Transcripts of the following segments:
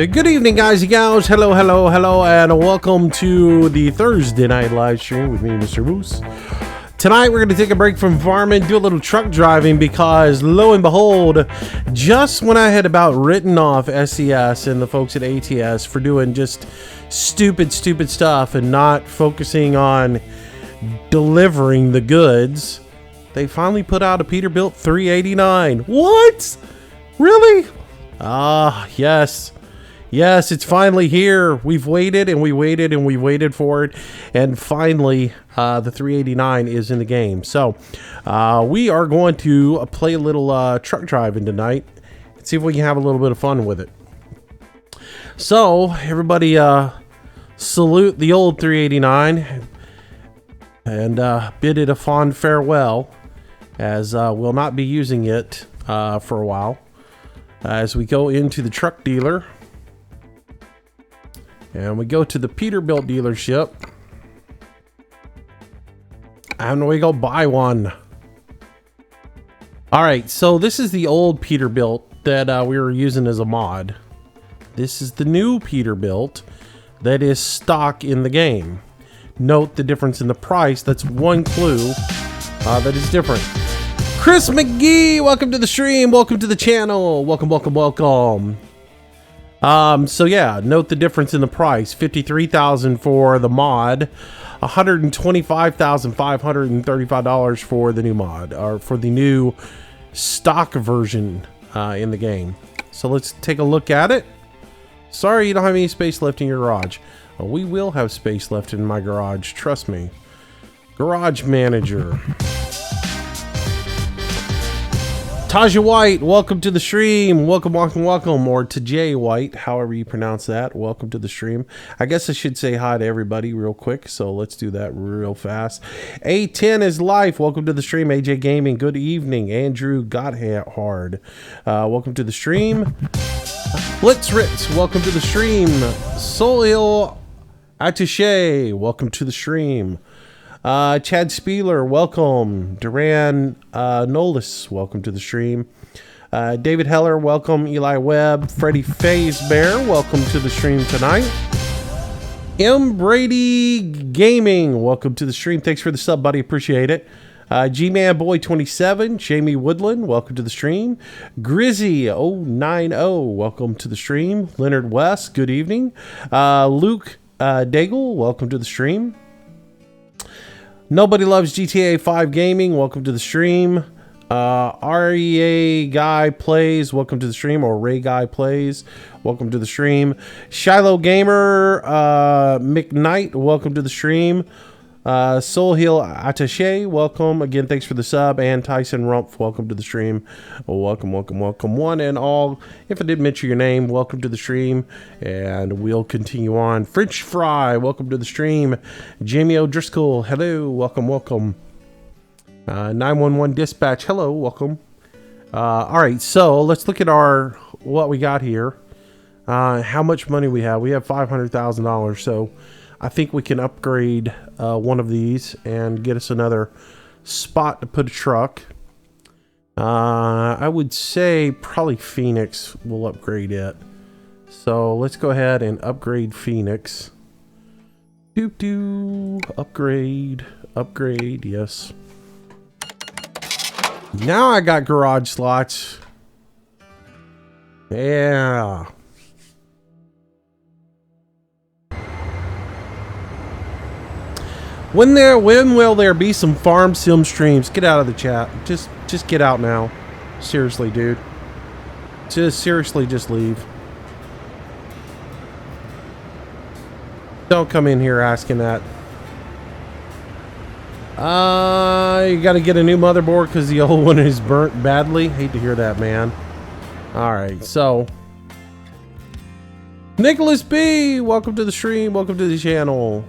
Good evening, guys and gals. Hello, hello, hello, and welcome to the Thursday night live stream with me, Mr. Moose. Tonight, we're going to take a break from farming, do a little truck driving, because lo and behold, just when I had about written off SES and the folks at ATS for doing just stupid stuff and not focusing on delivering the goods, they finally put out a Peterbilt 389. What? Really? Ah, yes. Yes, it's finally here. We've waited and we waited and we waited for it. And finally, the 389 is in the game. So, we are going to play a little truck driving tonight and see if we can have a little bit of fun with it. So, everybody salute the old 389 and bid it a fond farewell, as we'll not be using it for a while. As we go into the truck dealer and we go to the Peterbilt dealership and we go buy one. All right, so this is the old Peterbilt that we were using as a mod. This is the new Peterbilt that is stock in the game. Note the difference in the price. That's one clue that is different. Chris McGee, welcome to the stream. Welcome to the channel. Welcome. So yeah, note the difference in the price. $53,000 for the mod, $125,535 for the new mod, or for the new stock version in the game. So let's take a look at it. Sorry, you don't have any space left in your garage. Oh, we will have space left in my garage. Trust me. Garage manager. Taja White, welcome to the stream. Welcome. Or to Jay White, however you pronounce that. Welcome to the stream. I guess I should say hi to everybody real quick, so let's do that real fast. A10 is life. Welcome to the stream. AJ Gaming, good evening. Andrew Gotthard, welcome to the stream. Blitz Ritz, welcome to the stream. Soil Attaché, welcome to the stream. Chad Spieler, welcome. Duran Nolis, welcome to the stream. David Heller, welcome. Eli Webb, Freddie Faze Bear, welcome to the stream tonight. M. Brady Gaming, welcome to the stream. Thanks for the sub, buddy. Appreciate it. G-Man Boy 27, Jamie Woodland, welcome to the stream. Grizzy 090, welcome to the stream. Leonard West, good evening. Luke Daigle, welcome to the stream. Nobody Loves GTA 5 Gaming, welcome to the stream. REA Guy Plays, welcome to the stream. Or Ray Guy Plays, welcome to the stream. Shiloh Gamer McKnight, welcome to the stream. Soul Hill Attaché, welcome. Again, thanks for the sub. And Tyson Rumpf, welcome to the stream. Welcome. One and all. If I didn't mention your name, welcome to the stream. And we'll continue on. French Fry, welcome to the stream. Jamie O'Driscoll, hello. Welcome. 911 Dispatch, hello. Welcome. All right, so let's look at what we got here. How much money we have. We have $500,000, so I think we can upgrade one of these and get us another spot to put a truck. I would say probably Phoenix will upgrade it. So let's go ahead and upgrade Phoenix. Upgrade, yes. Now I got garage slots. Yeah. When will there be some farm sim streams? Get out of the chat. Just get out now. Seriously, dude. Just leave. Don't come in here asking that. You gotta get a new motherboard because the old one is burnt badly. Hate to hear that, man. Alright, so Nicholas B, welcome to the stream, welcome to the channel.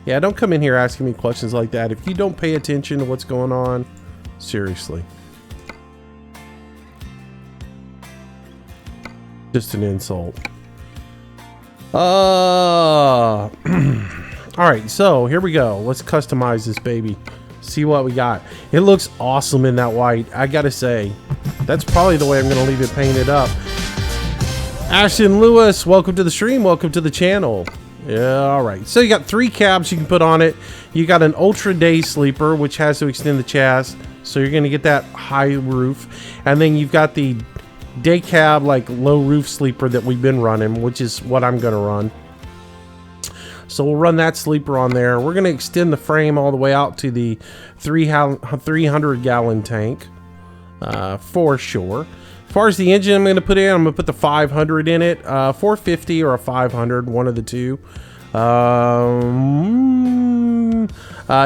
Yeah, don't come in here asking me questions like that. If you don't pay attention to what's going on, seriously. Just an insult. All right, so here we go. Let's customize this baby. See what we got. It looks awesome in that white. I gotta say, that's probably the way I'm gonna leave it painted up. Ashton Lewis, welcome to the stream. Welcome to the channel. Yeah, all right. So you got 3 cabs you can put on it. You got an ultra day sleeper, which has to extend the chassis. So you're gonna get that high roof, and then you've got the day cab, like low roof sleeper that we've been running, which is what I'm gonna run. So we'll run that sleeper on there. We're gonna extend the frame all the way out to the 300 gallon tank, for sure. As far as the engine I'm gonna put in, I'm gonna put the 500 in it, 450 or a 500, one of the two.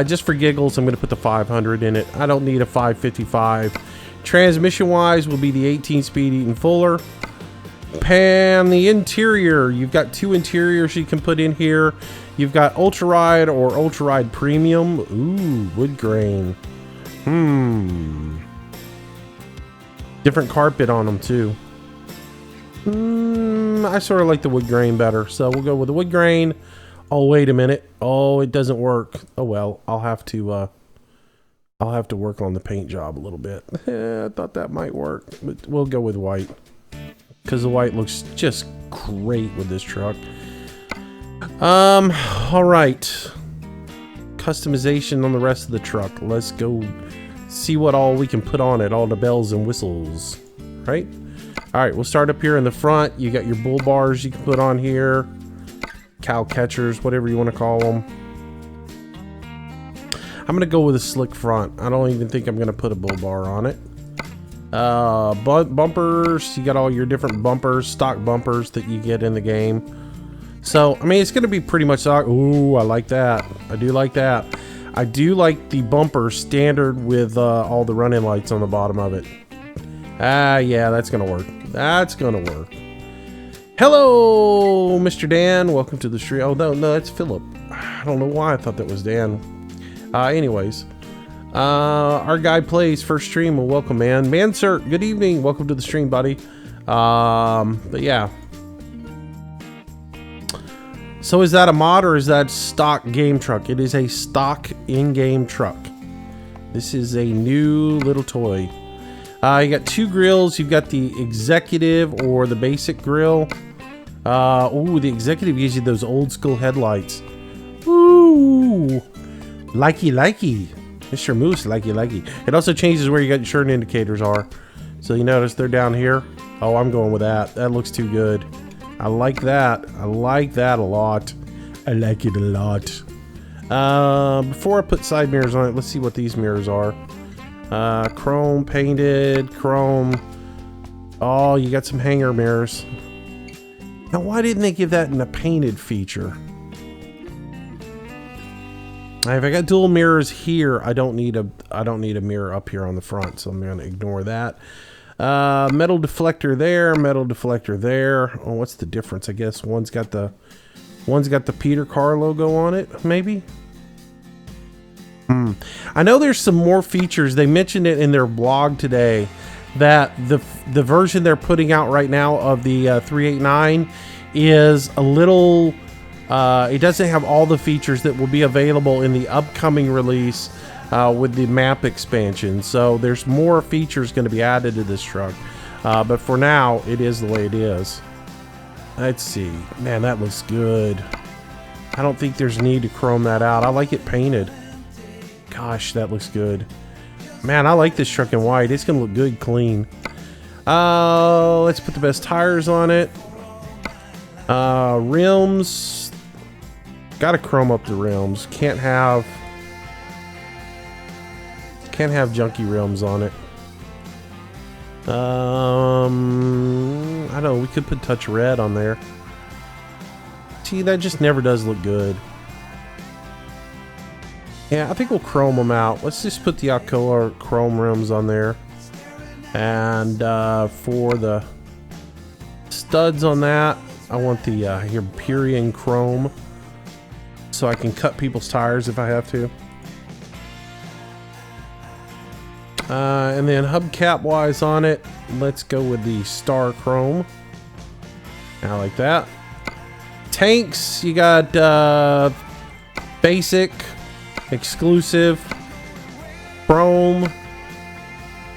Just for giggles, I'm gonna put the 500 in it. I don't need a 555. Transmission wise will be the 18-speed Eaton Fuller. Pan the interior, you've got 2 interiors you can put in here. You've got Ultra Ride or Ultra Ride Premium. Ooh, wood grain. Different carpet on them too. I sort of like the wood grain better, so we'll go with the wood grain. Oh, wait a minute. Oh, it doesn't work. Oh well, I'll have to work on the paint job a little bit. I thought that might work, but we'll go with white because the white looks just great with this truck. All right. Customization on the rest of the truck. Let's go see what all we can put on it. All the bells and whistles, right? All right, we'll start up here in the front. You got your bull bars you can put on here. Cow catchers, whatever you want to call them. I'm gonna go with a slick front. I don't even think I'm gonna put a bull bar on it. Bumpers, you got all your different bumpers, stock bumpers that you get in the game. So, I mean, it's gonna be pretty much stock. Ooh, I like that. I do like that. I do like the bumper standard with all the running lights on the bottom of it. Yeah, that's gonna work. That's gonna work. Hello, Mr. Dan. Welcome to the stream. Oh, no, that's Philip. I don't know why I thought that was Dan. Anyways, our guy plays first stream. Well, welcome, man. Sir, good evening. Welcome to the stream, buddy. But yeah. So is that a mod or is that stock game truck? It is a stock in-game truck. This is a new little toy. You got 2 grills. You've got the executive or the basic grill. Ooh, the executive gives you those old school headlights. Ooh. Likey. Mr. Moose, likey. It also changes where you got your turn indicators are. So you notice they're down here. Oh, I'm going with that. That looks too good. I like that. I like that a lot. I like it a lot. Before I put side mirrors on it, let's see what these mirrors are. Chrome painted, chrome. Oh, you got some hanger mirrors. Now, why didn't they give that in a painted feature? If I got dual mirrors here, I don't need a mirror up here on the front, so I'm going to ignore that. Metal deflector there, metal deflector there. Oh, what's the difference? I guess one's got the Peter Car logo on it, maybe. I know there's some more features. They mentioned it in their blog today that the version they're putting out right now of the 389 is a little. It doesn't have all the features that will be available in the upcoming release with the map expansion. So there's more features going to be added to this truck. But for now, it is the way it is. Let's see. Man, that looks good. I don't think there's a need to chrome that out. I like it painted. Gosh, that looks good. Man, I like this truck in white. It's going to look good clean. Let's put the best tires on it. Rims. Gotta chrome up the rims. Can't have junky rims on it. I don't know. We could put touch red on there. See, that just never does look good. Yeah, I think we'll chrome them out. Let's just put the Alcoa chrome rims on there. And for the studs on that, I want the Hyperion chrome, so I can cut people's tires if I have to. And then hubcap wise on it, let's go with the Star Chrome. I like that. tanks, you got basic, exclusive, chrome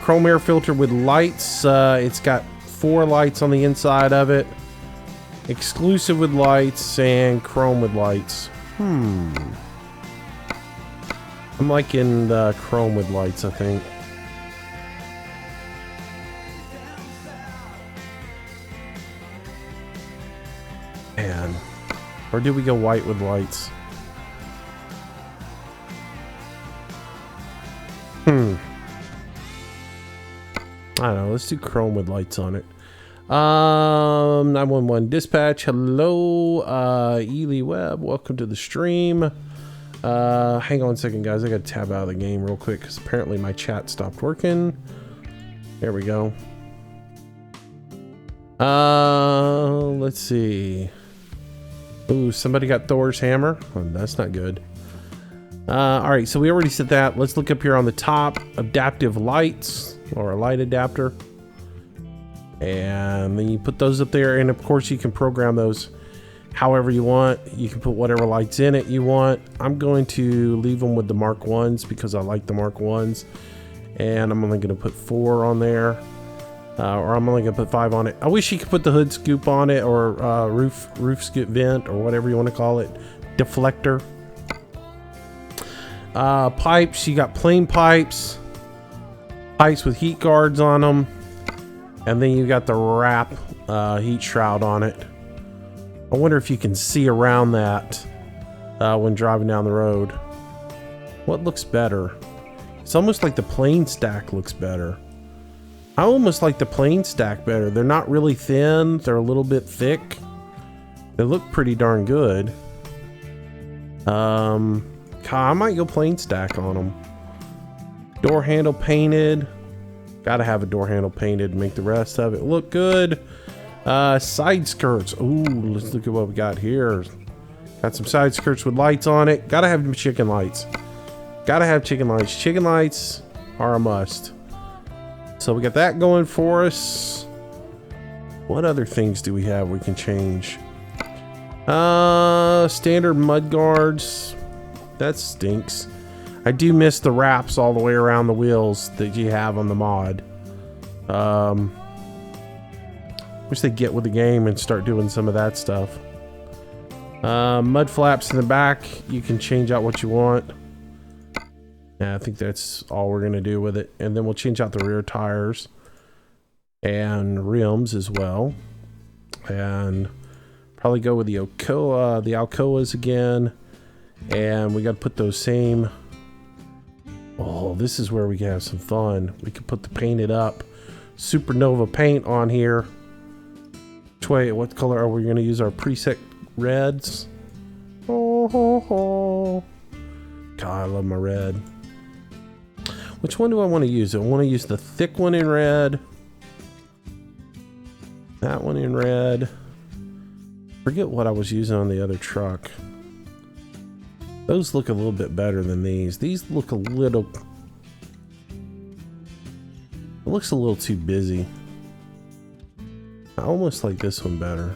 air filter with lights. It's got 4 lights on the inside of it, exclusive with lights, and chrome with lights. I'm liking the chrome with lights, I think. Man, or did we go white with lights? I don't know. Let's do chrome with lights on it. 911 dispatch. Hello, Ely Webb. Welcome to the stream. Hang on a second, guys. I got to tab out of the game real quick because apparently my chat stopped working. There we go. Let's see. Ooh, somebody got Thor's hammer. Oh, that's not good. All right, so we already said that. Let's look up here on the top. Adaptive lights, or a light adapter. And then you put those up there, and of course you can program those however you want. You can put whatever lights in it you want. I'm going to leave them with the Mark 1s because I like the Mark 1s. And I'm only going to put 4 on there. Or I'm only going to put 5 on it. I wish you could put the hood scoop on it, or roof scoop vent, or whatever you want to call it. Deflector. Pipes, you got plain pipes. Pipes with heat guards on them. And then you got the wrap heat shroud on it. I wonder if you can see around that when driving down the road. What looks better? It's almost like the plain stack looks better. I almost like the plain stack better. They're not really thin. They're a little bit thick. They look pretty darn good. I might go plain stack on them. Door handle painted. Gotta have a door handle painted to make the rest of it look good. Side skirts. Ooh, let's look at what we got here. Got some side skirts with lights on it. Gotta have them chicken lights. Gotta have chicken lights. Chicken lights are a must. So we got that going for us. What other things do we have we can change? Standard mud guards. That stinks. I do miss the wraps all the way around the wheels that you have on the mod. Wish they'd get with the game and start doing some of that stuff. Mud flaps in the back. You can change out what you want. Yeah, I think that's all we're going to do with it. And then we'll change out the rear tires and rims as well. And probably go with the Alcoas again. And we got to put those same... Oh, this is where we can have some fun. We can put the painted up Supernova paint on here. Which way, what color are we going to use? Our preset reds. Oh. God, I love my red. Which one do I want to use? I want to use the thick one in red. That one in red. Forget what I was using on the other truck. Those look a little bit better than these. These look a little... It looks a little too busy. I almost like this one better.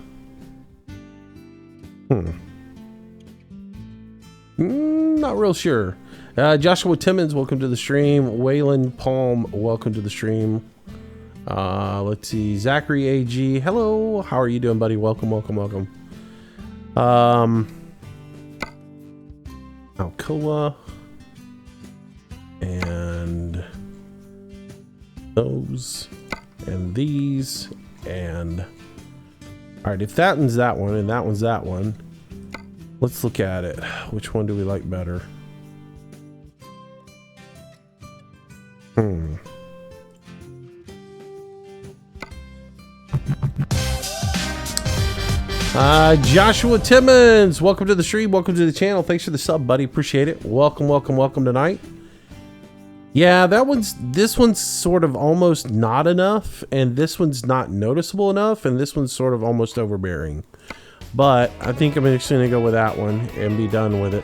Not real sure. Joshua Timmons, welcome to the stream. Waylon Palm, welcome to the stream. Let's see. Zachary AG, hello. How are you doing, buddy? Welcome, welcome, welcome. Alcoa. And those. And these. And... Alright, if that one's that one and that one's that one, let's look at it. Which one do we like better? Joshua Timmons, welcome to the stream, welcome to the channel. Thanks for the sub, buddy. Appreciate it. Welcome, welcome, welcome tonight. Yeah, this one's sort of almost not enough, and this one's not noticeable enough, and this one's sort of almost overbearing. But I think I'm just gonna go with that one and be done with it.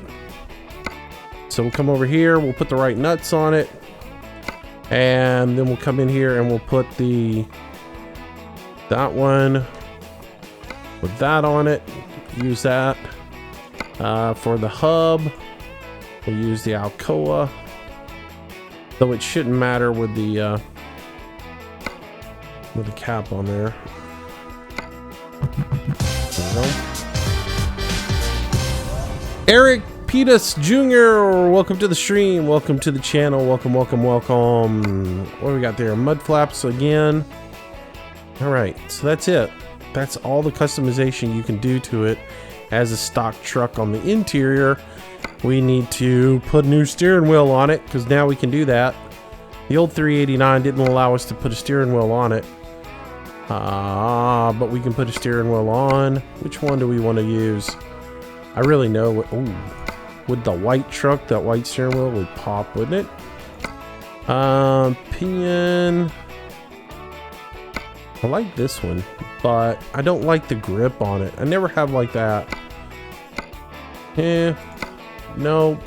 So we'll come over here, we'll put the right nuts on it, and then we'll come in here and we'll put that one with that on it, use that. For the hub, we'll use the Alcoa. Though it shouldn't matter with the cap on there. There we go. Eric Petus Jr., welcome to the stream. Welcome to the channel. Welcome, welcome, welcome. What do we got there? Mud flaps again. All right, so that's it. That's all the customization you can do to it as a stock truck on the interior. We need to put a new steering wheel on it because now we can do that. The old 389 didn't allow us to put a steering wheel on it. But we can put a steering wheel on. Which one do we want to use? I really know what. Ooh, with the white truck, that white steering wheel would pop, wouldn't it? Pinion. I like this one, but I don't like the grip on it. I never have like that. Nope.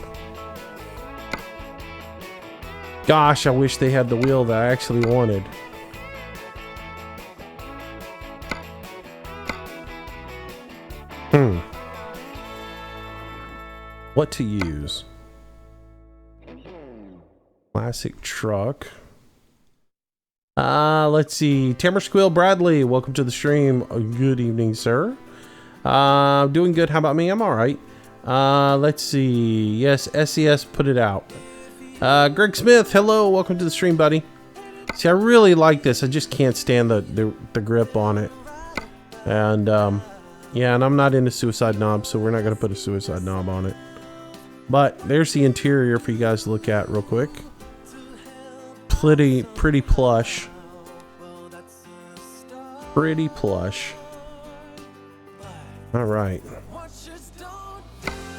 Gosh, I wish they had the wheel that I actually wanted. What to use? Classic truck. Let's see. Tamara Squill Bradley, welcome to the stream. Good evening, sir. Doing good. How about me? I'm all right. Let's see. Yes, SES put it out. Greg Smith, hello. Welcome to the stream, buddy. See, I really like this. I just can't stand the grip on it. And, yeah, and I'm not into suicide knobs, so we're not going to put a suicide knob on it. But there's the interior for you guys to look at real quick. Pretty plush. Pretty plush. All right.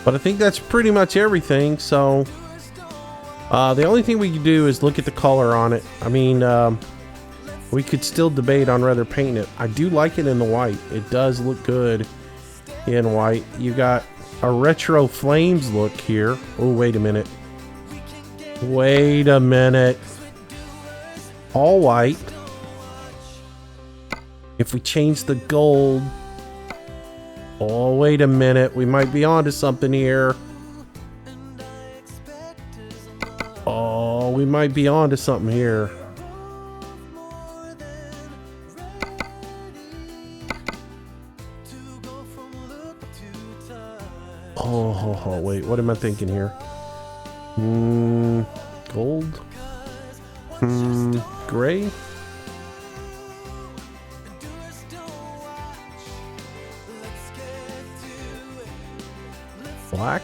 But I think that's pretty much everything. So the only thing we can do is look at the color on it. I mean, we could still debate on whether painting it. I do like it in the white. It does look good in white. You got a retro flames look here. Oh, wait a minute. Wait a minute. All white. If we change the gold. Oh, wait a minute. We might be onto something here. Oh, we might be onto something here. Oh, wait. What am I thinking here? Gold? Gray? Black?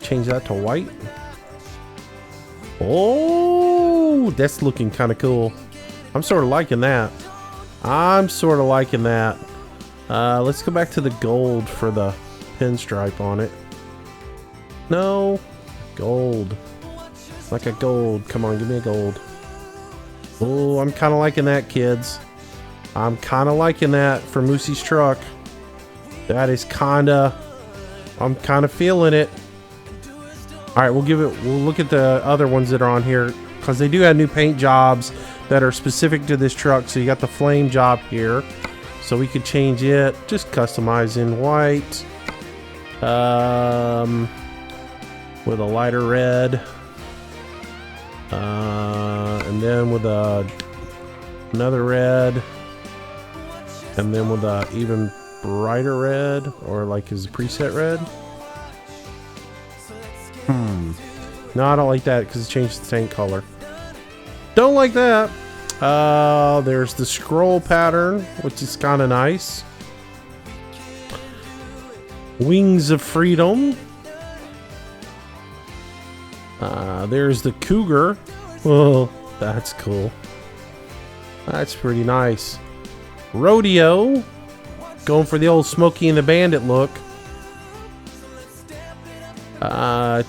Change that to white. Oh, that's looking kind of cool. I'm sort of liking that. Let's go back to the gold for the pinstripe on it. No, gold. Like a gold. Come on, give me a gold. Oh, I'm kind of liking that, kids. I'm kind of liking that for Moosey's truck. That is I'm kind of feeling it. All right, we'll look at the other ones that are on here because they do have new paint jobs that are specific to this truck. So you got the flame job here. So we could change it, just customize in white. With a lighter red. And then with another red. And then with a even brighter red, or like his preset red. No, I don't like that because it changed the tank color. Don't like that. There's the scroll pattern, which is kind of nice. Wings of Freedom. There's the Cougar. Oh, that's cool. That's pretty nice. Rodeo. Going for the old Smokey and the Bandit look.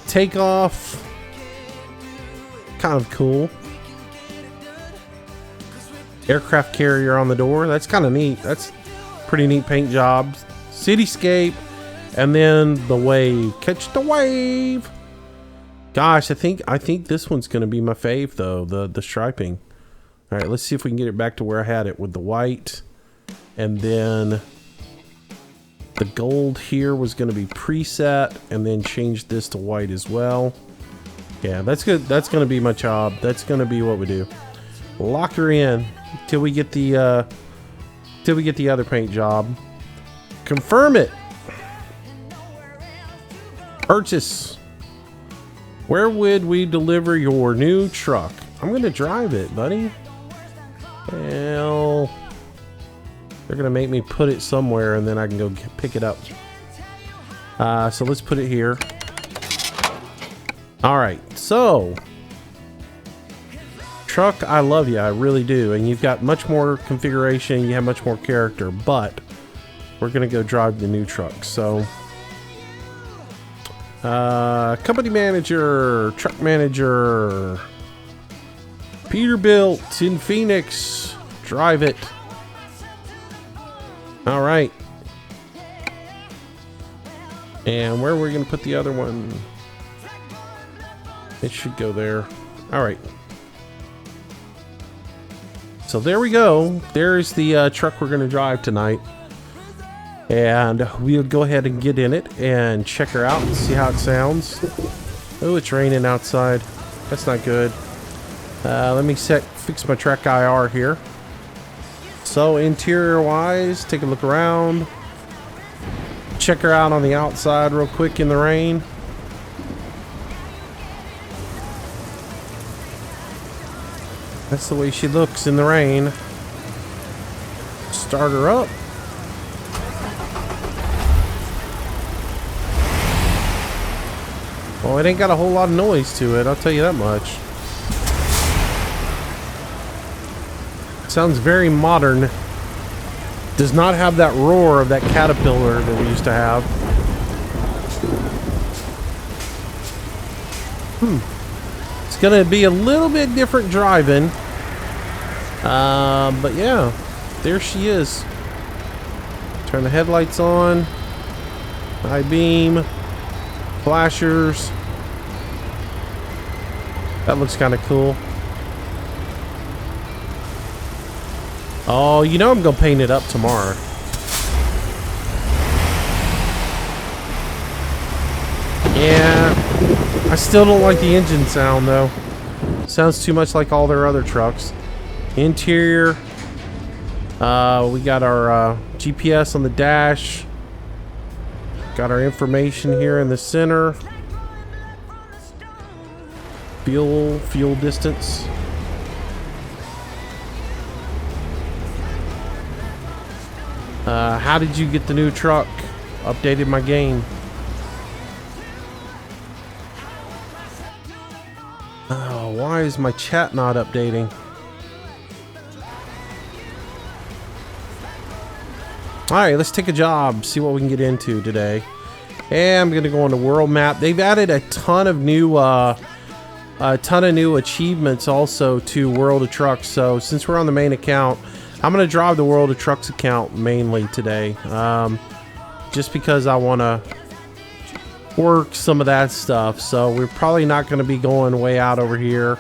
Takeoff. Kind of cool. Aircraft carrier on the door. That's kind of neat. That's pretty neat paint job. Cityscape. And then the wave. Catch the wave. Gosh, I think this one's going to be my fave, though. The striping. All right, let's see if we can get it back to where I had it with the white. And then the gold here was going to be preset, and then change this to white as well. Yeah, that's good. That's going to be my job. That's going to be what we do. Lock her in till we get the other paint job. Confirm it. Purchase. Where would we deliver your new truck? I'm going to drive it, buddy. Well, they're going to make me put it somewhere, and then I can go pick it up. So let's put it here. All right, so truck, I love you, I really do, and you've got much more configuration, you have much more character, but we're gonna go drive the new truck. So company manager, truck manager, Peterbilt in Phoenix, drive it. All right, and where are we gonna put the other one? It should go there. All right. So there we go. There's the truck we're going to drive tonight. And we'll go ahead and get in it and check her out and see how it sounds. Oh, it's raining outside. That's not good. Let me fix my track IR here. So interior wise, take a look around. Check her out on the outside real quick in the rain. That's the way she looks in the rain. Start her up. Well, it ain't got a whole lot of noise to it, I'll tell you that much. Sounds very modern. Does not have that roar of that Caterpillar that we used to have. It's gonna be a little bit different driving. But yeah, there she is. Turn the headlights on. High beam. Flashers. That looks kind of cool. Oh, you know I'm gonna paint it up tomorrow. Yeah, I still don't like the engine sound though. Sounds too much like all their other trucks. Interior. We got our GPS on the dash. Got our information here in the center. Fuel distance. How did you get the new truck? Updated my game. Oh, why is my chat not updating? Alright, let's take a job, see what we can get into today. And I'm gonna go on the world map. They've added a ton of new achievements also to World of Trucks. So since we're on the main account, I'm gonna drive the World of Trucks account mainly today. Just because I wanna work some of that stuff. So we're probably not gonna be going way out over here.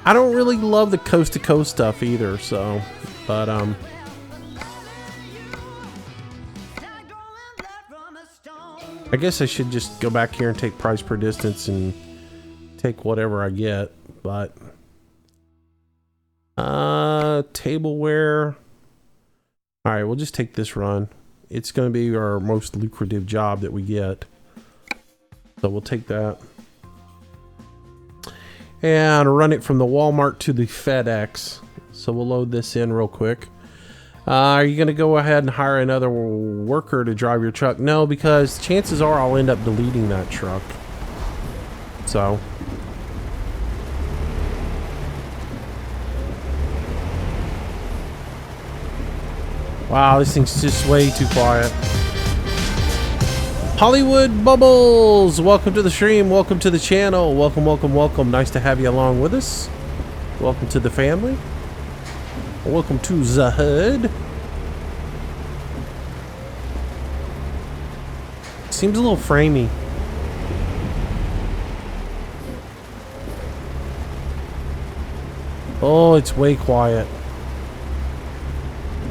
I don't really love the coast to coast stuff either, so but I guess I should just go back here and take price per distance and take whatever I get, but tableware. All right, we'll just take this run. It's going to be our most lucrative job that we get, so we'll take that and run it from the Walmart to the FedEx. So we'll load this in real quick. Are you going to go ahead and hire another worker to drive your truck? No, because chances are I'll end up deleting that truck. So. Wow, this thing's just way too quiet. Hollywood Bubbles, welcome to the stream. Welcome to the channel. Welcome, welcome, welcome. Nice to have you along with us. Welcome to the family. Welcome to the hood. Seems a little framey. Oh, it's way quiet.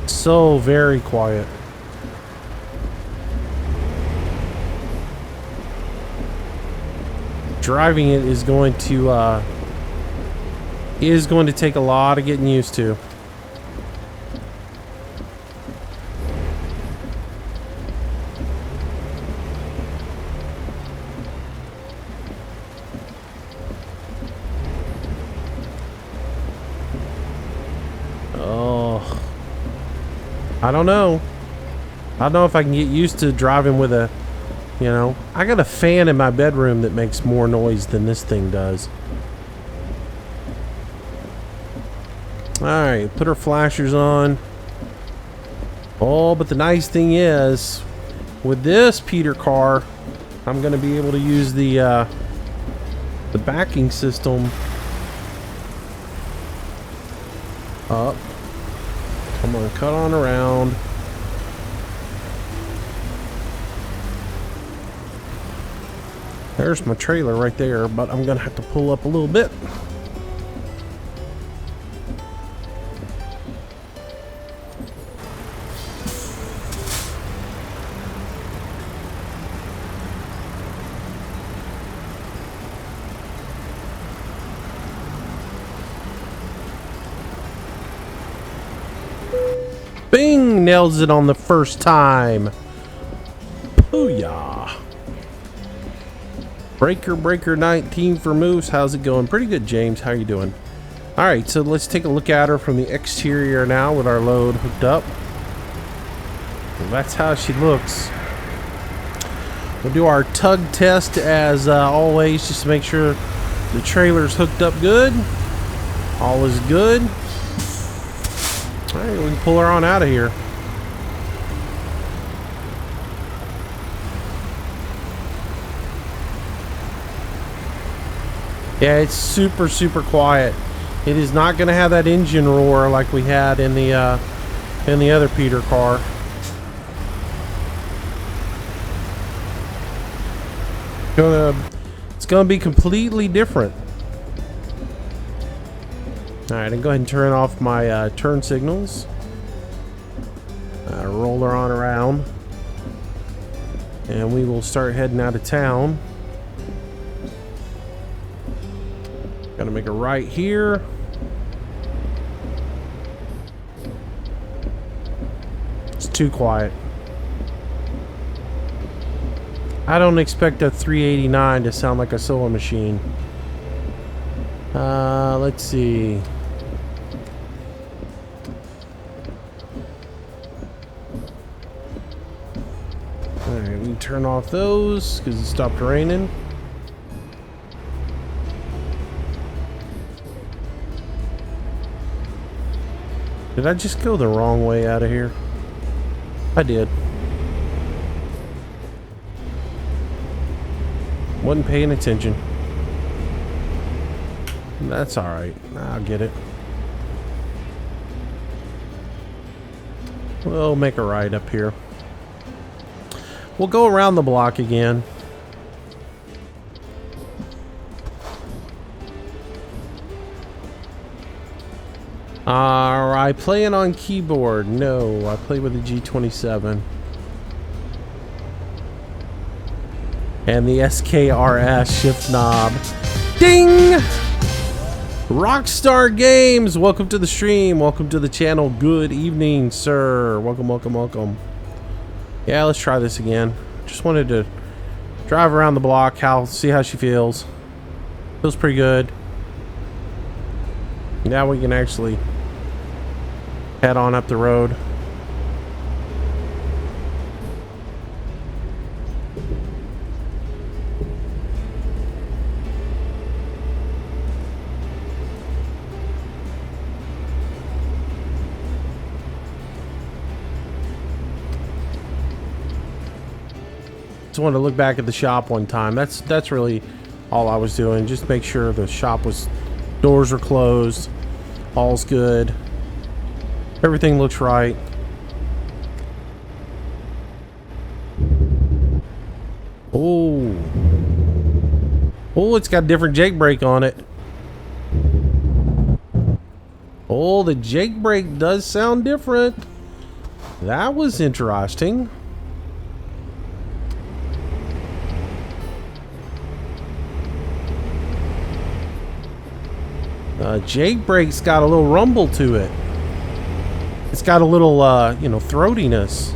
So very quiet. Driving it is going to take a lot of getting used to. Oh, I don't know. I don't know if I can get used to driving with a, you know, I got a fan in my bedroom that makes more noise than this thing does. Alright, put our flashers on. Oh, but the nice thing is, with this Peter car, I'm going to be able to use the backing system up. Come on, cut on around. There's my trailer right there, but I'm gonna have to pull up a little bit. Bing! Nails it on the first time. Booyah! Breaker 19 for Moose. How's it going? Pretty good, James. How you doing? Alright, so let's take a look at her from the exterior now with our load hooked up. Well, that's how she looks. We'll do our tug test as always, just to make sure the trailer's hooked up good. All is good. Alright, we can pull her on out of here. Yeah, it's super quiet. It is not going to have that engine roar like we had in the other Peter car. It's gonna be completely different. All right, and go ahead and turn off my turn signals. Roll her on around, and we will start heading out of town. Gotta make a right here. It's too quiet. I don't expect a 389 to sound like a sewing machine. Let's see. Alright, we can turn off those because it stopped raining. Did I just go the wrong way out of here? I did. Wasn't paying attention. That's alright. I'll get it. We'll make a right up here. We'll go around the block again. I play it on keyboard. No, I play with the G27. And the SKRS shift knob. Ding! Rockstar Games, welcome to the stream. Welcome to the channel. Good evening, sir. Welcome. Yeah, let's try this again. Just wanted to drive around the block, see how she feels. Feels pretty good. Now we can actually head on up the road. Just wanted to look back at the shop one time. That's really all I was doing. Just make sure the shop doors were closed. All's good. Everything looks right. Oh, it's got a different Jake brake on it. Oh, the Jake brake does sound different. That was interesting. Jake brake's got a little rumble to it. It's got a little, you know, throatiness.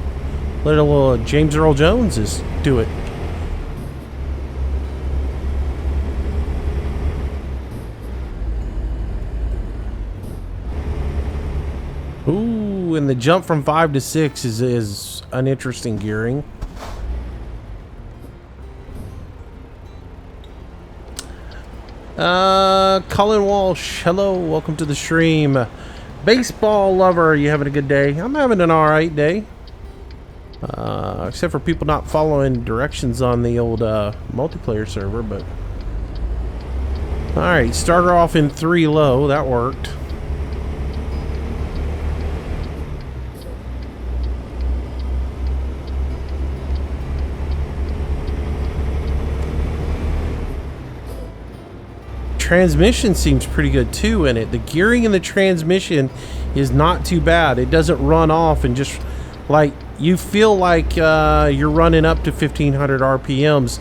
Little James Earl Jones is to it. Ooh, and the jump from 5 to 6 is an interesting gearing. Colin Walsh, hello, welcome to the stream. Baseball lover, you having a good day? I'm having an alright day. Except for people not following directions on the old multiplayer server, but... Alright, starter off in 3 low, that worked. Transmission seems pretty good too in it. The gearing in the transmission is not too bad. It doesn't run off and just like you feel like you're running up to 1500 RPMs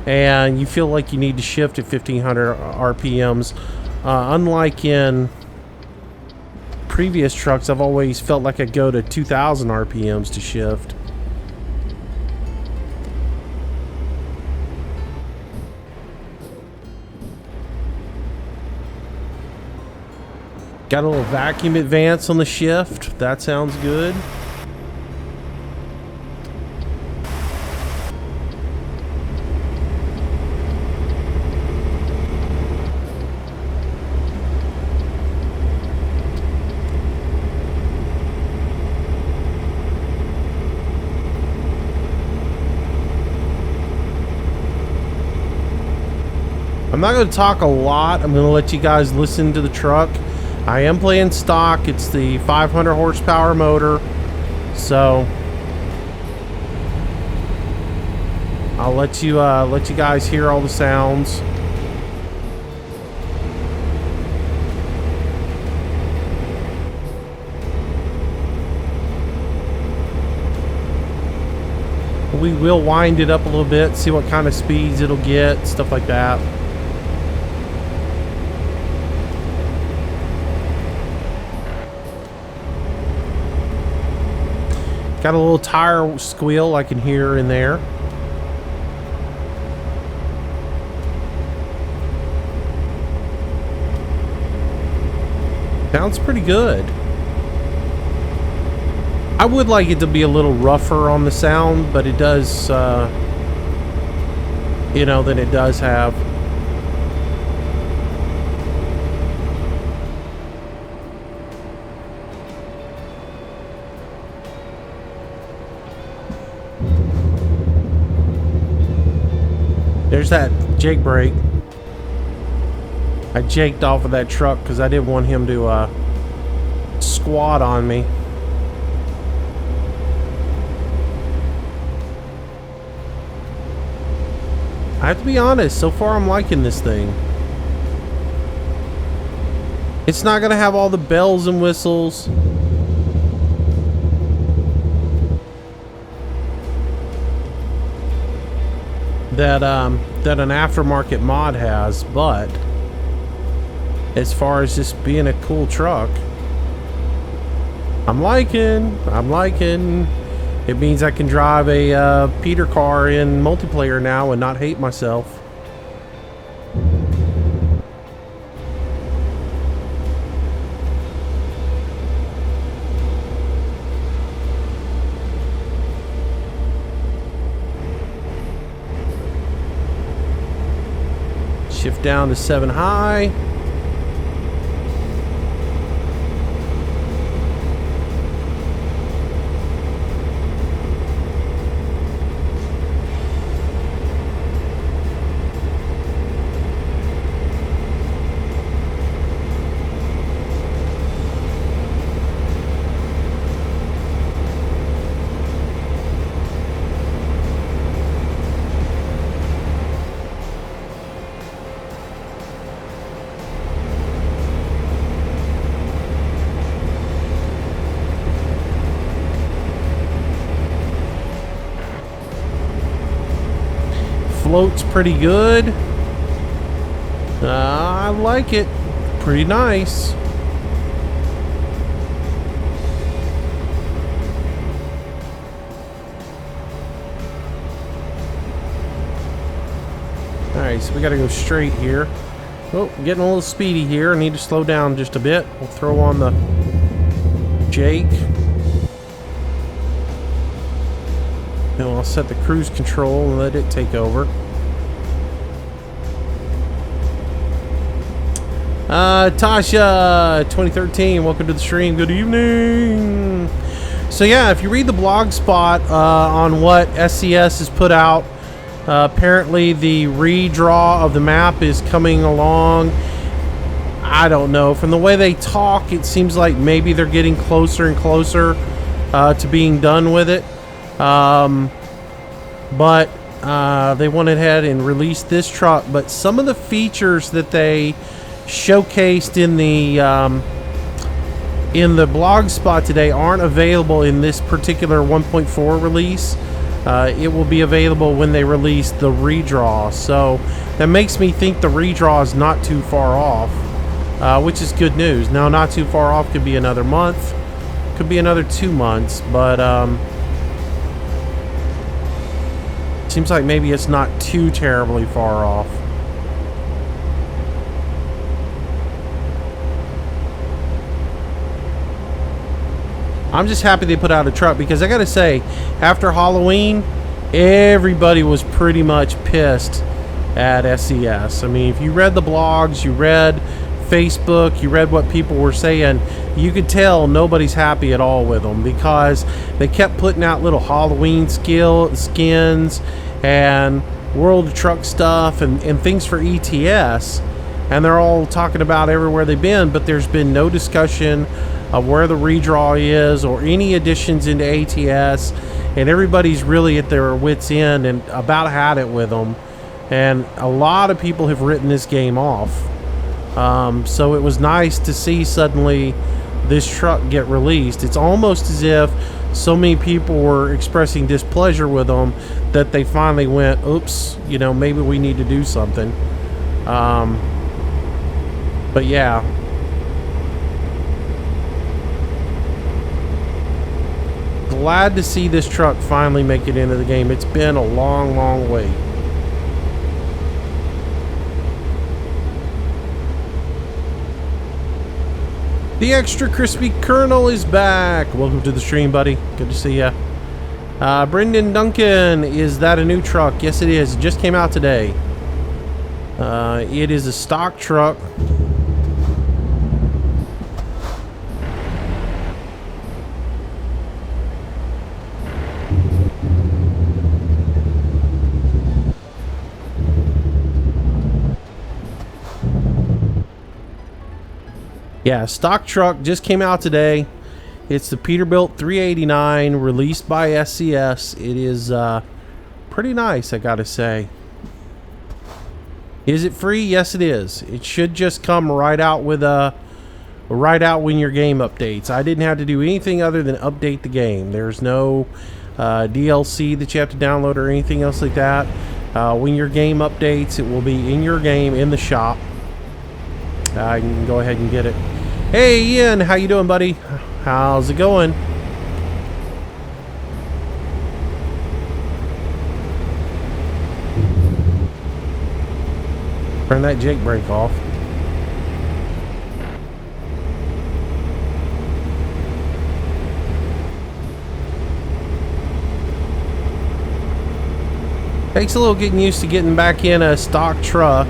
and you feel like you need to shift at 1500 RPMs. Unlike in previous trucks, I've always felt like I go to 2000 RPMs to shift. Got a little vacuum advance on the shift. That sounds good. I'm not going to talk a lot. I'm going to let you guys listen to the truck. I am playing stock. It's the 500 horsepower motor, so I'll let you guys hear all the sounds. We will wind it up a little bit, see what kind of speeds it'll get, stuff like that. Got a little tire squeal I can hear in there. Sounds pretty good. I would like it to be a little rougher on the sound, but it does, you know, that it does have. There's that Jake brake. I jaked off of that truck because I didn't want him to squat on me. I have to be honest, so far I'm liking this thing. It's not gonna have all the bells and whistles. That an aftermarket mod has, but as far as just being a cool truck, I'm liking. It means I can drive a Peter car in multiplayer now and not hate myself. Shift down to 7 high. floats pretty good. I like it. Pretty nice. Alright, so we gotta go straight here. Oh, getting a little speedy here. I need to slow down just a bit. We'll throw on the Jake. And I'll set the cruise control and let it take over. Tasha 2013, welcome to the stream. Good evening. So yeah, if you read the blog spot on what SCS has put out, apparently the redraw of the map is coming along. I don't know. From the way they talk, it seems like maybe they're getting closer and closer to being done with it. But they went ahead and released this truck. But some of the features that they showcased in the blog spot today aren't available in this particular 1.4 release. It will be available when they release the redraw. So that makes me think the redraw is not too far off, which is good news. Now, not too far off could be another month, could be another 2 months, but seems like maybe it's not too terribly far off. I'm just happy they put out a truck, because I gotta say, after Halloween, everybody was pretty much pissed at SCS. I mean, if you read the blogs, you read Facebook, you read what people were saying, you could tell nobody's happy at all with them, because they kept putting out little Halloween skins and World of Truck stuff and things for ETS, and they're all talking about everywhere they've been, but there's been no discussion of where the redraw is or any additions into ATS, and everybody's really at their wits end and about had it with them, and a lot of people have written this game off. So it was nice to see suddenly this truck get released. It's almost as if so many people were expressing displeasure with them that they finally went, oops, you know, maybe we need to do something. But yeah, glad to see this truck finally make it into the game. It's been a long, long wait. The Extra Crispy Colonel is back. Welcome to the stream, buddy. Good to see ya. Brendan Duncan, is that a new truck? Yes, it is. It just came out today. It is a stock truck. Yeah, stock truck just came out today. It's the Peterbilt 389 released by SCS. It is pretty nice, I gotta say. Is it free? Yes, it is. It should just come right out with when your game updates. I didn't have to do anything other than update the game. There's no DLC that you have to download or anything else like that. When your game updates, it will be in your game in the shop. I can go ahead and get it. Hey Ian, how you doing, buddy? How's it going? Turn that Jake brake off. Takes a little getting used to getting back in a stock truck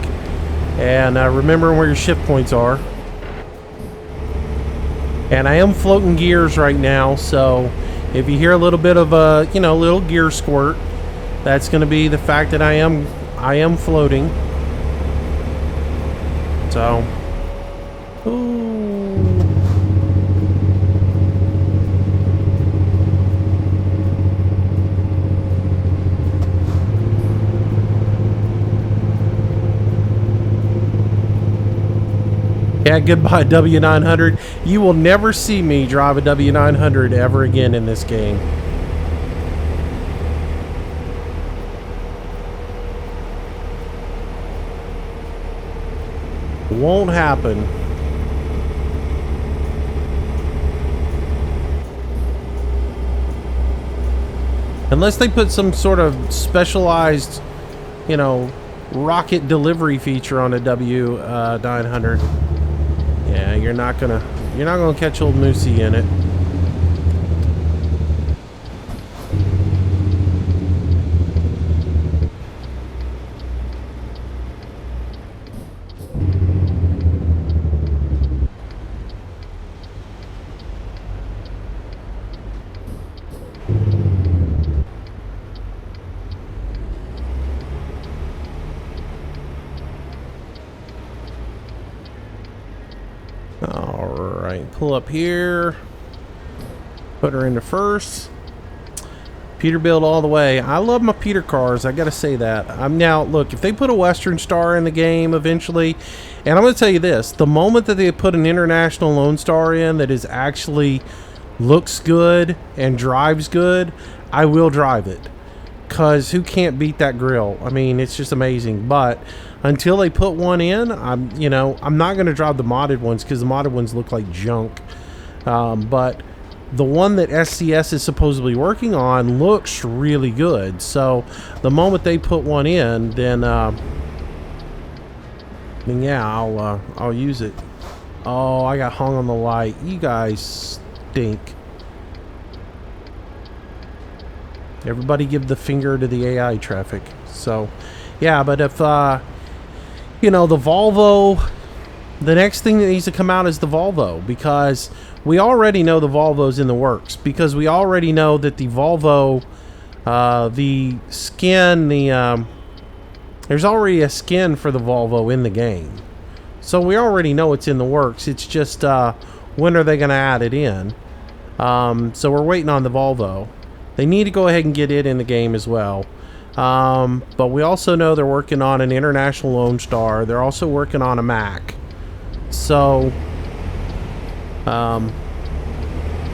and remembering where your shift points are. And I am floating gears right now, so if you hear a little bit of a, you know, little gear squirt, that's going to be the fact that I am floating. So, ooh. Yeah, goodbye W900. You will never see me drive a W900 ever again in this game. Won't happen. Unless they put some sort of specialized, you know, rocket delivery feature on a W900. Yeah, you're not gonna catch old Moosey in it. Alright, pull up here. Put her into first. Peterbilt all the way. I love my Peter cars, I gotta say that. Now, look, if they put a Western Star in the game eventually, and I'm gonna tell you this, the moment that they put an International Lone Star in that is actually looks good and drives good, I will drive it. Cause who can't beat that grill? I mean, it's just amazing. But until they put one in, I'm not going to drive the modded ones because the modded ones look like junk. But the one that SCS is supposedly working on looks really good. So the moment they put one in, then yeah, I'll use it. Oh, I got hung on the light. You guys stink. Everybody give the finger to the AI traffic. So, yeah, but if, you know, the Volvo, the next thing that needs to come out is the Volvo, because we already know the Volvo's in the works, because we already know that the Volvo, the skin, there's already a skin for the Volvo in the game. So we already know it's in the works. It's just, when are they going to add it in? So we're waiting on the Volvo. They need to go ahead and get it in the game as well. But we also know they're working on an International Lone Star. They're also working on a Mac. So,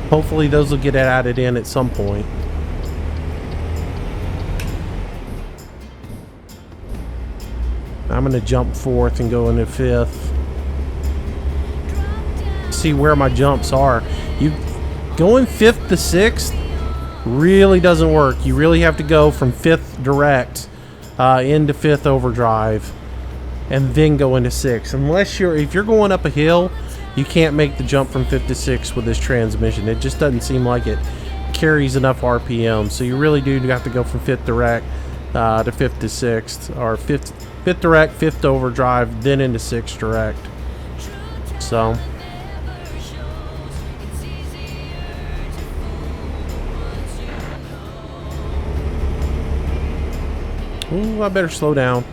hopefully those will get added in at some point. I'm going to jump fourth and go into fifth. See where my jumps are. You going fifth to sixth really doesn't work. You really have to go from fifth direct into fifth overdrive and then go into sixth. Unless if you're going up a hill, you can't make the jump from fifth to sixth with this transmission. It just doesn't seem like it carries enough RPM. So you really do have to go from fifth direct to fifth to sixth, or fifth direct, fifth overdrive, then into sixth direct. So ooh, I better slow down.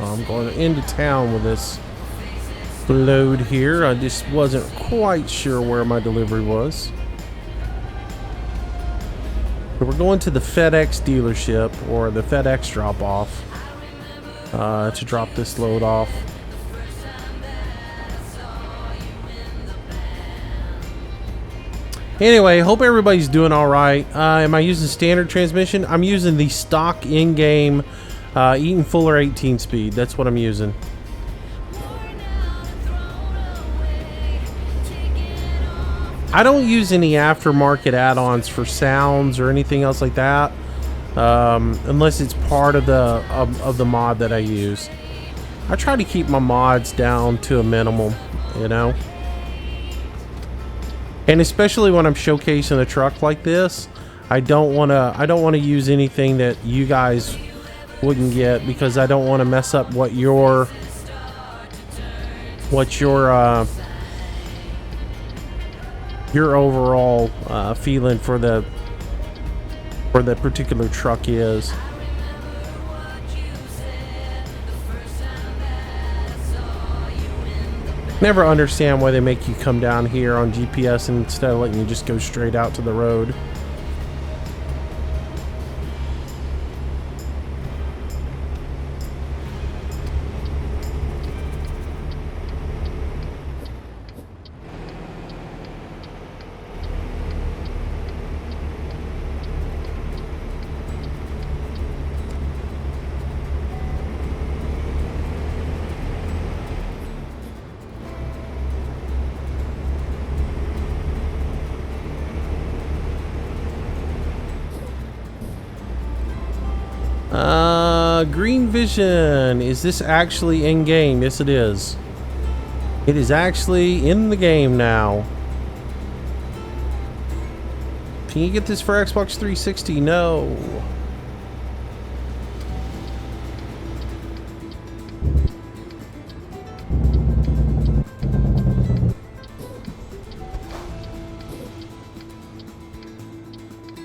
I'm going into town with this load here. I just wasn't quite sure where my delivery was. So we're going to the FedEx dealership, or the FedEx drop-off, to drop this load off. Anyway, hope everybody's doing all right. Am I using standard transmission? I'm using the stock in-game Eaton Fuller 18-speed. That's what I'm using. I don't use any aftermarket add-ons for sounds or anything else like that, unless it's part of the mod that I use. I try to keep my mods down to a minimum, you know. And especially when I'm showcasing a truck like this, I don't want to use anything that you guys wouldn't get, because I don't want to mess up what your overall feeling for the particular truck is. Never understand why they make you come down here on GPS instead of letting you just go straight out to the road. Green Vision. Is this actually in game? Yes, it is. It is actually in the game now. Can you get this for Xbox 360? No.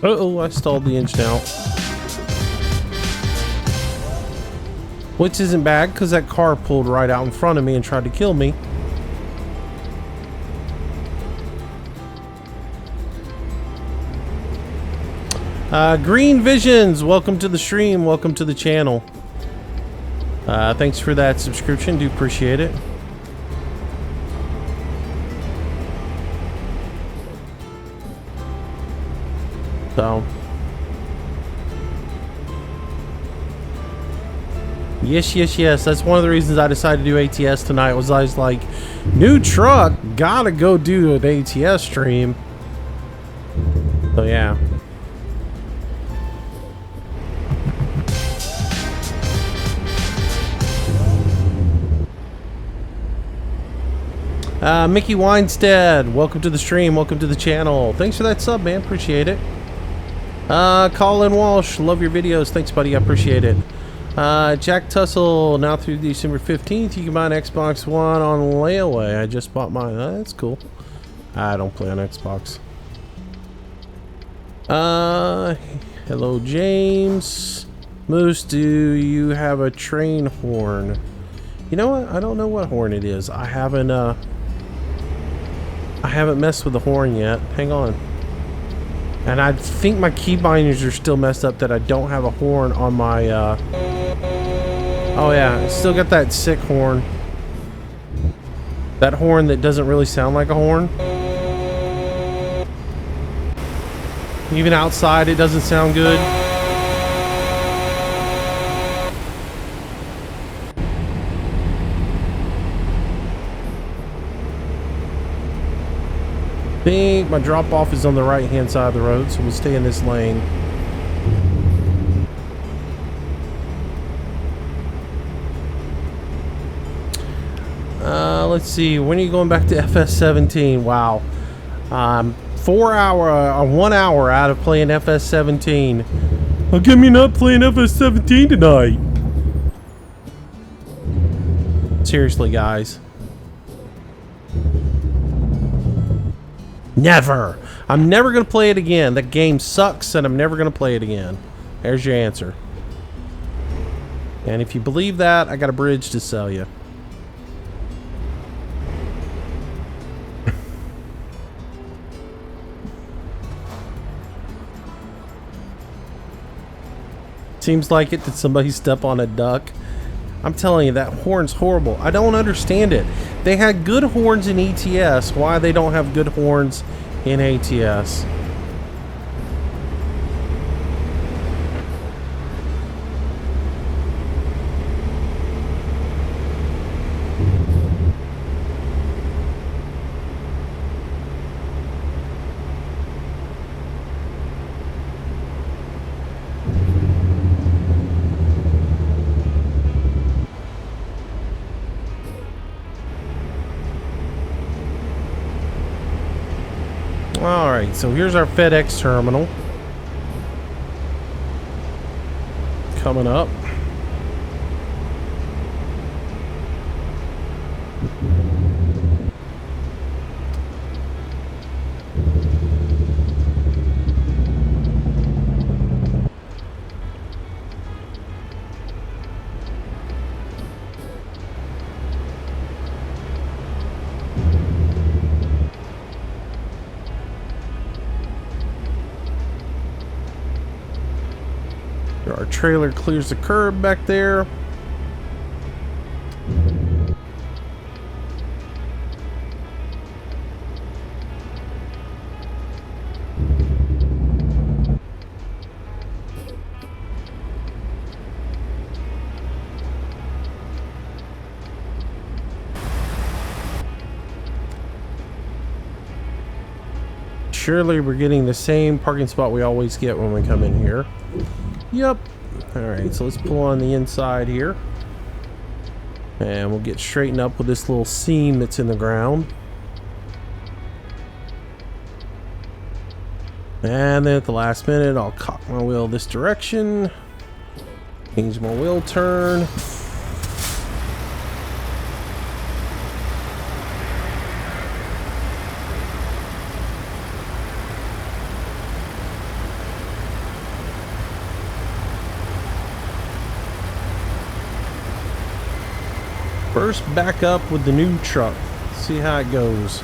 Uh-oh, I stalled the engine out. Which isn't bad, because that car pulled right out in front of me and tried to kill me. Green Visions, welcome to the stream, welcome to the channel. Thanks for that subscription, do appreciate it. So, yes, that's one of the reasons I decided to do ATS tonight. I was like, new truck, gotta go do an ATS stream. So yeah. Mickey Weinstead, welcome to the stream, welcome to the channel. Thanks for that sub, man, appreciate it. Colin Walsh, love your videos, thanks buddy, I appreciate it. Jack Tussle, now through December 15th, you can buy an Xbox One on layaway. I just bought mine, that's cool. I don't play on Xbox. Hello James. Moose, do you have a train horn? You know what, I don't know what horn it is. I haven't messed with the horn yet. Hang on. And I think my key binders are still messed up that I don't have a horn on my, oh yeah, I still got that sick horn. That horn that doesn't really sound like a horn. Even outside it doesn't sound good. I think my drop off is on the right hand side of the road, so we'll stay in this lane. Let's see, when are you going back to FS17? Wow. 1 hour out of playing FS17. How come you're not playing FS17 tonight? Seriously, guys. Never. I'm never going to play it again. That game sucks and I'm never going to play it again. There's your answer. And if you believe that, I got a bridge to sell you. Seems like it. Did somebody step on a duck? I'm telling you, that horn's horrible. I don't understand it. They had good horns in ETS. Why they don't have good horns in ATS? Alright, so here's our FedEx terminal. Coming up. Our trailer clears the curb back there. Surely we're getting the same parking spot we always get when we come in here. Yep. All right, so let's pull on the inside here. And we'll get straightened up with this little seam that's in the ground. And then at the last minute, I'll cock my wheel this direction. Change my wheel turn. First back up with the new truck. See how it goes.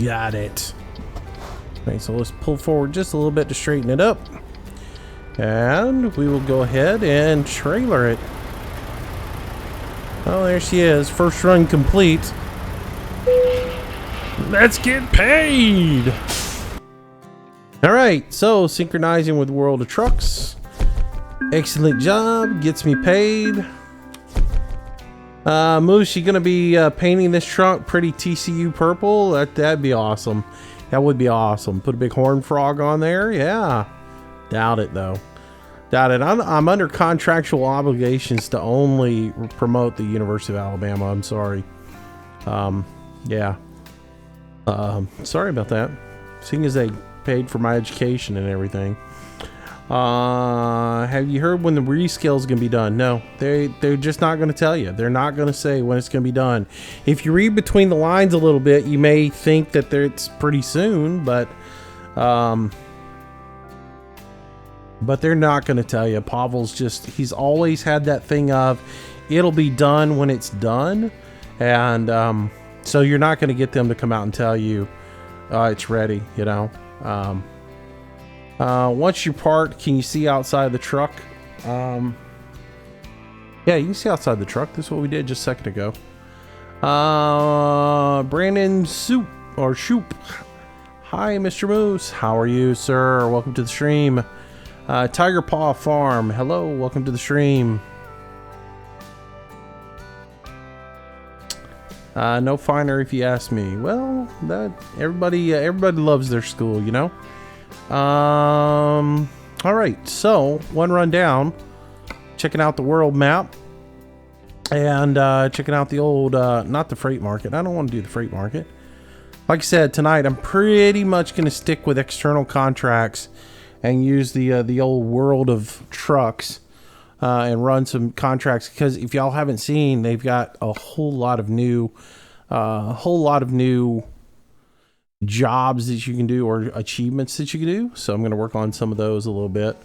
Got it. Okay, so let's pull forward just a little bit to straighten it up. And we will go ahead and trailer it. Oh, there she is. First run complete. Let's get paid. All right, so synchronizing with World of Trucks. Excellent job. Gets me paid. Moose, you gonna be painting this truck pretty TCU purple? That'd be awesome. That would be awesome. Put a big horn frog on there. Yeah. Doubt it though. Doubt it. I'm under contractual obligations to only promote the University of Alabama. I'm sorry. Yeah. Sorry about that. Seeing as they paid for my education and everything. Have you heard when the rescale is going to be done? No, they're just not going to tell you. They're not going to say when it's going to be done. If you read between the lines a little bit, you may think that it's pretty soon, but they're not going to tell you. Pavel's he's always had that thing of it'll be done when it's done. And, so you're not going to get them to come out and tell you, it's ready, you know? Once you're parked, can you see outside the truck? Yeah, you can see outside the truck. This is what we did just a second ago. Brandon Soup or Shoop. Hi, Mr. Moose. How are you, sir? Welcome to the stream. Tiger Paw Farm. Hello, welcome to the stream. No finer if you ask me. Well, that everybody loves their school, you know. All right, so one run down, checking out the world map and checking out the old not the freight market. I don't want to do the freight market. Like I said, tonight I'm pretty much going to stick with external contracts and use the old World of Trucks and run some contracts, because if y'all haven't seen, they've got a whole lot of new jobs that you can do, or achievements that you can do. So I'm going to work on some of those a little bit.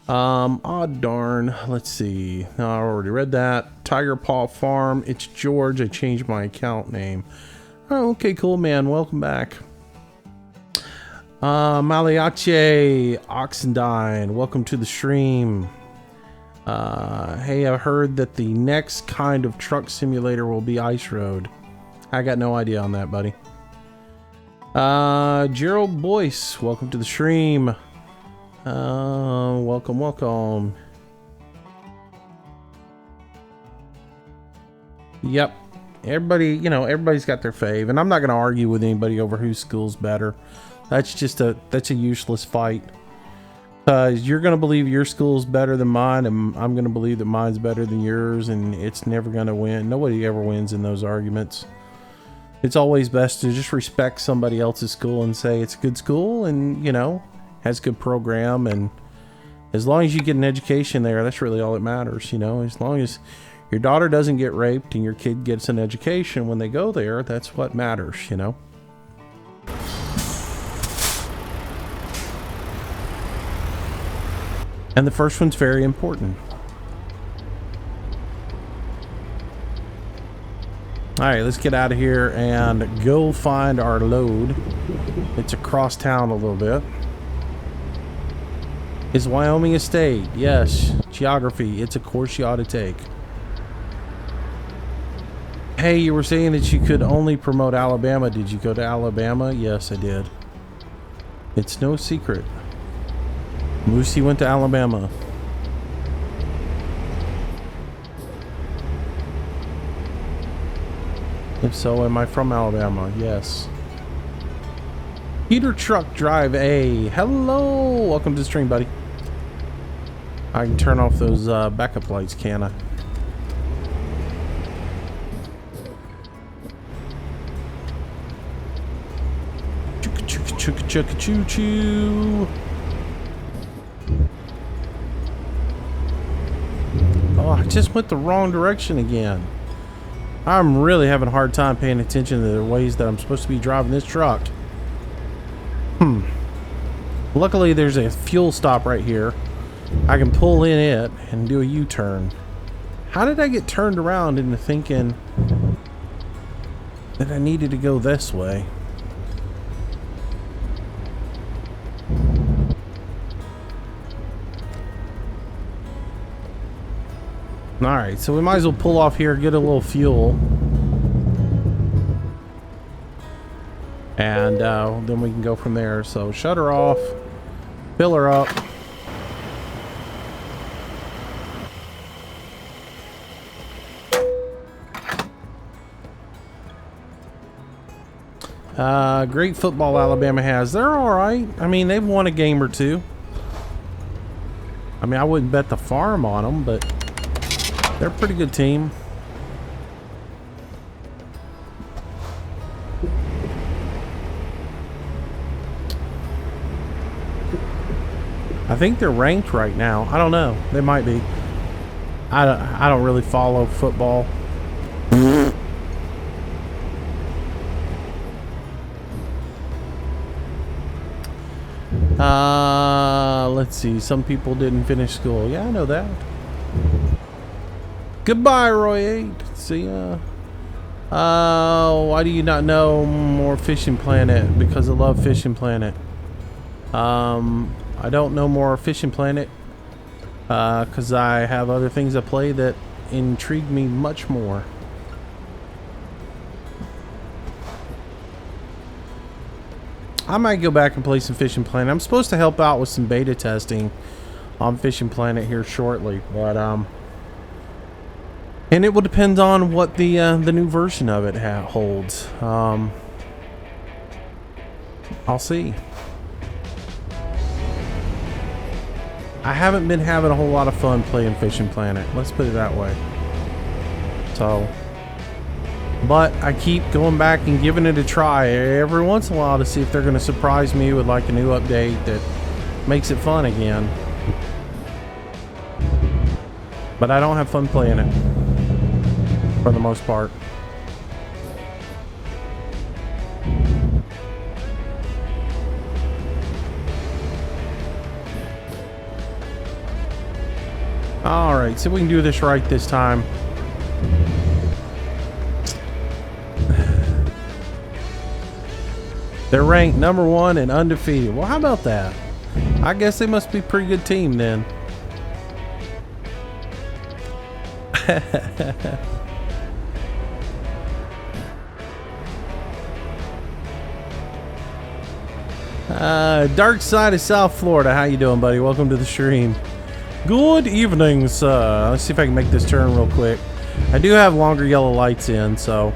Oh darn, let's see. No, I already read that. Tiger Paw Farm. It's George. I changed my account name. Oh, okay, cool, man. Welcome back. Maliache Oxendine, welcome to the stream. Hey, I heard that the next kind of truck simulator will be Ice Road. I got no idea on that, buddy. Gerald Boyce, welcome to the stream. Welcome. Yep. Everybody's got their fave, and I'm not going to argue with anybody over whose school's better. That's a useless fight. You're going to believe your school's better than mine, and I'm going to believe that mine's better than yours, and it's never going to win. Nobody ever wins in those arguments. It's always best to just respect somebody else's school and say it's a good school and, has a good program. And as long as you get an education there, that's really all that matters. As long as your daughter doesn't get raped and your kid gets an education when they go there, that's what matters, And the first one's very important. All right, let's get out of here and go find our load. It's across town a little bit. Is Wyoming a state? Yes. Geography, it's a course you ought to take. Hey, you were saying that you could only promote Alabama. Did you go to Alabama? Yes, I did. It's no secret. Moosey went to Alabama. If so, am I from Alabama? Yes. Peter Truck Drive A. Hello! Welcome to the stream, buddy. I can turn off those backup lights, can I? Choo-choo. Oh, I just went the wrong direction again. I'm really having a hard time paying attention to the ways that I'm supposed to be driving this truck. Luckily, there's a fuel stop right here. I can pull in it and do a U-turn. How did I get turned around into thinking that I needed to go this way? Alright, so we might as well pull off here, get a little fuel. And then we can go from there. So shut her off, fill her up. Great football Alabama has. They're alright. I mean, they've won a game or two. I mean, I wouldn't bet the farm on them, but they're a pretty good team. I think they're ranked right now. I don't know. They might be. I don't really follow football. Let's see. Some people didn't finish school. Yeah, I know that. Goodbye, Roy 8. See ya. Why do you not know more Fishing Planet? Because I love Fishing Planet. I don't know more Fishing Planet because I have other things I play that intrigue me much more. I might go back and play some Fishing Planet. I'm supposed to help out with some beta testing on Fishing Planet here shortly, but and it will depend on what the new version of it holds. I'll see. I haven't been having a whole lot of fun playing Fishing Planet. Let's put it that way. So, but I keep going back and giving it a try every once in a while to see if they're going to surprise me with like a new update that makes it fun again. But I don't have fun playing it for the most part. Alright, see if we can do this right this time. They're ranked #1 and undefeated. Well, how about that? I guess they must be a pretty good team then. Dark side of South Florida. How you doing, buddy? Welcome to the stream. Good evening, sir. Let's see if I can make this turn real quick. I do have longer yellow lights in, so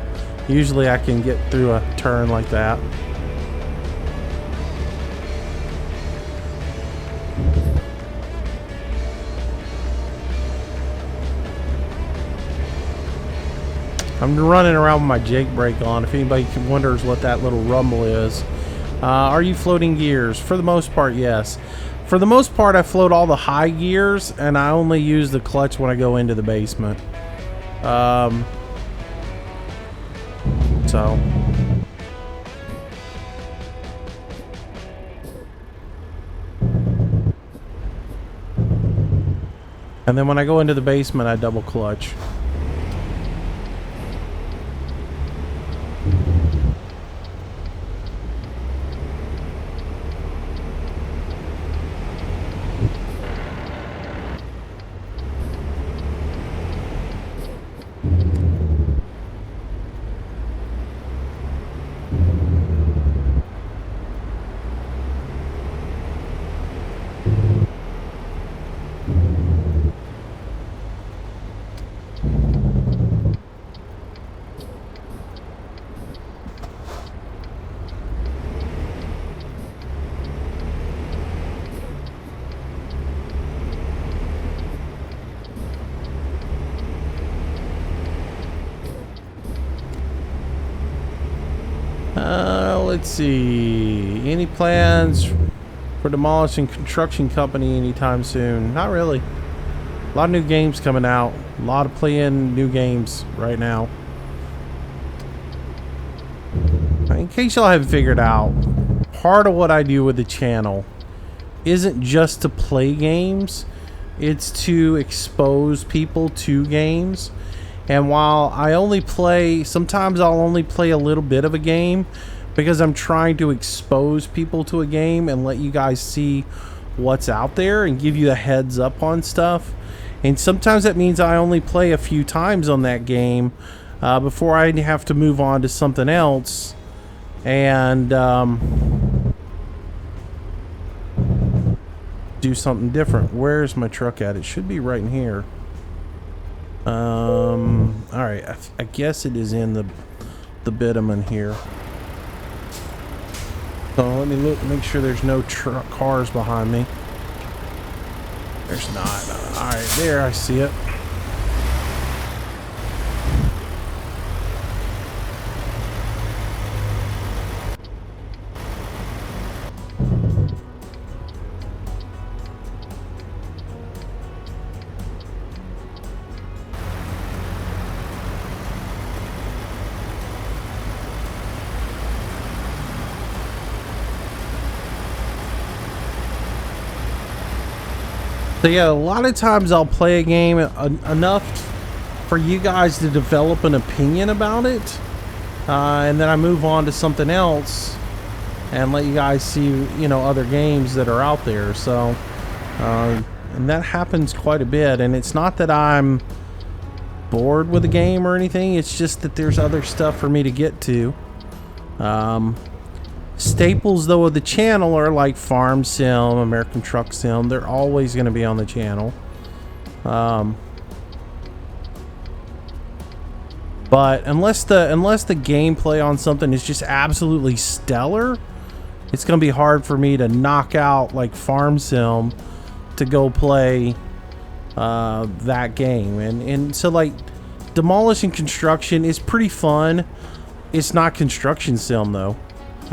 usually I can get through a turn like that. I'm running around with my Jake brake on. If anybody wonders what that little rumble is. Are you floating gears? For the most part, yes. For the most part, I float all the high gears, and I only use the clutch when I go into the basement. So. And then when I go into the basement, I double clutch. let's see. Any plans for demolishing construction company anytime soon? Not really. A lot of new games coming out. A lot of playing new games right now. In case y'all haven't figured out, part of what I do with the channel isn't just to play games. It's to expose people to games. And while I only play, sometimes I'll only play a little bit of a game because I'm trying to expose people to a game and let you guys see what's out there and give you a heads up on stuff. And sometimes that means I only play a few times on that game before I have to move on to something else and do something different. Where's my truck at? It should be right in here. Alright, I guess it is in the bitumen here. So let me look, make sure there's no cars behind me. There's not. Alright, there, I see it. So yeah, a lot of times I'll play a game enough for you guys to develop an opinion about it, and then I move on to something else and let you guys see, you know, other games that are out there. So and that happens quite a bit, and it's not that I'm bored with the game or anything, it's just that there's other stuff for me to get to. Staples though of the channel are like Farm Sim, American Truck Sim. They're always going to be on the channel. But unless the gameplay on something is just absolutely stellar, it's going to be hard for me to knock out like Farm Sim to go play that game. And so like demolishing construction is pretty fun. It's not construction sim though.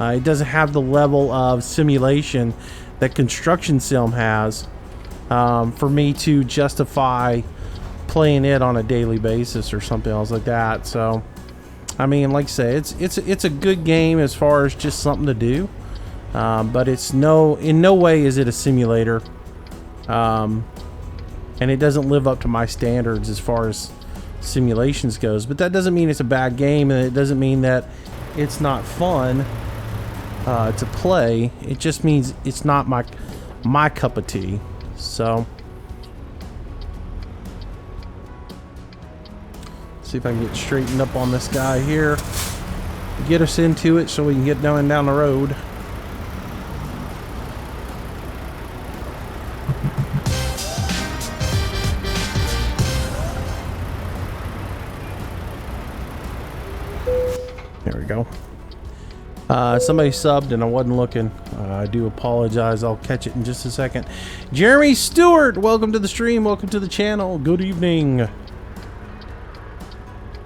It doesn't have the level of simulation that construction sim has for me to justify playing it on a daily basis or something else like that. So, I mean, like I say, it's a good game as far as just something to do, but it's in no way is it a simulator, and it doesn't live up to my standards as far as simulations goes. But that doesn't mean it's a bad game, and it doesn't mean that it's not fun to play. It just means it's not my cup of tea. So see if I can get straightened up on this guy here, get us into it so we can get down the road. There we go. Somebody subbed and I wasn't looking. I do apologize. I'll catch it in just a second. Jeremy Stewart, welcome to the stream. Welcome to the channel. Good evening.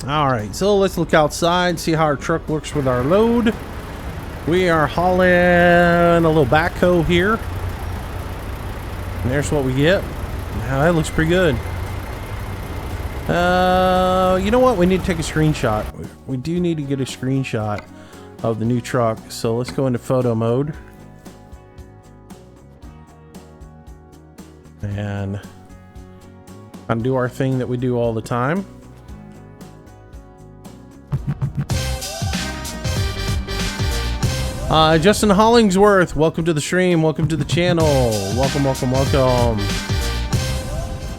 All right, so let's look outside, see how our truck works with our load. We are hauling a little backhoe here. And there's what we get. Now that looks pretty good. You know what? We need to take a screenshot. We do need to get a screenshot of the new truck. So let's go into photo mode. And undo our thing that we do all the time. Justin Hollingsworth, welcome to the stream. Welcome to the channel. Welcome, welcome, welcome.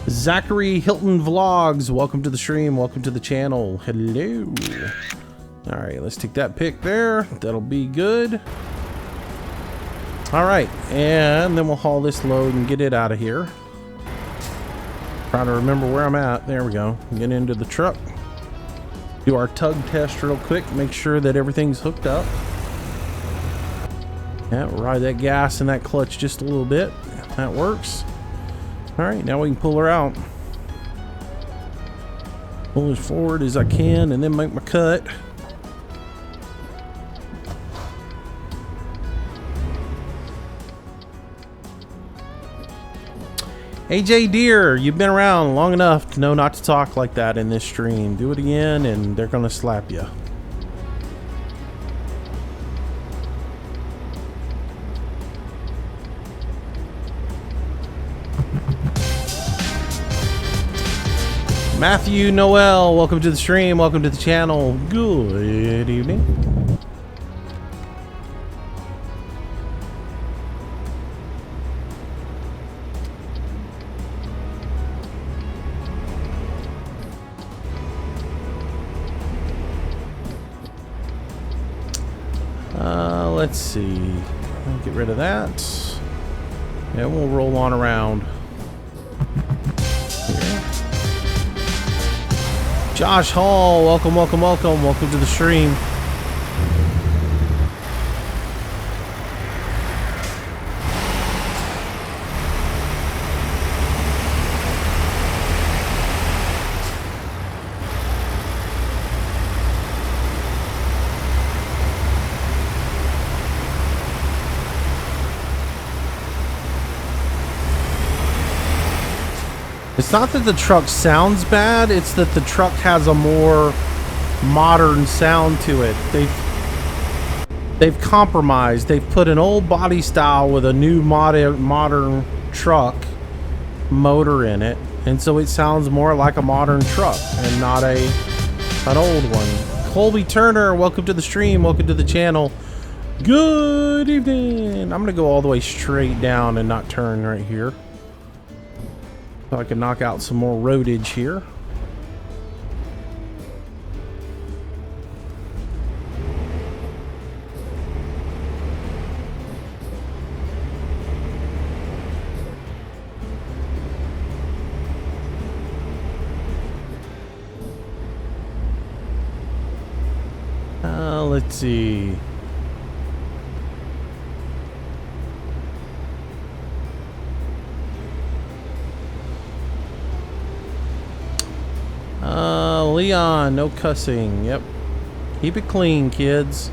Zachary Hilton Vlogs, welcome to the stream. Welcome to the channel. Hello. All right, let's take that pic there. That'll be good. All right, and then we'll haul this load and get it out of here. Trying to remember where I'm at. There we go. Get into the truck. Do our tug test real quick. Make sure that everything's hooked up. Yeah, ride that gas and that clutch just a little bit. That works. All right, now we can pull her out. Pull as forward as I can and then make my cut. AJ Deer, you've been around long enough to know not to talk like that in this stream. Do it again and they're gonna slap you. Matthew Noel, welcome to the stream, welcome to the channel. Good evening. Let's see. I'll get rid of that. And we'll roll on around. Here. Josh Hall, welcome, welcome, welcome. Welcome to the stream. It's not that the truck sounds bad, it's that the truck has a more modern sound to it. They've compromised. They've put an old body style with a new modern truck motor in it, and so it sounds more like a modern truck and not an old one. Colby Turner, welcome to the stream, welcome to the channel. Good evening. I'm gonna go all the way straight down and not turn right here, so I can knock out some more roadage here. Let's see. Leon, no cussing. Yep. Keep it clean, kids.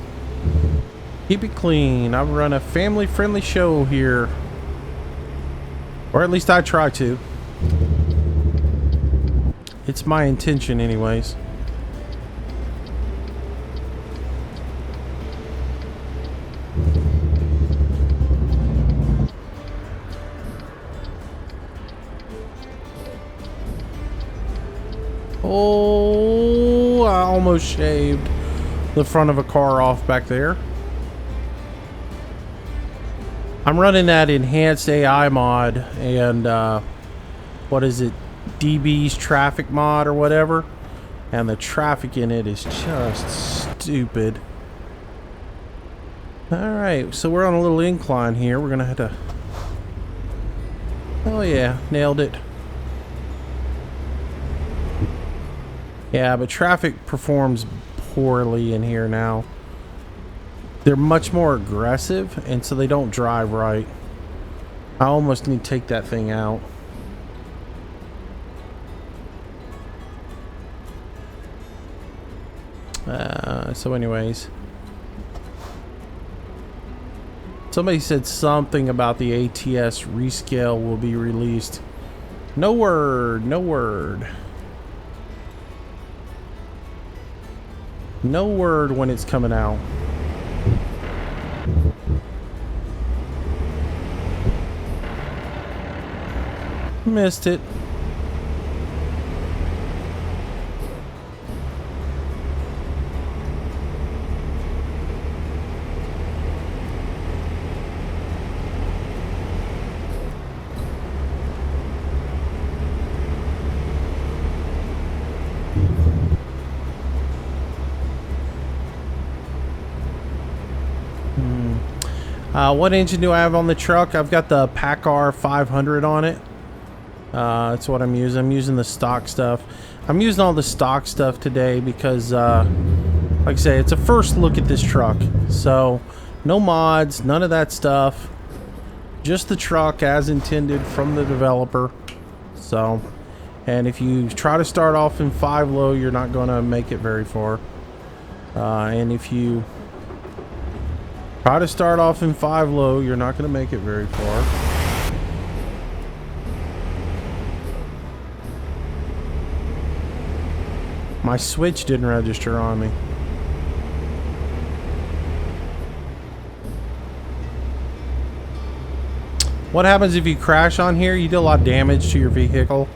Keep it clean. I run a family-friendly show here. Or at least I try to. It's my intention anyways. Oh, I almost shaved the front of a car off back there. I'm running that enhanced AI mod and what is it, DB's traffic mod or whatever, and the traffic in it is just stupid. Alright, so we're on a little incline here. We're gonna have to... Oh yeah, nailed it. Yeah, but traffic performs poorly in here now. They're much more aggressive, and so they don't drive right. I almost need to take that thing out. So anyways. Somebody said something about the ATS rescale will be released. No word, no word. No word when it's coming out. Missed it. What engine do I have on the truck? I've got the PACCAR 500 on it. That's what I'm using. I'm using the stock stuff. I'm using all the stock stuff today because, like I say, it's a first look at this truck. So, no mods, none of that stuff. Just the truck as intended from the developer. So, and if you try to start off in 5 low, you're not going to make it very far. And if you try to start off in 5 low, you're not going to make it very far. My switch didn't register on me. What happens if you crash on here? You do a lot of damage to your vehicle.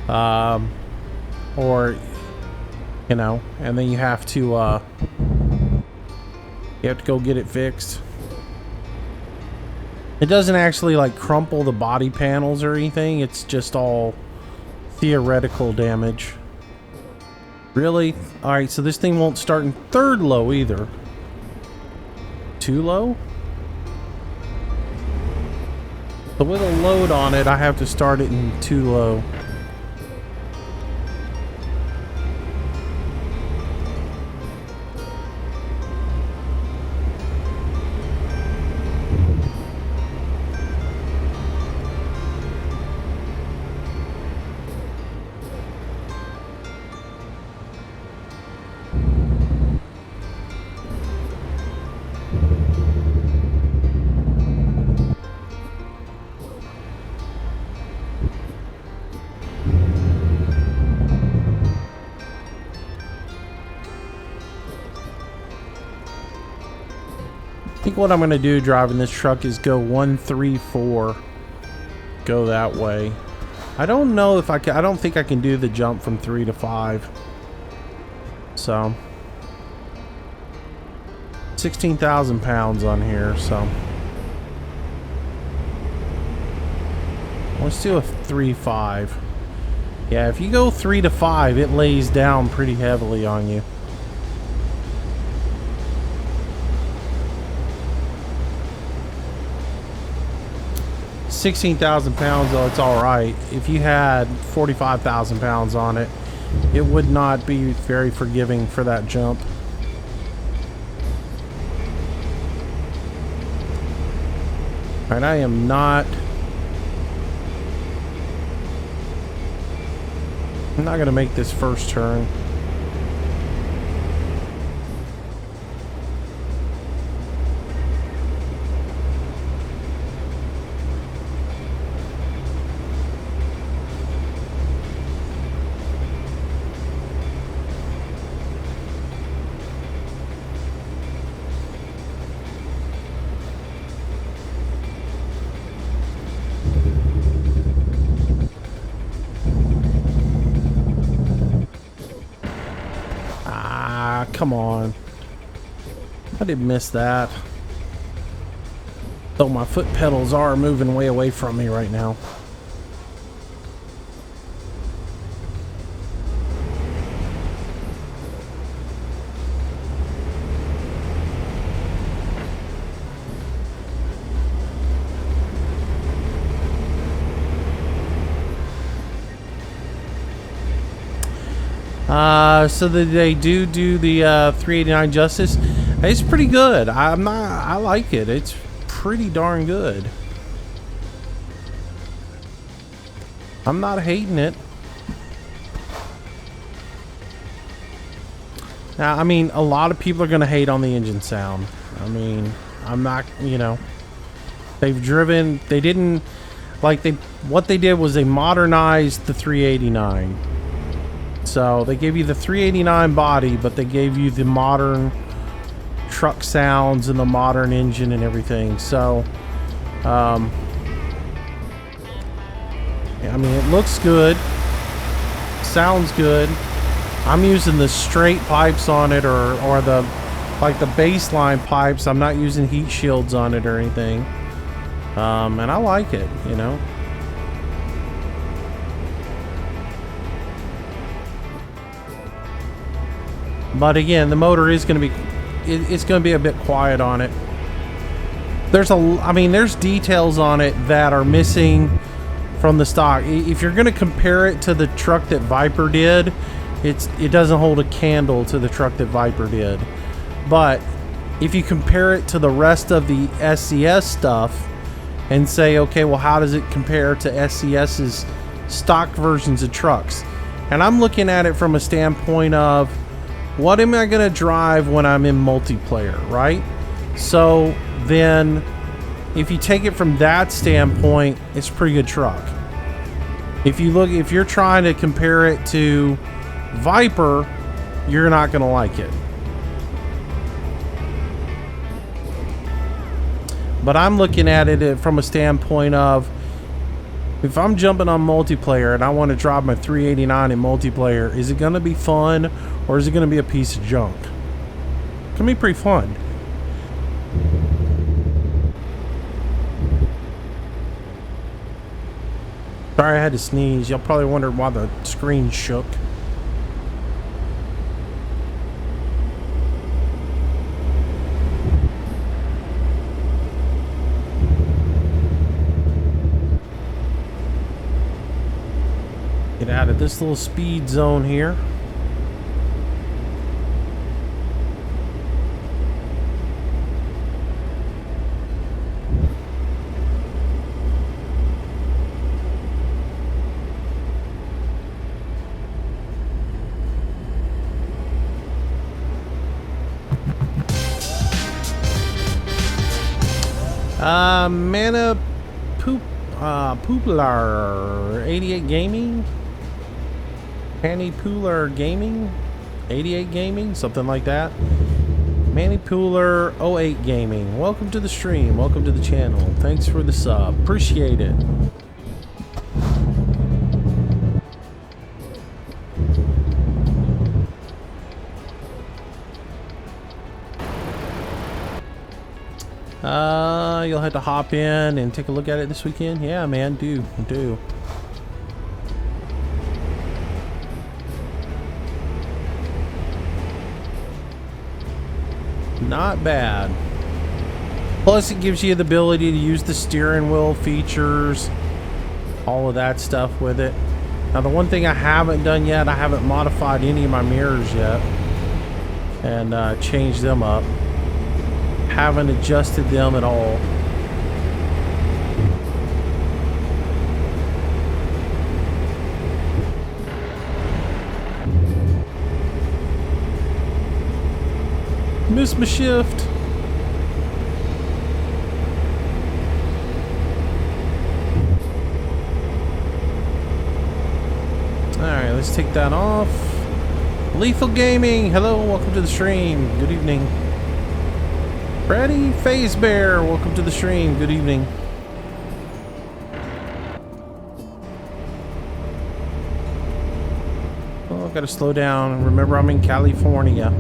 Or, you know, and then you have to go get it fixed. It doesn't actually like crumple the body panels or anything. It's just all theoretical damage. Really? Alright, so this thing won't start in third low either. Too low? So with a load on it, I have to start it in too low. I think what I'm going to do driving this truck is go 1, 3, 4. Go that way. I don't know if I can. I don't think I can do the jump from 3 to 5. So 16,000 pounds on here. So let's do a 3, 5. Yeah, if you go 3 to 5, it lays down pretty heavily on you. $16,000 though, it's all right. If you had 45,000 pounds on it, it would not be very forgiving for that jump. All right, I am not. I'm not gonna make this first turn. Come on. I did miss that. Though my foot pedals are moving way away from me right now. So they do the 389 Justice. It's pretty good. I like it. It's pretty darn good. I'm not hating it. Now, I mean, a lot of people are going to hate on the engine sound. I mean, I'm not, you know, they've driven, they didn't, like, what they did was they modernized the 389. So they gave you the 389 body, but they gave you the modern truck sounds and the modern engine and everything. So, yeah, I mean, it looks good, sounds good. I'm using the straight pipes on it, or the like the baseline pipes. I'm not using heat shields on it or anything, and I like it, you know. But again, the motor is going to be, it's going to be a bit quiet on it. I mean, there's details on it that are missing from the stock. If you're going to compare it to the truck that Viper did, it doesn't hold a candle to the truck that Viper did. But if you compare it to the rest of the SCS stuff and say, okay, well, how does it compare to SCS's stock versions of trucks? And I'm looking at it from a standpoint of, what am I going to drive when I'm in multiplayer, right? So then if you take it from that standpoint, it's a pretty good truck. If you're trying to compare it to Viper, you're not gonna like it. But I'm looking at it from a standpoint of, if I'm jumping on multiplayer and I want to drop my 389 in multiplayer, is it gonna be fun or is it gonna be a piece of junk? It can be pretty fun. Sorry, I had to sneeze. Y'all probably wondered why the screen shook. Get out of this little speed zone here. Mana Pooplar 88 Gaming, Manny Pooler Gaming, 88 Gaming, something like that. Manny Pooler 08 Gaming. Welcome to the stream. Welcome to the channel. Thanks for the sub. Appreciate it. You'll have to hop in and take a look at it this weekend. Yeah, man, do. Not bad. Plus, it gives you the ability to use the steering wheel features, all of that stuff with it. Now, the one thing I haven't done yet, I haven't modified any of my mirrors yet and changed them up. Haven't adjusted them at all. Missed my shift. Alright, let's take that off. Lethal Gaming, hello, welcome to the stream. Good evening. Freddy Phase Bear, welcome to the stream. Good evening. Oh, gotta slow down. Remember, I'm in California.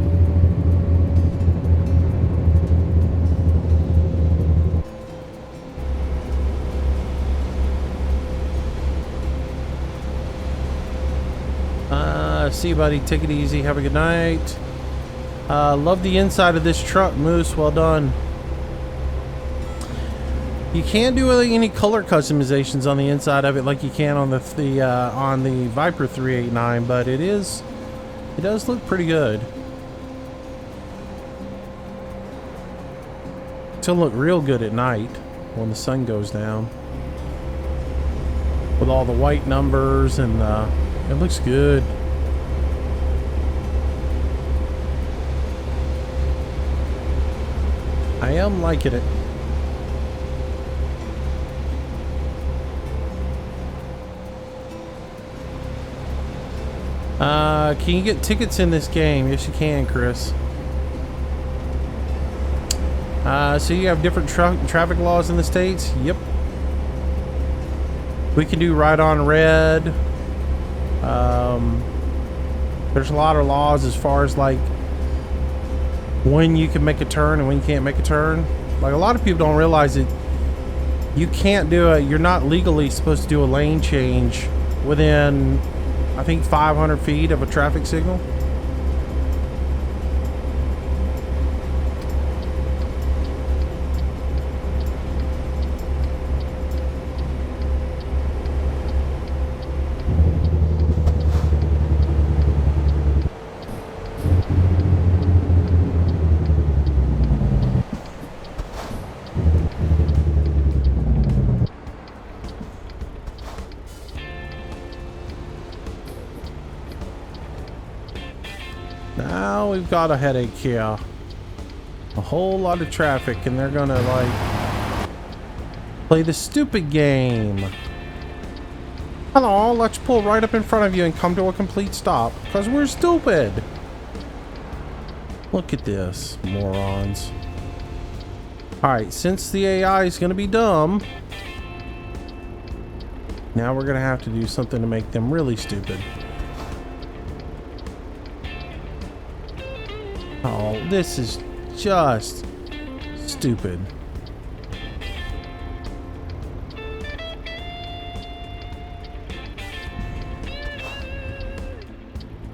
See you, buddy. Take it easy. Have a good night. Love the inside of this truck, Moose. Well done. You can't do any color customizations on the inside of it like you can on the Viper 389, but it does look pretty good. It's gonna look real good at night when the sun goes down with all the white numbers, and it looks good. I am liking it. Can you get tickets in this game? Yes, you can, Chris. So you have different traffic laws in the States? Yep. We can do right on red. There's a lot of laws as far as like when you can make a turn and when you can't make a turn. Like, a lot of people don't realize that you can't do it. You're not legally supposed to do a lane change within, I think, 500 feet of a traffic signal. Now we've got a headache here. A whole lot of traffic, and they're gonna like play the stupid game. Hello, let's pull right up in front of you and come to a complete stop, because we're stupid. Look at this, morons. Alright, since the AI is going to be dumb, now we're going to have to do something to make them really stupid. Oh, this is just stupid.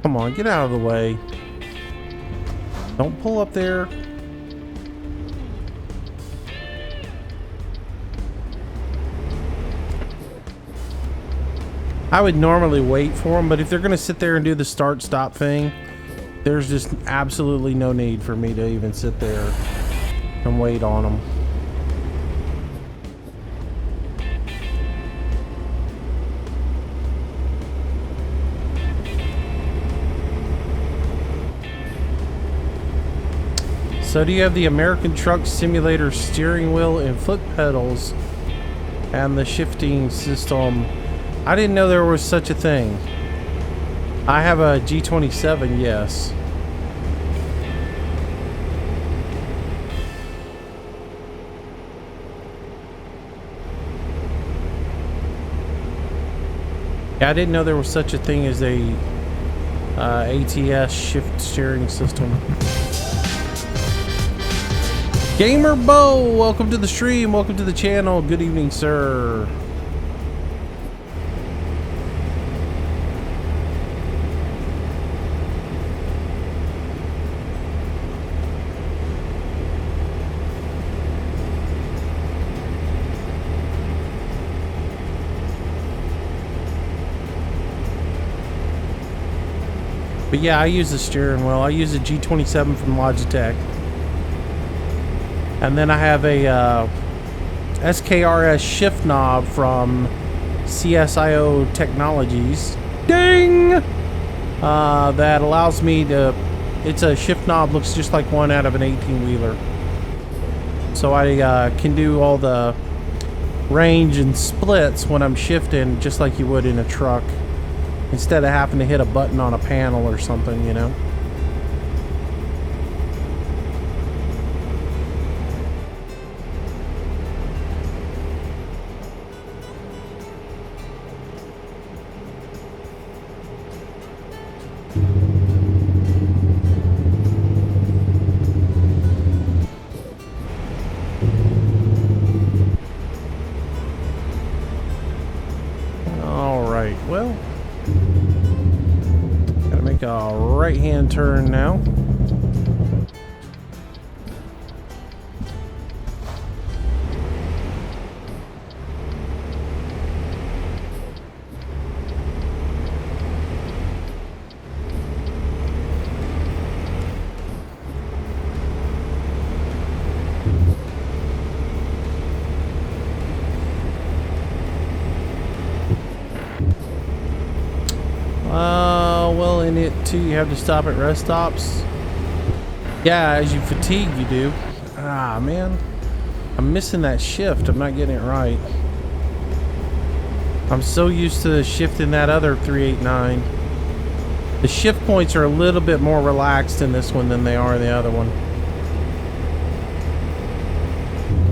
Come on, get out of the way. Don't pull up there. I would normally wait for them, but if they're going to sit there and do the start-stop thing, there's just absolutely no need for me to even sit there and wait on them. So do you have the American Truck Simulator steering wheel and foot pedals and the shifting system? I didn't know there was such a thing. I have a G27, yes. Yeah, I didn't know there was such a thing as a ATS shift steering system. Gamer Bo, welcome to the stream, welcome to the channel. Good evening, sir. But yeah, I use the steering wheel. I use a G27 from Logitech. And then I have a SKRS shift knob from CSIO Technologies. Ding! That allows me to... It's a shift knob, looks just like one out of an 18-wheeler. So I can do all the range and splits when I'm shifting, just like you would in a truck. Instead of having to hit a button on a panel or something, you know? Alright, well... Gotta make a right-hand turn now. Well, in it too, you have to stop at rest stops. Yeah, as you fatigue, you do. Ah, man. I'm missing that shift. I'm not getting it right. I'm so used to shifting that other 389. The shift points are a little bit more relaxed in this one than they are in the other one.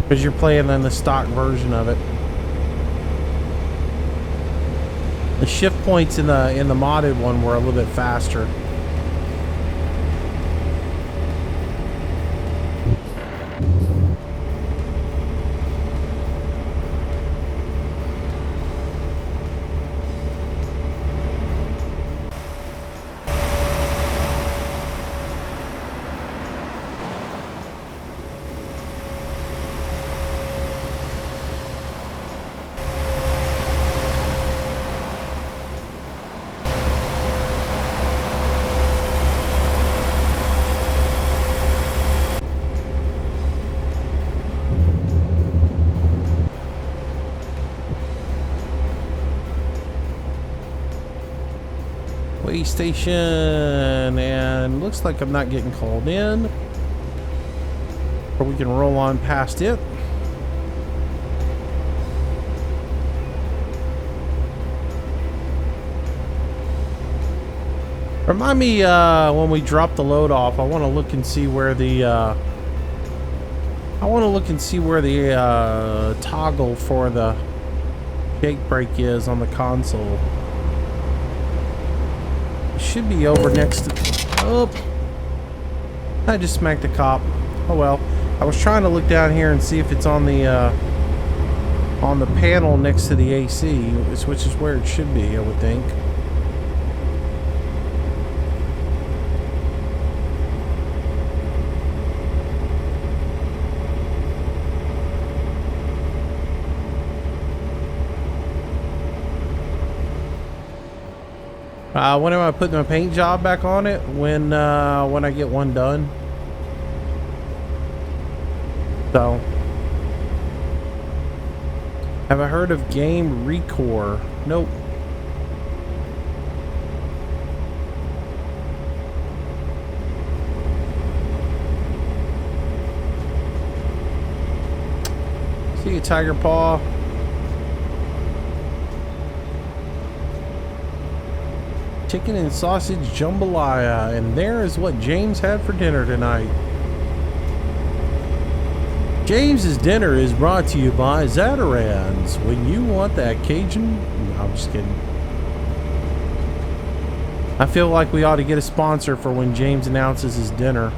Because you're playing on the stock version of it. The shift points in the modded one were a little bit faster. Way station, and looks like I'm not getting called in, or we can roll on past it. Remind me when we drop the load off. I want to look and see where the toggle for the jake brake is on the console. It should be over next to. Oh, I just smacked a cop. Oh well. I was trying to look down here and see if it's on the panel next to the AC, which is where it should be, I would think. When am I putting my paint job back on it? When I get one done. So, have I heard of Game Recore? Nope. See you, Tiger Paw. Chicken and sausage jambalaya, and there is what James had for dinner tonight. James's dinner is brought to you by Zatarain's. When you want that Cajun, no, I'm just kidding. I feel like we ought to get a sponsor for when James announces his dinner,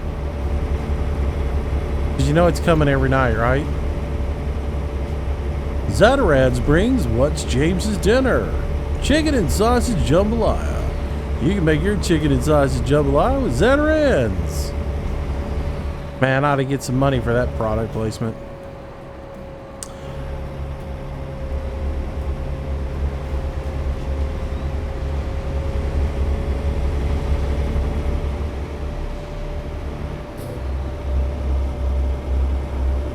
because you know it's coming every night, right? Zatarain's brings what's James's dinner: chicken and sausage jambalaya. You can make your chicken and sausage jambalaya with Zatarain's. Man, I ought to get some money for that product placement.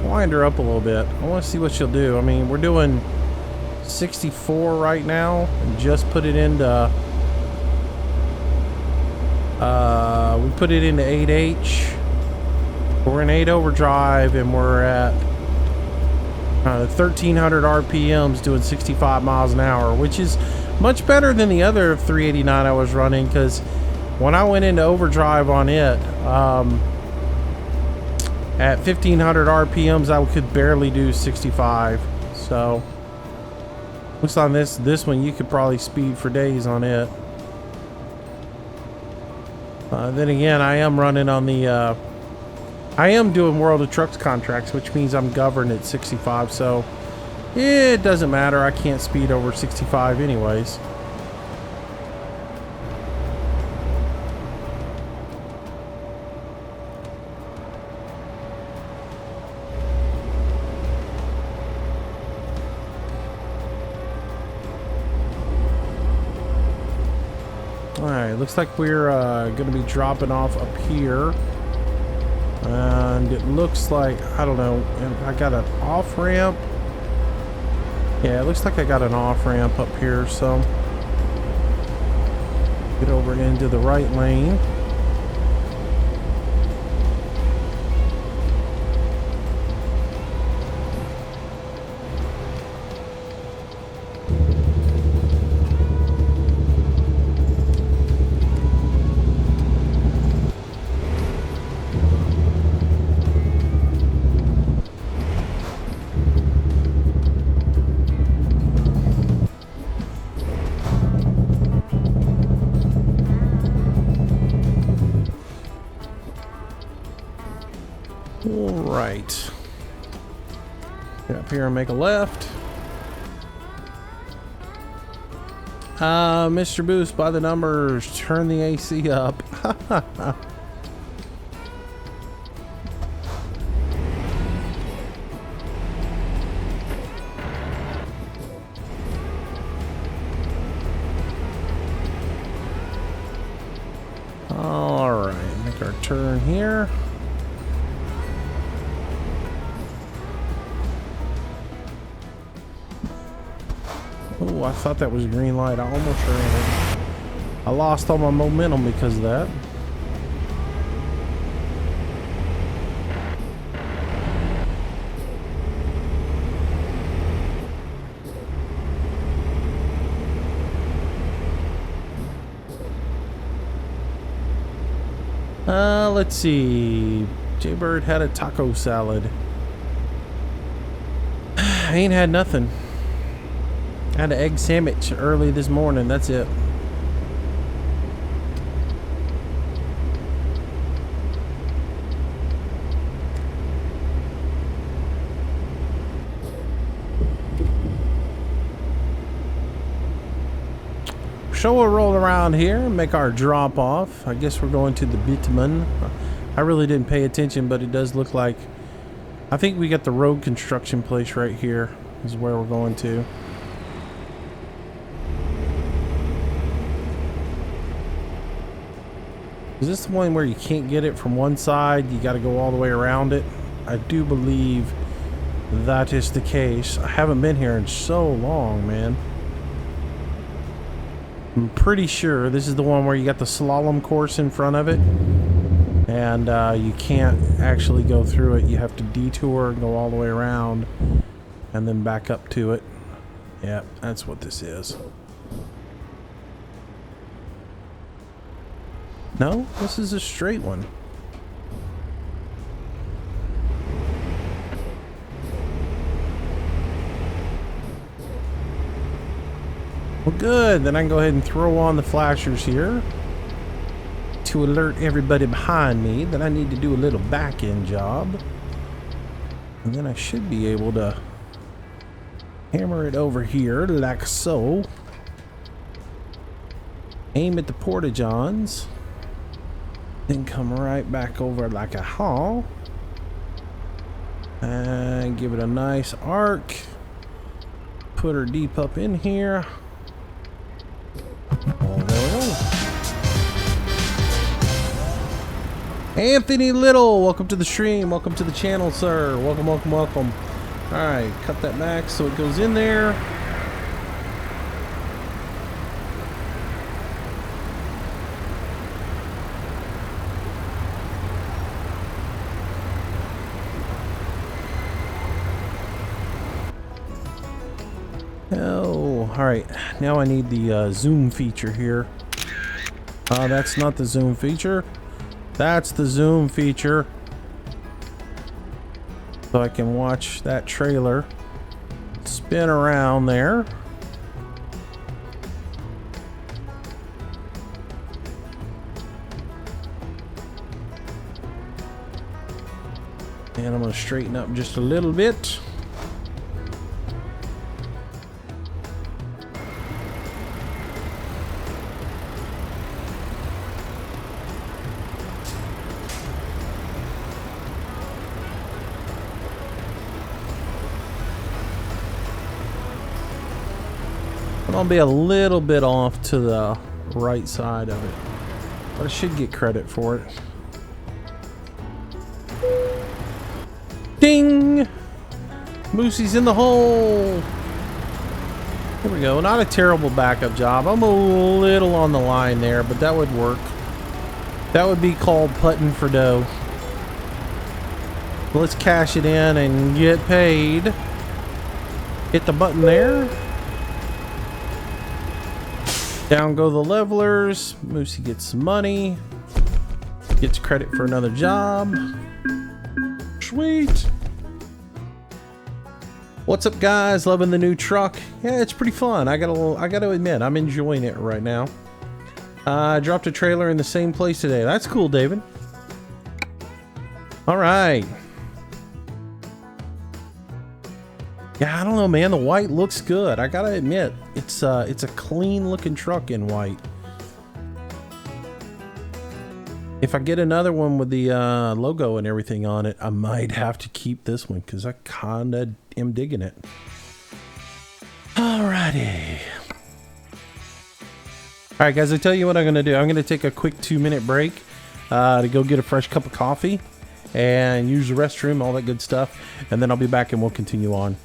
Wind her up a little bit. I want to see what she'll do. I mean, we're doing 64 right now, and just put it into we put it into 8H. We're in 8 overdrive, and we're at 1300 RPMs doing 65 miles an hour, which is much better than the other 389 I was running, because when I went into overdrive on it, at 1500 RPMs I could barely do 65. So looks like this one you could probably speed for days on it. Then again, I am running on the I am doing World of Trucks contracts, which means I'm governed at 65, so it doesn't matter. I can't speed over 65 anyways. Alright, looks like we're going to be dropping off up here. And it looks like, I don't know, I got an off-ramp. Yeah, it looks like I got an off-ramp up here, so get over into the right lane. Alright. Get up here and make a left. Mr. Boost, by the numbers, turn the AC up. Alright, make our turn here. Oh, I thought that was a green light. I almost ran it. I lost all my momentum because of that. Let's see. Jaybird had a taco salad. I ain't had nothing. I had an egg sandwich early this morning. That's it. So we'll roll around here and make our drop off. I guess we're going to the bitumen. I really didn't pay attention, but it does look like, I think we got the road construction place right here is where we're going to. Is this the one where you can't get it from one side? You got to go all the way around it? I do believe that is the case. I haven't been here in so long, man. I'm pretty sure this is the one where you got the slalom course in front of it. And you can't actually go through it. You have to detour and go all the way around and then back up to it. Yeah, that's what this is. No, this is a straight one. Well, good. Then I can go ahead and throw on the flashers here to alert everybody behind me that I need to do a little back-end job. And then I should be able to hammer it over here like so. Aim at the porta-johns. Then come right back over like a haul. And give it a nice arc. Put her deep up in here. Oh, there we go. Anthony Little, welcome to the stream. Welcome to the channel, sir. Welcome, welcome, welcome. Alright, cut that back so it goes in there. Oh, alright. Now I need the zoom feature here. That's not the zoom feature. That's the zoom feature. So I can watch that trailer spin around there. And I'm going to straighten up just a little bit. I'll be a little bit off to the right side of it, but I should get credit for it. Ding! Moosey's in the hole! There we go. Not a terrible backup job. I'm a little on the line there, but that would work. That would be called putting for dough. Let's cash it in and get paid. Hit the button there. Down go the levelers. Moosey gets some money. Gets credit for another job. Sweet. What's up, guys? Loving the new truck. Yeah, it's pretty fun. I gotta admit, I'm enjoying it right now. I dropped a trailer in the same place today. That's cool, David. All right. Yeah, I don't know, man. The white looks good. I gotta admit, it's a clean looking truck in white. If I get another one with the logo and everything on it, I might have to keep this one because I kinda am digging it. Alrighty. Alright, guys, I tell you what I'm gonna do. I'm gonna take a quick 2-minute break to go get a fresh cup of coffee and use the restroom, all that good stuff, and then I'll be back and we'll continue on.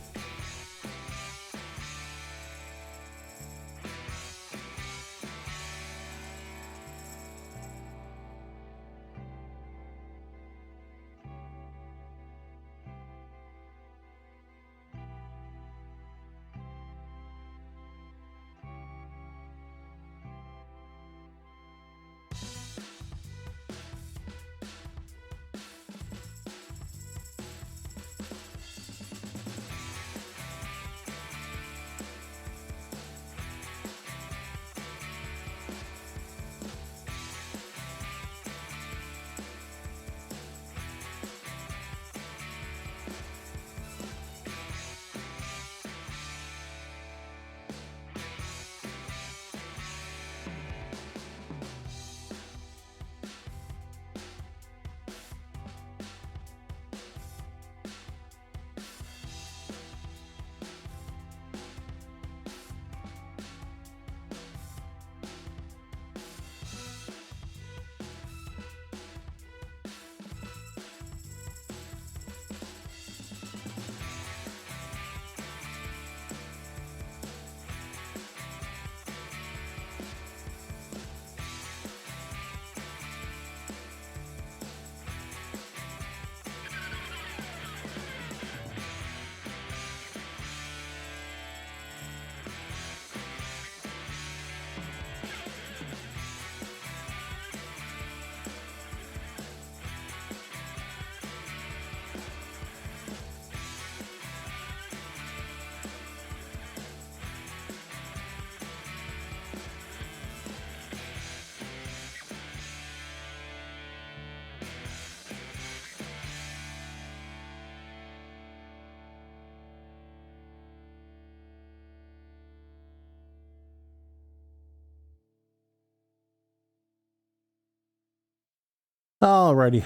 Alrighty,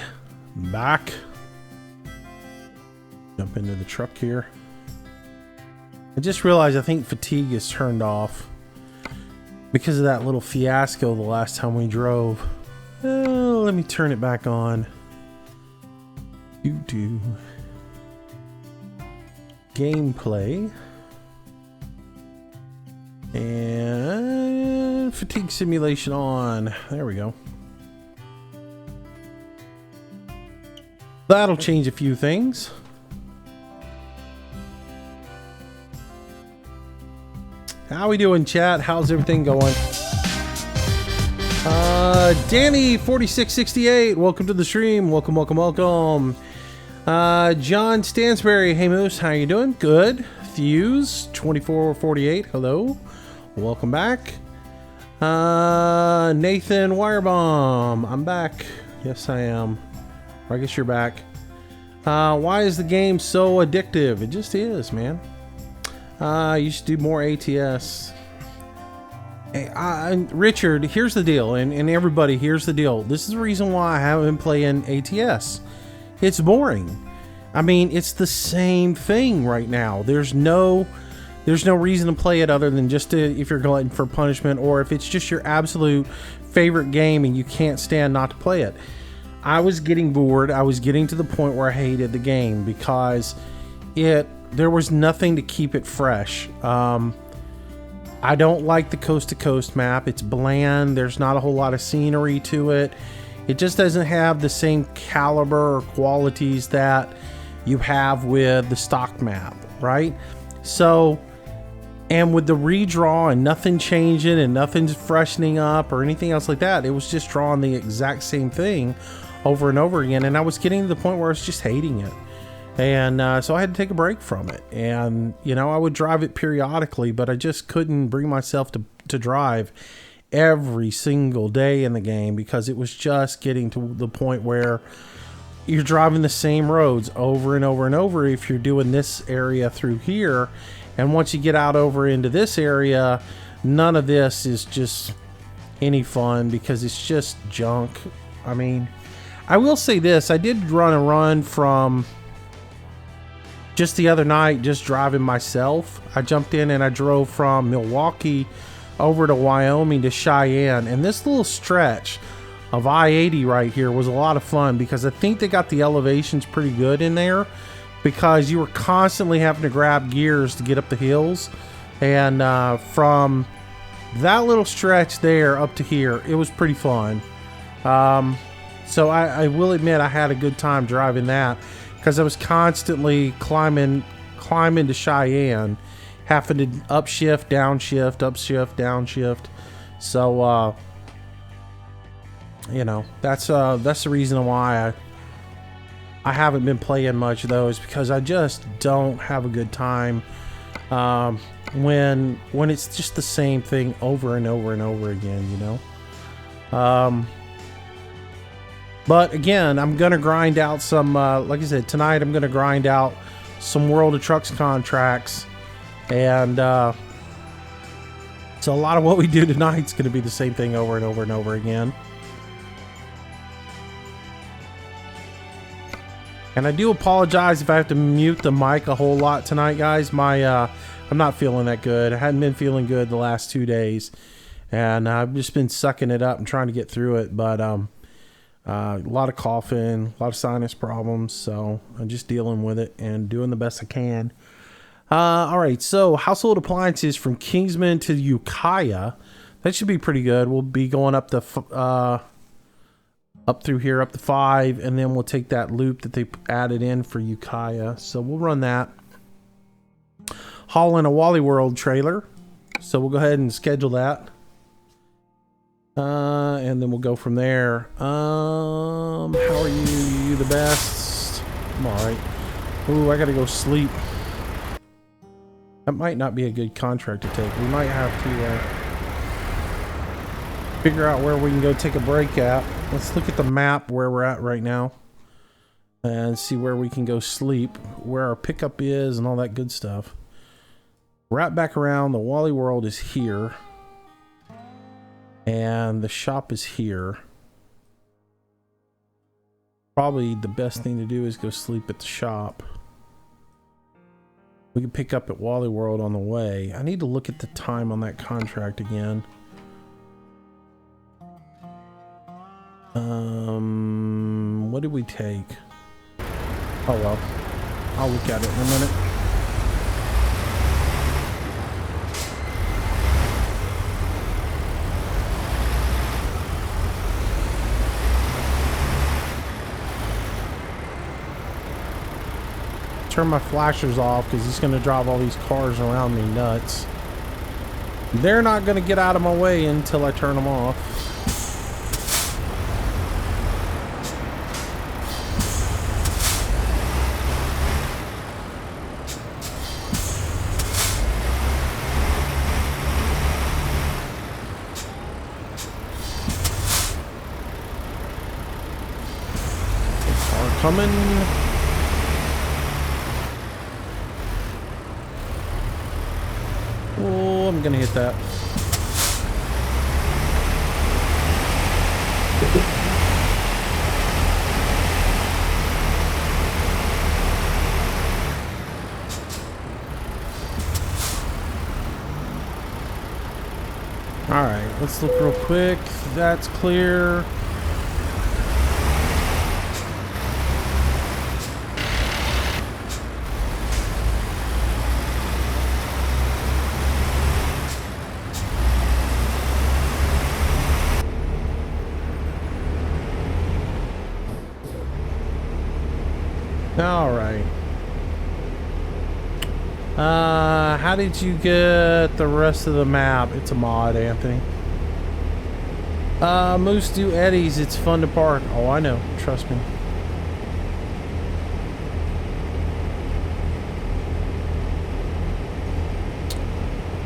back. Jump into the truck here. I just realized I think fatigue is turned off because of that little fiasco the last time we drove. Let me turn it back on. Gameplay. And fatigue simulation on. There we go. That'll change a few things. How we doing, chat? How's everything going? Danny 4668, welcome to the stream. Welcome. John Stansberry, hey Moose, how you doing? Good. Fuse 2448, hello. Welcome back. Nathan Wirebomb, I'm back. Yes, I am. I guess you're back. Why is the game so addictive? It just is, man. You should do more ATS. Hey, Richard, here's the deal, and everybody, here's the deal. This is the reason why I haven't been playing ATS. It's boring. I mean, it's the same thing right now. There's no reason to play it other than just if you're glutton for punishment, or if it's just your absolute favorite game and you can't stand not to play it. I was getting bored. I was getting to the point where I hated the game because there was nothing to keep it fresh. I don't like the coast to coast map. It's bland. There's not a whole lot of scenery to it. It just doesn't have the same caliber or qualities that you have with the stock map, right? So, and with the redraw and nothing changing and nothing's freshening up or anything else like that, it was just drawing the exact same thing over and over again. And I was getting to the point where I was just hating it. And so I had to take a break from it. And, you know, I would drive it periodically, but I just couldn't bring myself to drive every single day in the game because it was just getting to the point where you're driving the same roads over and over and over if you're doing this area through here. And once you get out over into this area, none of this is just any fun because it's just junk. I mean, I will say this. I did run from... just the other night, just driving myself, I jumped in and I drove from Milwaukee over to Wyoming to Cheyenne. And this little stretch of I-80 right here was a lot of fun because I think they got the elevations pretty good in there because you were constantly having to grab gears to get up the hills. And from that little stretch there up to here, it was pretty fun. So I will admit I had a good time driving that. Because I was constantly climbing to Cheyenne, having to upshift, downshift, upshift, downshift. So, you know, that's the reason why I haven't been playing much of those because I just don't have a good time when it's just the same thing over and over and over again, you know. But again, I'm going to grind out some, like I said, tonight I'm going to grind out some World of Trucks contracts. And so a lot of what we do tonight is going to be the same thing over and over and over again. And I do apologize if I have to mute the mic a whole lot tonight, guys. I'm not feeling that good. I hadn't been feeling good the last 2 days. And I've just been sucking it up and trying to get through it. But, a lot of coughing, a lot of sinus problems, so I'm just dealing with it and doing the best I can. All right, so household appliances from Kingsman to Ukiah. That should be pretty good. We'll be going up through here, up to 5, and then we'll take that loop that they added in for Ukiah. So we'll run that. Haul in a Wally World trailer. So we'll go ahead and schedule that. And then we'll go from there. How are you? You the best? I'm alright. Ooh, I gotta go sleep. That might not be a good contract to take. We might have to figure out where we can go take a break at. Let's look at the map where we're at right now. And see where we can go sleep. Where our pickup is and all that good stuff. Wrap back around. The Wally World is here. And the shop is here. Probably the best thing to do is go sleep at the shop. We can pick up at Wally World on the way. I need to look at the time on that contract again. What did we take? Oh well, I'll look at it in a minute. Turn my flashers off because he's going to drive all these cars around me nuts. They're not going to get out of my way until I turn them off. Car coming. Oh, I'm gonna hit that. All right, let's look real quick. That's clear. All right. How did you get the rest of the map? It's a mod, Anthony. Moose do eddies. It's fun to park. Oh, I know. Trust me.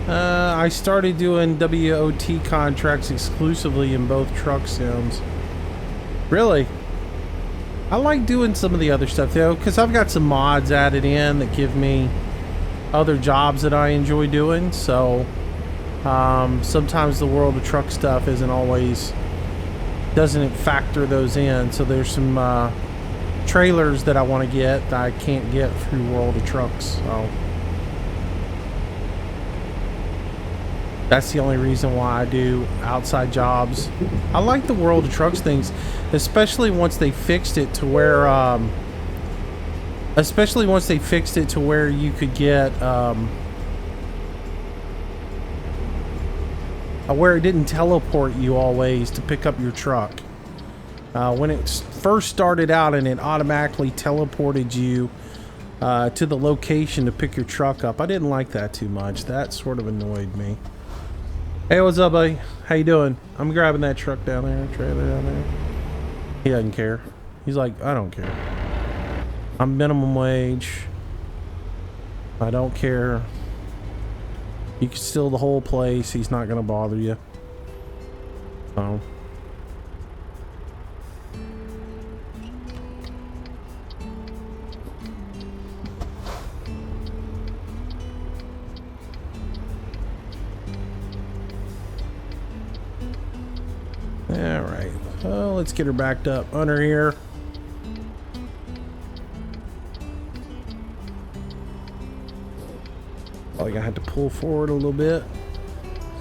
I started doing WOT contracts exclusively in both truck sims. Really? I like doing some of the other stuff though, because I've got some mods added in that give me other jobs that I enjoy doing. So sometimes the World of Truck stuff doesn't factor those in. So there's some trailers that I want to get that I can't get through World of Trucks. So that's the only reason why I do outside jobs. I like the World of Trucks things, especially once they fixed it to where, you could get, where it didn't teleport you always to pick up your truck. When it first started out and it automatically teleported you to the location to pick your truck up, I didn't like that too much. That sort of annoyed me. Hey, what's up, buddy? How you doing? I'm grabbing that truck down there, trailer down there. He doesn't care. He's like, I don't care. I'm minimum wage. I don't care. You can steal the whole place. He's not gonna bother you. So. All right, well, let's get her backed up under here. Probably gonna have to pull forward a little bit,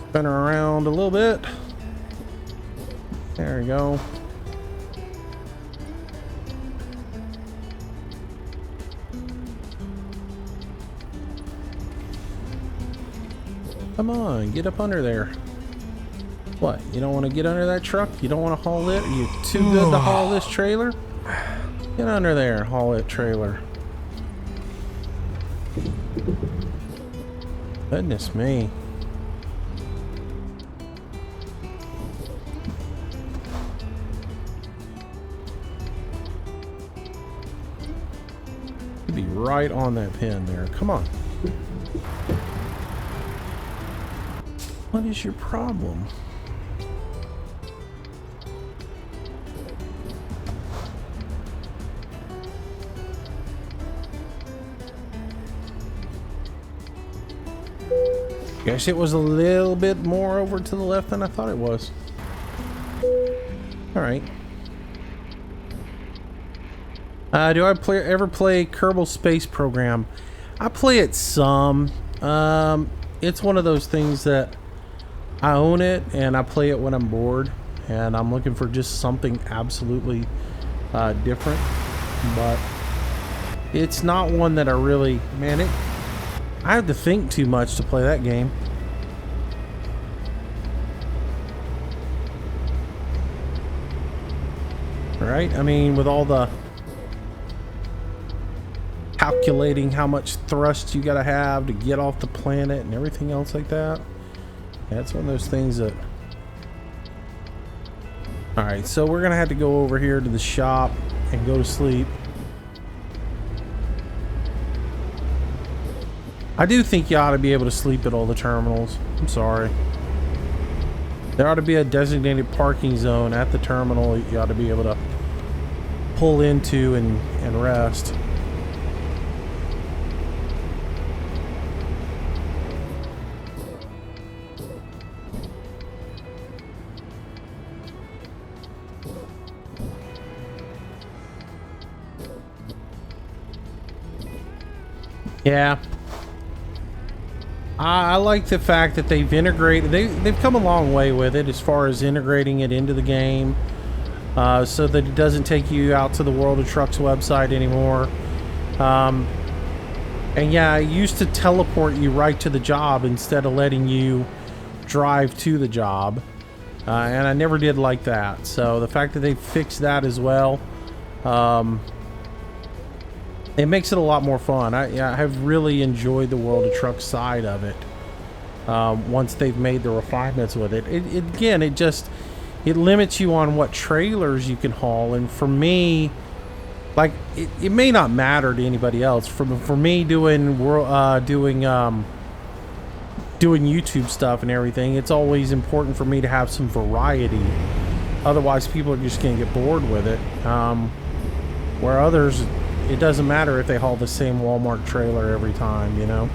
spin her around a little bit. There we go. Come on, get up under there. What, you don't want to get under that truck? You don't want to haul it? Are you too good to haul this trailer? Get under there, haul it trailer. Goodness me. You'd be right on that pin there. Come on. What is your problem? Guess it was a little bit more over to the left than I thought it was. All right. Do I ever play Kerbal Space Program? I play it some. It's one of those things that I own it and I play it when I'm bored and I'm looking for just something absolutely different. But it's not one that I really, man, I have to think too much to play that game. Right? I mean, with all the calculating how much thrust you gotta have to get off the planet and everything else like that. Yeah, it's one of those things that... Alright, so we're gonna have to go over here to the shop and go to sleep. I do think you ought to be able to sleep at all the terminals. I'm sorry. There ought to be a designated parking zone at the terminal you ought to be able to pull into and rest. Yeah. I like the fact that they've integrated, they've come a long way with it as far as integrating it into the game, so that it doesn't take you out to the World of Trucks website anymore. And yeah, it used to teleport you right to the job instead of letting you drive to the job, and I never did like that. So the fact that they fixed that as well, it makes it a lot more fun. I have really enjoyed the World of Trucks side of it. Once they've made the refinements with it, it limits you on what trailers you can haul. And for me, like it may not matter to anybody else. For me, doing YouTube stuff and everything, it's always important for me to have some variety. Otherwise, people are just gonna get bored with it. Where others, it doesn't matter if they haul the same Walmart trailer every time, you know.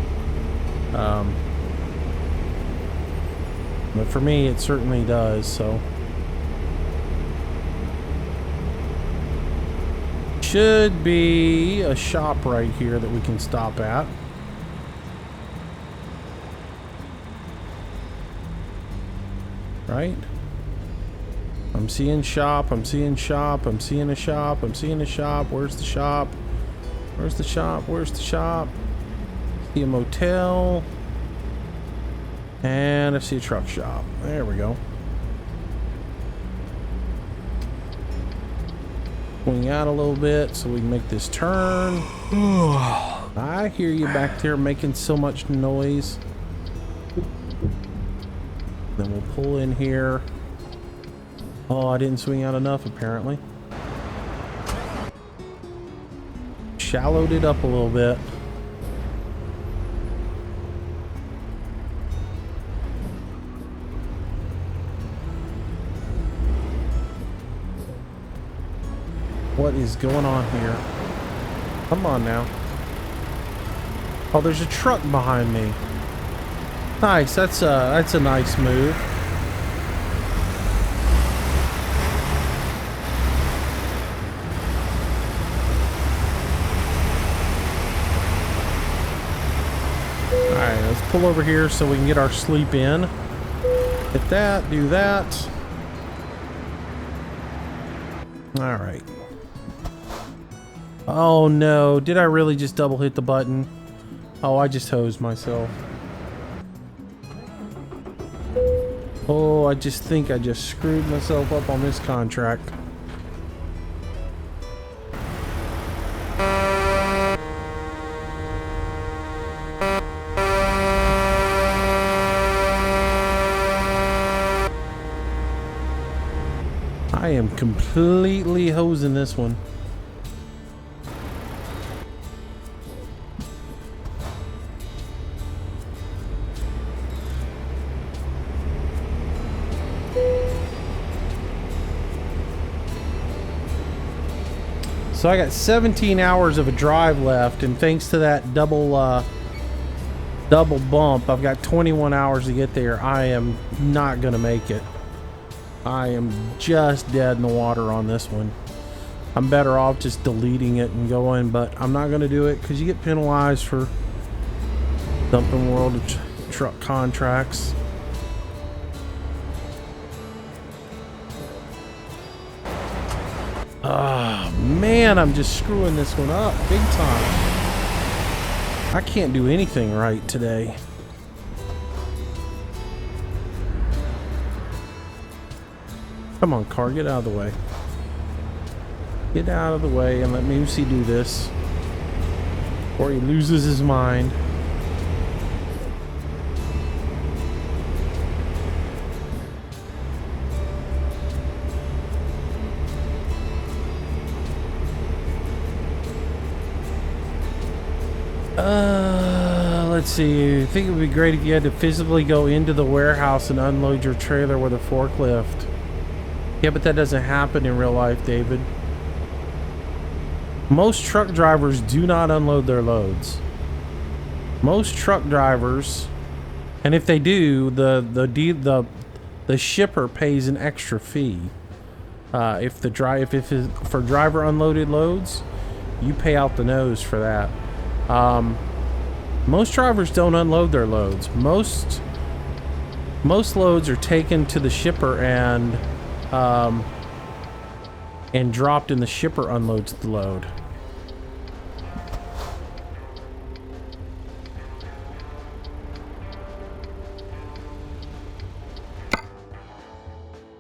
But for me, it certainly does. So should be a shop right here that we can stop at. Right? I'm seeing shop, I'm seeing shop, I'm seeing a shop, I'm seeing a shop. Where's the shop? Where's the shop? Where's the shop? See a motel. And I see a truck shop. There we go. Swing out a little bit so we can make this turn. I hear you back there making so much noise. Then we'll pull in here. Oh, I didn't swing out enough apparently. Shallowed it up a little bit. What is going on here? Come on now. Oh, there's a truck behind me. Nice, that's a nice move. Alright, let's pull over here so we can get our sleep in. Hit that, do that. Alright. Oh no, did I really just double hit the button? Oh, I just hosed myself. Oh, I just think I just screwed myself up on this contract. I am completely hosing this one. So I got 17 hours of a drive left, and thanks to that double bump, I've got 21 hours to get there. I am not gonna make it. I am just dead in the water on this one. I'm better off just deleting it and going, but I'm not going to do it because you get penalized for dumping world of truck contracts. Oh man, I'm just screwing this one up big time. I can't do anything right today. Come on, car, get out of the way. Get out of the way and let Moosey do this, or he loses his mind. Let's see. I think it would be great if you had to physically go into the warehouse and unload your trailer with a forklift. Yeah, but that doesn't happen in real life, David. Most truck drivers do not unload their loads. Most truck drivers, and if they do, the shipper pays an extra fee. If for driver unloaded loads, you pay out the nose for that. Most drivers don't unload their loads. Most loads are taken to the shipper and dropped, and the shipper unloads the load.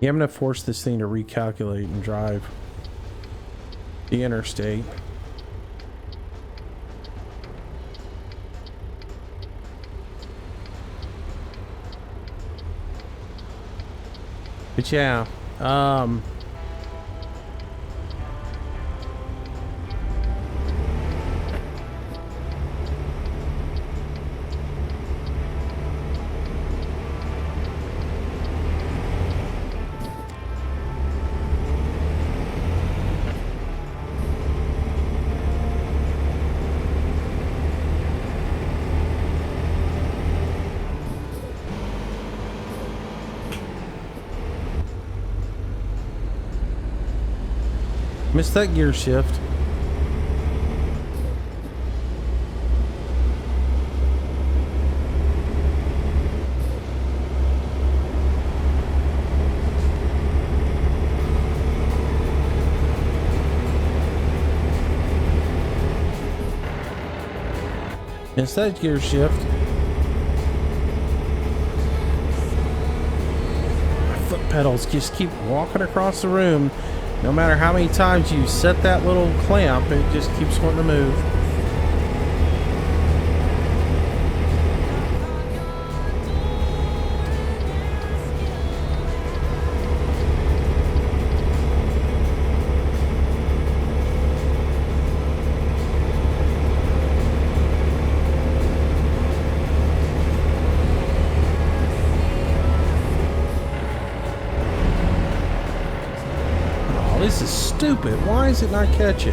Yeah, I'm gonna force this thing to recalculate and drive the interstate. But yeah, missed that gear shift. Missed that gear shift. My foot pedals just keep walking across the room. No matter how many times you set that little clamp, it just keeps wanting to move. This is stupid. Why is it not catching?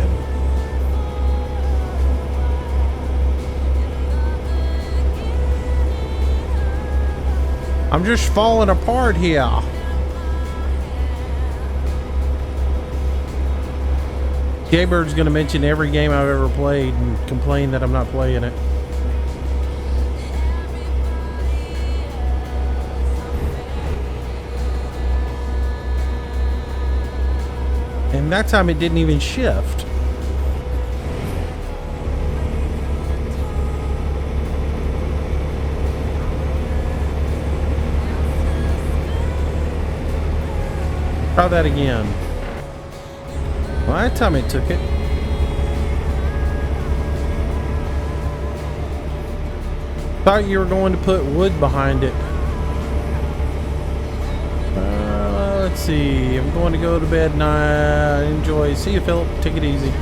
I'm just falling apart here. Jaybird's gonna mention every game I've ever played and complain that I'm not playing it. And that time it didn't even shift. Try that again. Well, that time it took it. Thought you were going to put wood behind it. Let's see. I'm going to go to bed now. Enjoy. See you, Philip. Take it easy.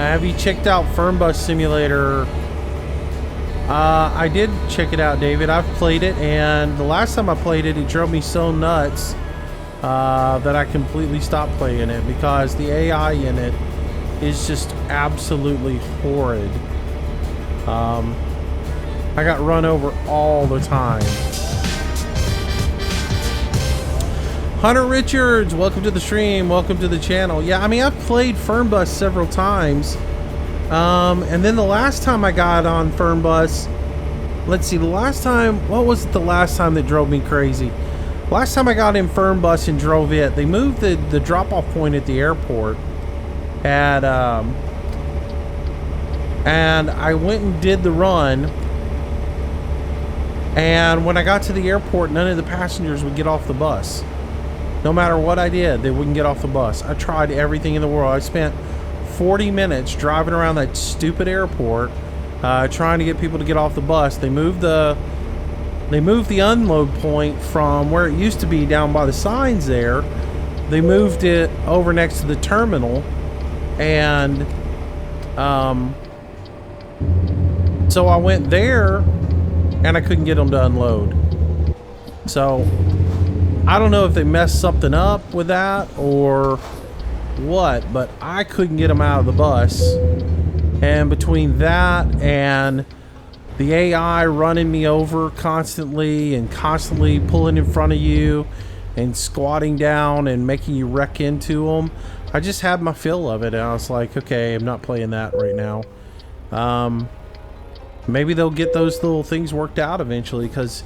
have you checked out Fernbus Simulator? I did check it out, David. I've played it, and the last time I played it, it drove me so nuts that I completely stopped playing it because the AI in it is just absolutely horrid. I got run over all the time. Hunter Richards, welcome to the stream. Welcome to the channel. Yeah, I mean, I've played Fernbus several times. And then the last time I got on Fernbus, let's see, the last time, what was it the last time that drove me crazy? Last time I got in Fernbus and drove it, they moved the drop-off point at the airport. And I went and did the run. And when I got to the airport, none of the passengers would get off the bus. No matter what I did, they wouldn't get off the bus. I tried everything in the world. I spent 40 minutes driving around that stupid airport trying to get people to get off the bus. They moved the unload point from where it used to be down by the signs there. They moved it over next to the terminal, and so I went there and I couldn't get them to unload. So I don't know if they messed something up with that or what, but I couldn't get them out of the bus. And between that and the AI running me over constantly and constantly pulling in front of you and squatting down and making you wreck into them, I just had my fill of it, and I was like, okay, I'm not playing that right now. Maybe they'll get those little things worked out eventually, because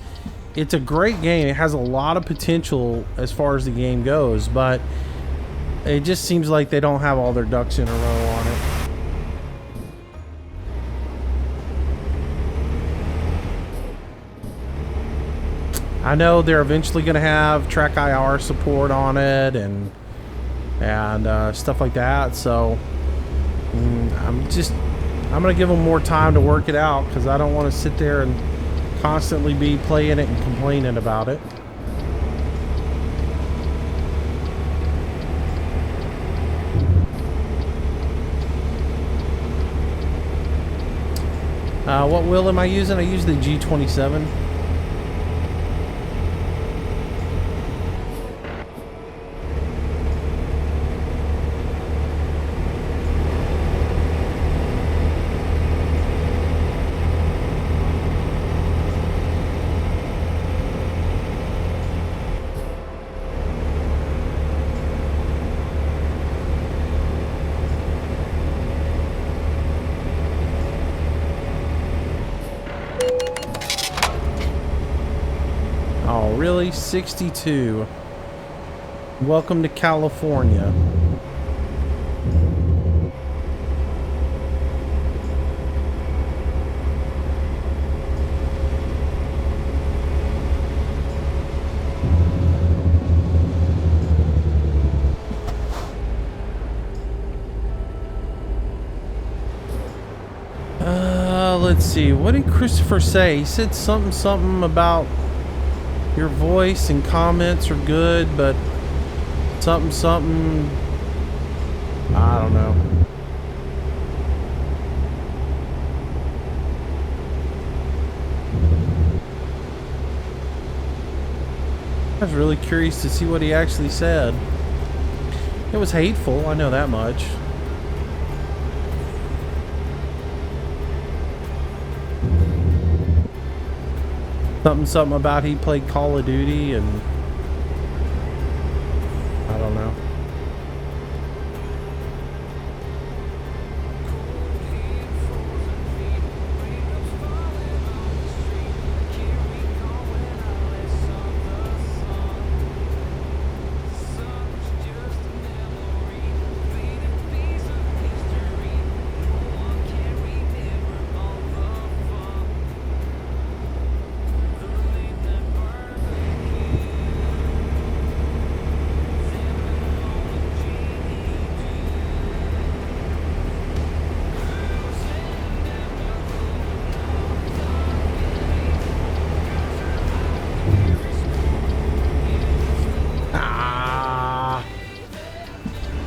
it's a great game. It has a lot of potential as far as the game goes, but it just seems like they don't have all their ducks in a row on it. I know they're eventually going to have track IR support on it and stuff like that, so I'm going to give them more time to work it out, because I don't want to sit there and constantly be playing it and complaining about it. What wheel am I using? I use the G27. Oh, really? 62. Welcome to California. Let's see. What did Christopher say? He said something about your voice and comments are good, but something, I don't know. I was really curious to see what he actually said. It was hateful, I know that much. Something about he played Call of Duty, and I don't know.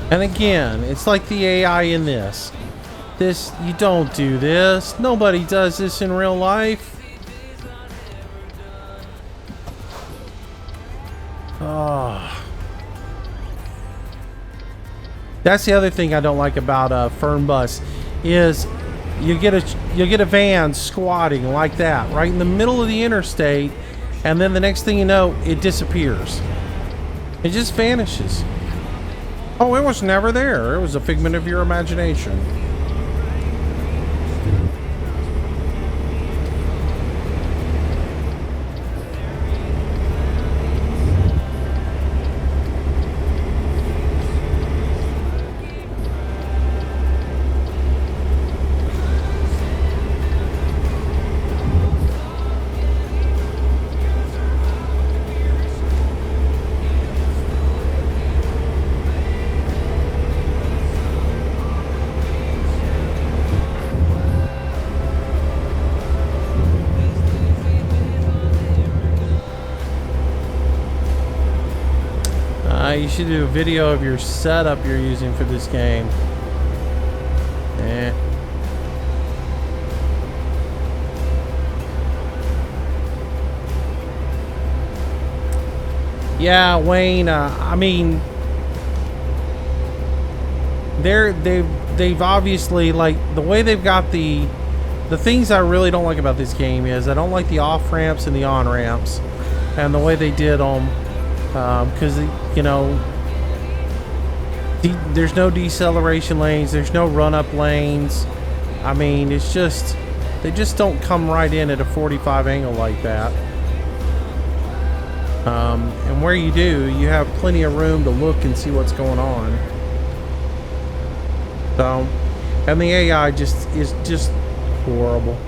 And again, it's like the AI in this. This, you don't do this. Nobody does this in real life. Oh. That's the other thing I don't like about Fernbus is you get a van squatting like that right in the middle of the interstate, and then the next thing you know, it disappears. It just vanishes. Oh, it was never there. It was a figment of your imagination. You should do a video of your setup you're using for this game. Yeah, Wayne. I mean, they've obviously, like, the way they've got the things I really don't like about this game is I don't like the off ramps and the on ramps, and the way they did them. Because, you know, there's no deceleration lanes, there's no run-up lanes. I mean, it's just, they just don't come right in at a 45 angle like that. And where you do, you have plenty of room to look and see what's going on. So, and the AI is just horrible.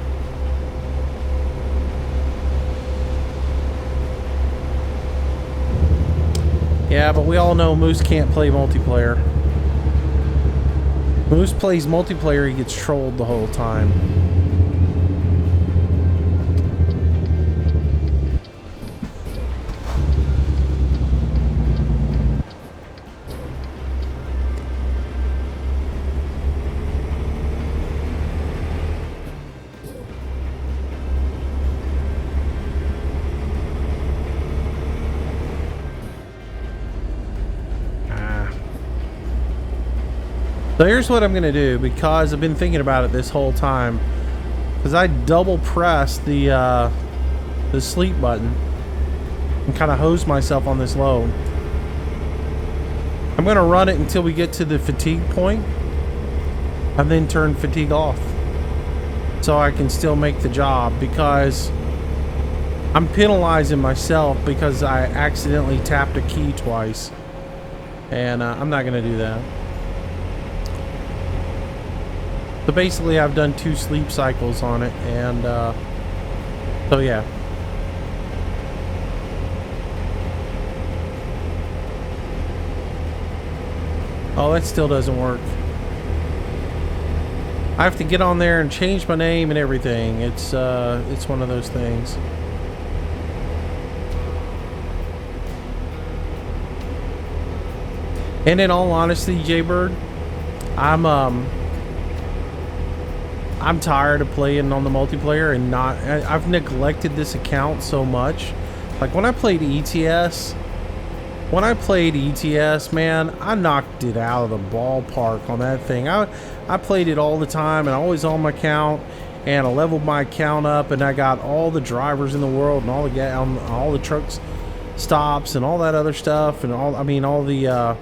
Yeah, but we all know Moose can't play multiplayer. Moose plays multiplayer, he gets trolled the whole time. So here's what I'm gonna do, because I've been thinking about it this whole time. Because I double pressed the sleep button and kind of hose myself on this load. I'm gonna run it until we get to the fatigue point, and then turn fatigue off, so I can still make the job. Because I'm penalizing myself because I accidentally tapped a key twice, and I'm not gonna do that. So basically I've done 2 sleep cycles on it, and so yeah. Oh, that still doesn't work. I have to get on there and change my name and everything. It's one of those things. And in all honesty, Jaybird, I'm tired of playing on the multiplayer and I've neglected this account so much. Like when I played ETS, man, I knocked it out of the ballpark on that thing. I played it all the time and always on my account, and I leveled my account up, and I got all the drivers in the world and all the trucks stops and all that other stuff, and all the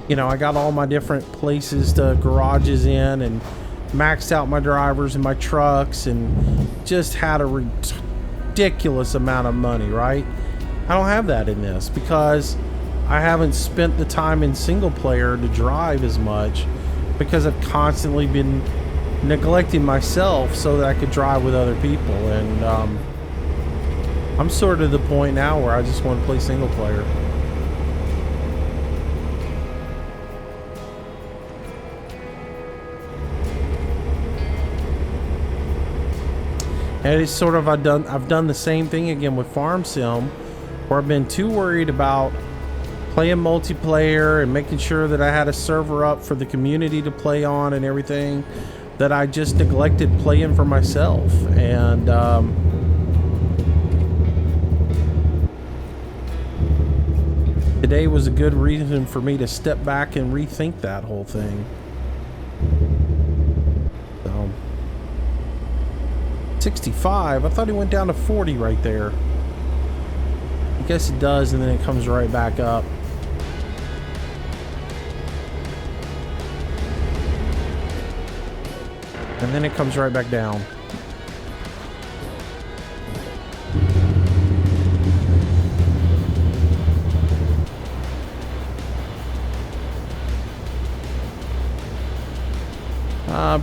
you know, I got all my different places to garages in, and maxed out my drivers and my trucks, and just had a ridiculous amount of money, right? I don't have that in this because I haven't spent the time in single player to drive as much, because I've constantly been neglecting myself so that I could drive with other people. And I'm sort of the point now where I just want to play single player. And it's sort of, I've done the same thing again with Farm Sim, where I've been too worried about playing multiplayer and making sure that I had a server up for the community to play on and everything, that I just neglected playing for myself. And today was a good reason for me to step back and rethink that whole thing. So 65, I thought he went down to 40 right there. I guess it does, and then it comes right back up. And then it comes right back down.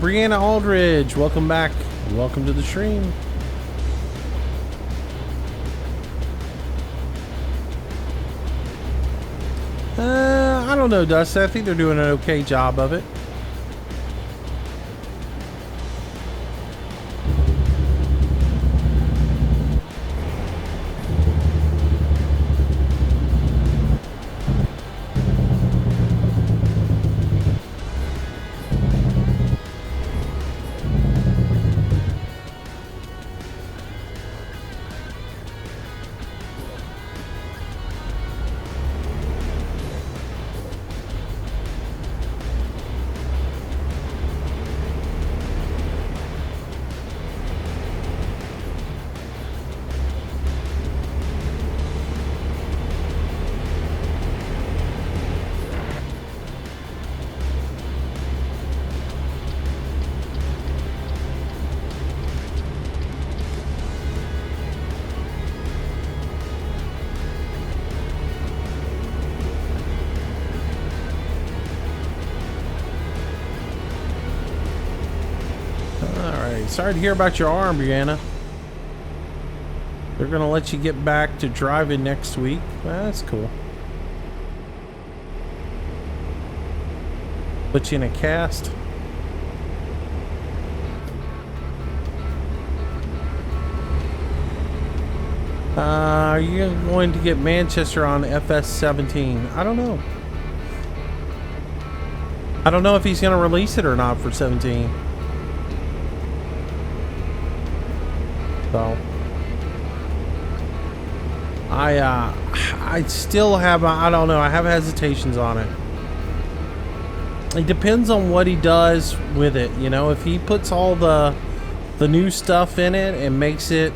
Brianna Aldridge, welcome back. Welcome to the stream. I don't know, Dustin. I think they're doing an okay job of it. Sorry to hear about your arm, Brianna. They're gonna let you get back to driving next week. Well, that's cool. Put you in a cast. Are you going to get Manchester on FS17? I don't know. I don't know if he's gonna release it or not for 17. So I still have, I don't know, I have hesitations on it. It depends on what he does with it, you know. If he puts all the new stuff in it and makes it,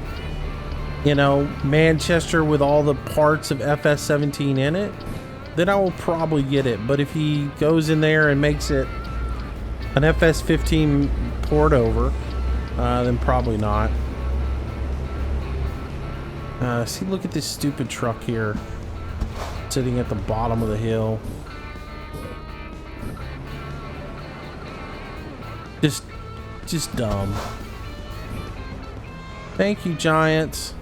you know, Manchester with all the parts of FS17 in it, then I will probably get it. But if he goes in there and makes it an FS15 port over, then probably not. See, look at this stupid truck here, sitting at the bottom of the hill. Just dumb. Thank you, Giants.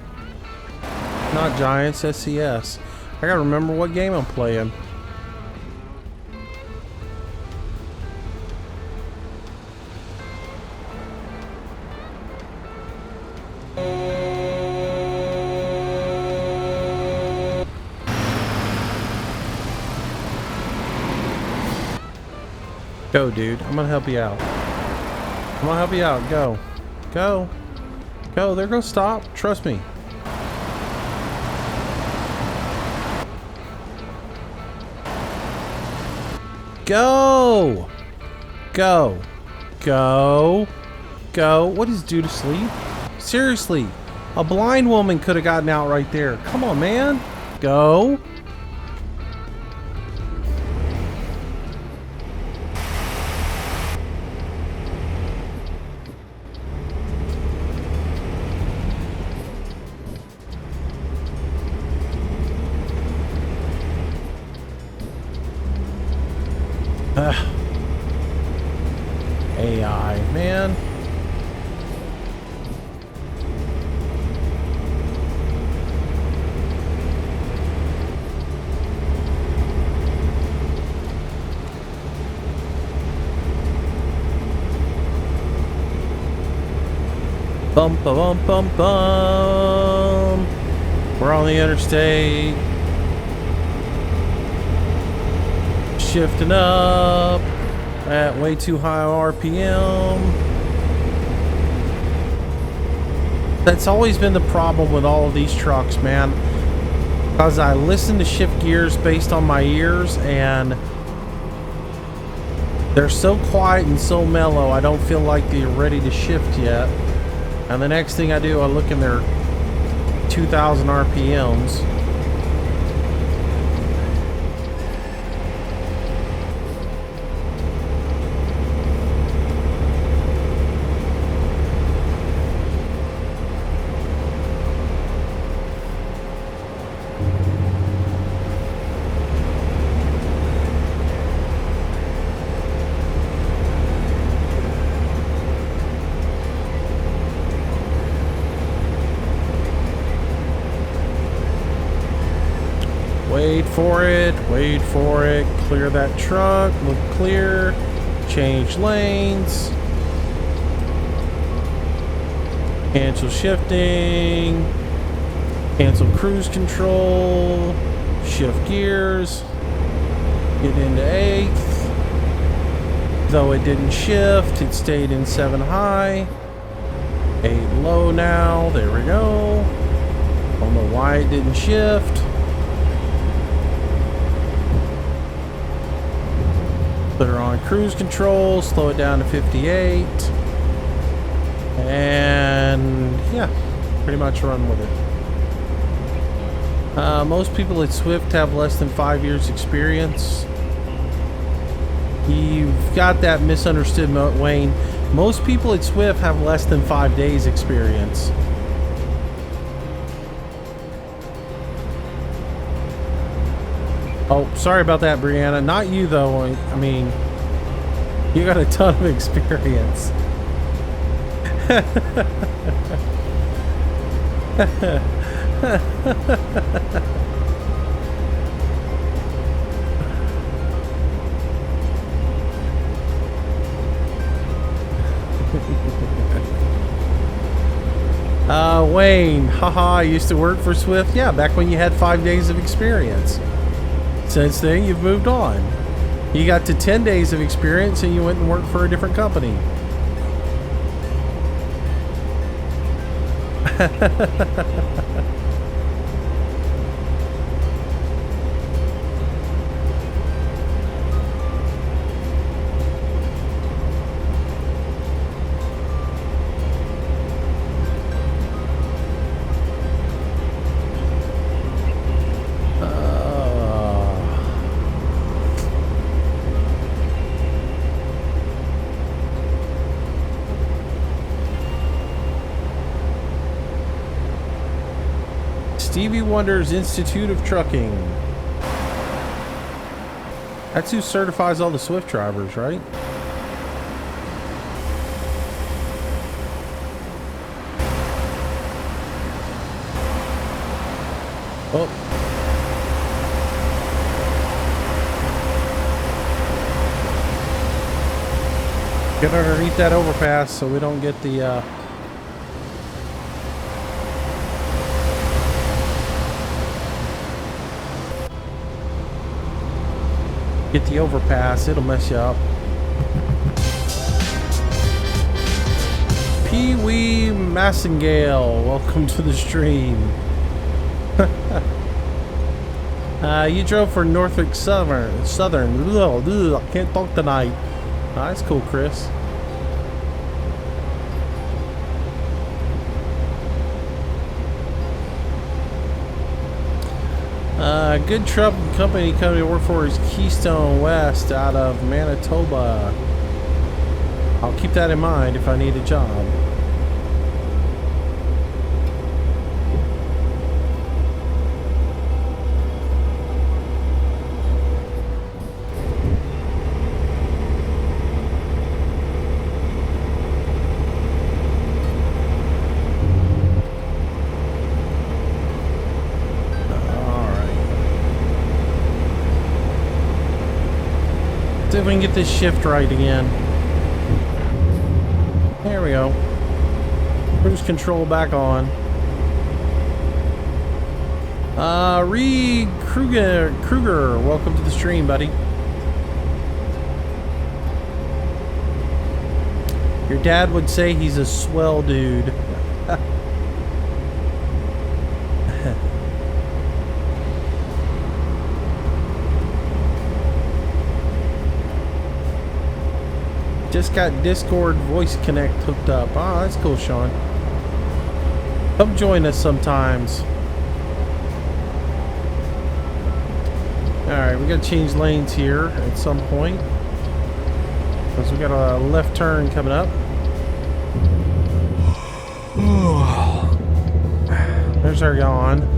Not Giants, SCS. I gotta remember what game I'm playing. Go, dude. I'm gonna help you out. I'm gonna help you out. Go. Go. Go. There goes stop. Trust me. Go. Go. Go. Go. What is due to sleep? Seriously. A blind woman could have gotten out right there. Come on, man. Go. AI, man. Bum ba bum bum bum. We're on the interstate. shifting up at way too high RPM. That's always been the problem with all of these trucks, man. Because I listen to shift gears based on my ears, and they're so quiet and so mellow, I don't feel like they're ready to shift yet. And the next thing I do, I look in their 2,000 RPMs. Wait for it, clear that truck, look clear, change lanes, cancel shifting, cancel cruise control, shift gears, get into 8th, though it didn't shift, it stayed in 7 high, 8 low now, there we go, don't know why it didn't shift. Put her on cruise control, slow it down to 58, and yeah, pretty much run with it. Most people at Swift have less than 5 years experience. You've got that misunderstood, Wayne. Most people at Swift have less than 5 days experience. Oh, sorry about that, Brianna. Not you, though. I mean, you got a ton of experience. Wayne, haha, I used to work for Swift. Yeah, back when you had 5 days of experience. Since then, you've moved on. You got to 10 days of experience and you went and worked for a different company. Stevie Wonder's Institute of Trucking. That's who certifies all the Swift drivers, right? Oh. Get underneath that overpass so we don't get the overpass. It'll mess you up. Pee Wee Massingale, welcome to the stream. You drove for Norfolk Southern. Ugh, I can't talk tonight. That's cool, Chris. Good truck company to work for is Keystone West out of Manitoba. I'll keep that in mind if I need a job. See if we can get this shift right again. There we go. Cruise control back on. Reed Kruger, welcome to the stream, buddy. Your dad would say he's a swell dude. Just got Discord voice connect hooked up. Oh, that's cool, Sean. Come join us sometimes. Alright, we gotta change lanes here at some point. Because we got a left turn coming up. There's our yawn.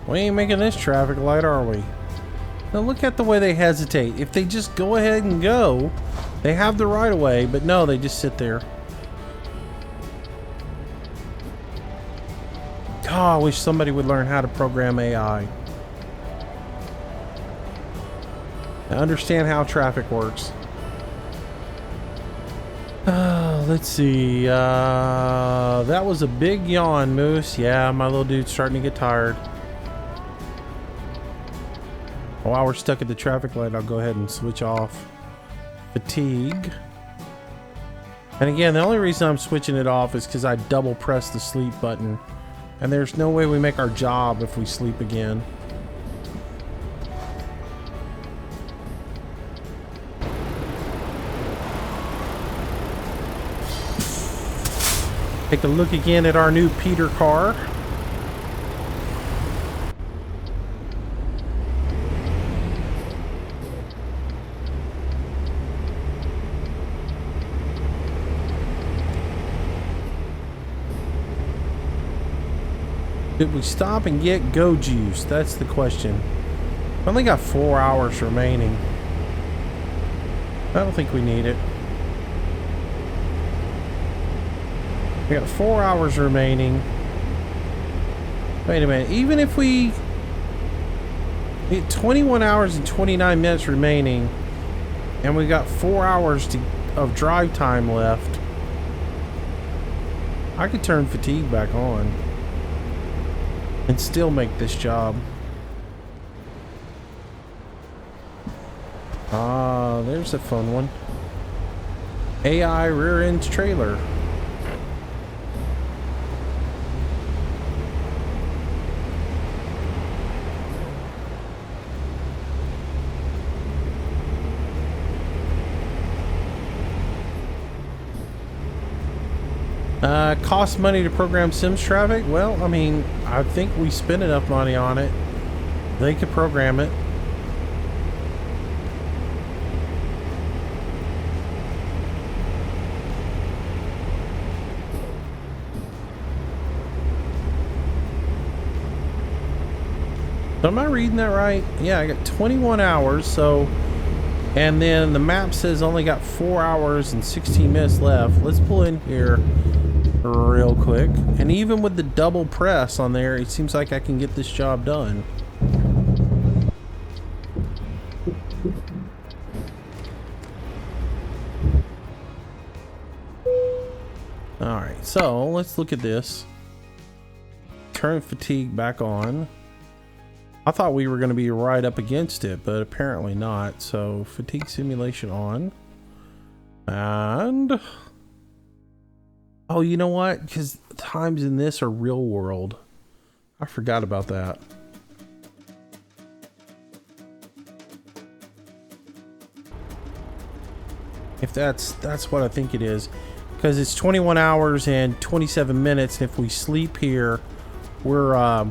We ain't making this traffic light, are we? Now look at the way they hesitate. If they just go ahead and go, they have the right of way, but no, they just sit there. Oh, I wish somebody would learn how to program AI. I understand how traffic works. Let's see. That was a big yawn, Moose. Yeah, my little dude's starting to get tired. While we're stuck at the traffic light, I'll go ahead and switch off fatigue. And again, the only reason I'm switching it off is because I double press the sleep button. And there's no way we make our job if we sleep again. Take a look again at our new Peter car. Did we stop and get go juice? That's the question. I only got 4 hours remaining. I don't think we need it. We got 4 hours remaining. Wait a minute. Even if we get 21 hours and 29 minutes remaining, and we got 4 hours of drive time left, I could turn fatigue back on and still make this job. Ah, there's a fun one. AI rear end trailer. Cost money to program Sims traffic? Well, I mean, I think we spent enough money on it. They could program it. Am I reading that right? Yeah, I got 21 hours, so... And then the map says only got 4 hours and 16 minutes left. Let's pull in here real quick. And even with the double press on there, it seems like I can get this job done. Alright, so let's look at this. Turn fatigue back on. I thought we were going to be right up against it, but apparently not. So fatigue simulation on. And oh, you know what? Because times in this are real world. I forgot about that. If that's what I think it is. Because it's 21 hours and 27 minutes. And if we sleep here, we're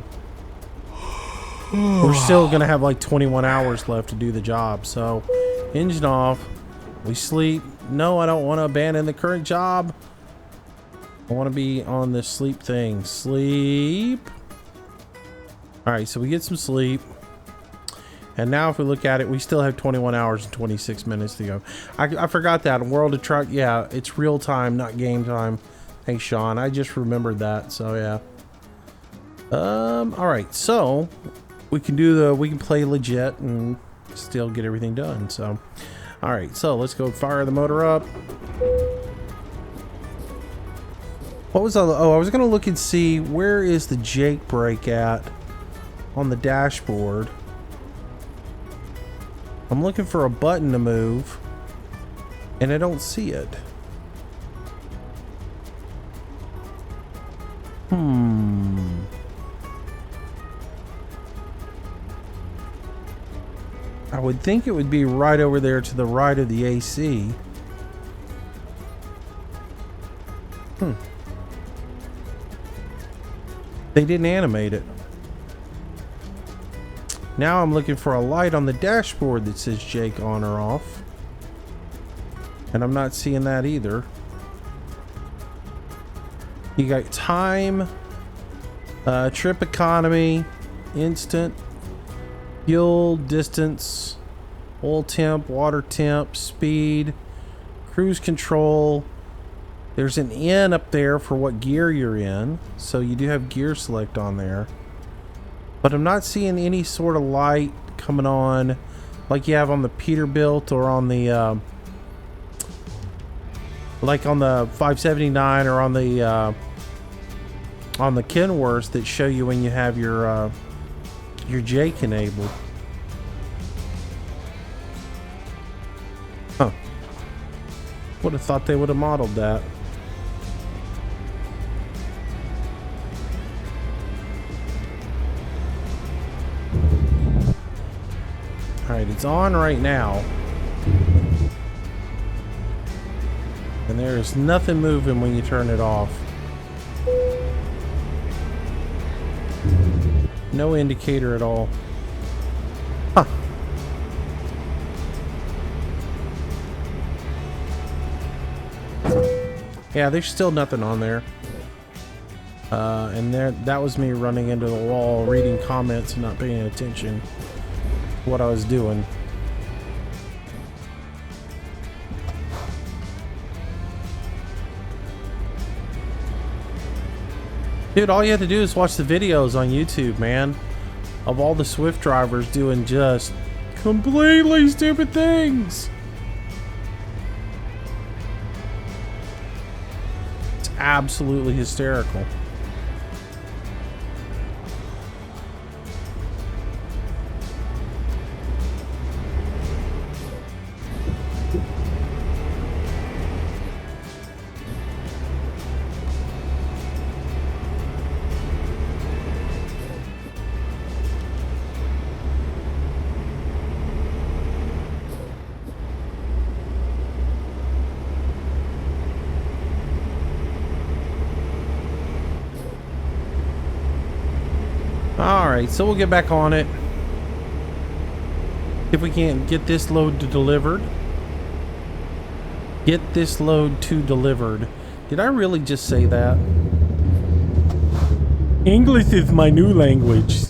still gonna have like 21 hours left to do the job. So engine off, we sleep. No, I don't want to abandon the current job. I want to be on this sleep thing. Sleep. All right, so we get some sleep. And now if we look at it, we still have 21 hours and 26 minutes to go. I forgot that. World of Truck, yeah, it's real time, not game time. Hey, Sean, I just remembered that, so yeah. All right, so we can play legit and still get everything done, so. All right, so let's go fire the motor up. What was oh, I was gonna look and see where is the Jake brake at on the dashboard. I'm looking for a button to move and I don't see it. I would think it would be right over there to the right of the AC. They didn't animate it. Now I'm looking for a light on the dashboard that says Jake on or off. And I'm not seeing that either. You got time, trip economy, instant, fuel, distance, oil temp, water temp, speed, cruise control. There's an N up there for what gear you're in. So you do have gear select on there. But I'm not seeing any sort of light coming on like you have on the Peterbilt or on the like on the 579 or on the Kenworth that show you when you have your Jake enabled. Huh. Would have thought they would have modeled that. Alright, it's on right now. And there is nothing moving when you turn it off. No indicator at all. Huh. Yeah, there's still nothing on there. And that was me running into the wall, reading comments and not paying attention to what I was doing. Dude, all you have to do is watch the videos on YouTube, man, of all the Swift drivers doing just completely stupid things. It's absolutely hysterical. Alright, so we'll get back on it. If we can't get this load to delivered. Get this load to delivered. Did I really just say that? English is my new language.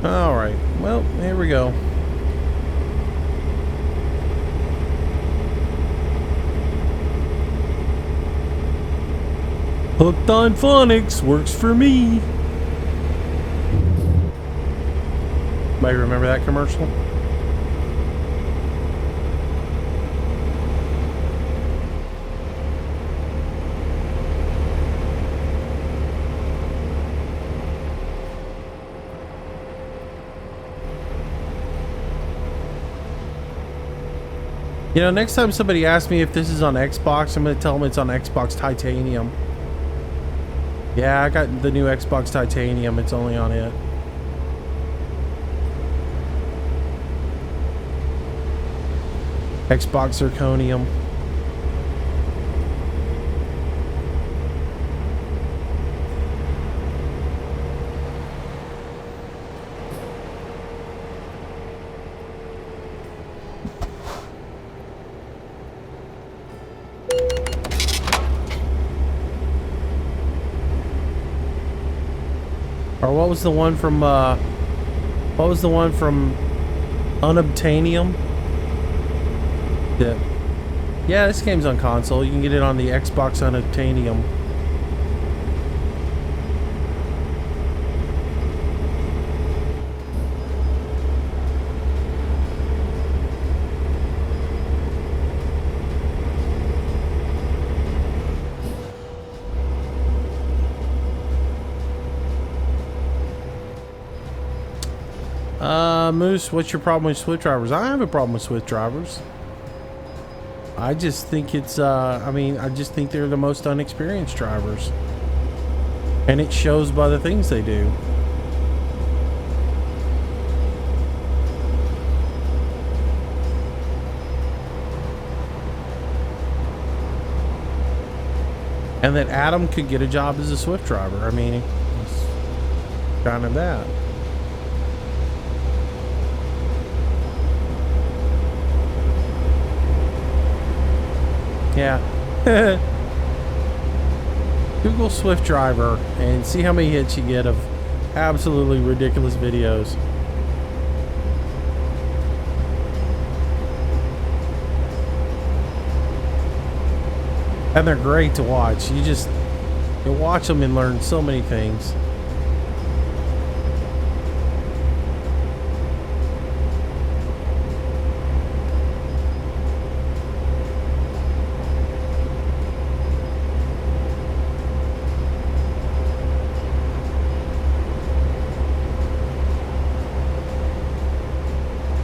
Alright, well, here we go. Hooked on phonics works for me. Might remember that commercial? You know, next time somebody asks me if this is on Xbox, I'm going to tell them it's on Xbox Titanium. Yeah, I got the new Xbox Titanium. It's only on it. Xbox Zirconium. Or what was the one from Unobtainium? Yeah, this game's on console. You can get it on the Xbox Unobtainium. Moose, what's your problem with Swift drivers? I don't have a problem with Swift drivers. I just think it's, I just think they're the most unexperienced drivers. And it shows by the things they do. And that Adam could get a job as a Swift driver. I mean, it's kind of that. Yeah. Google Swift driver and see how many hits you get of absolutely ridiculous videos. And they're great to watch. You watch them and learn so many things.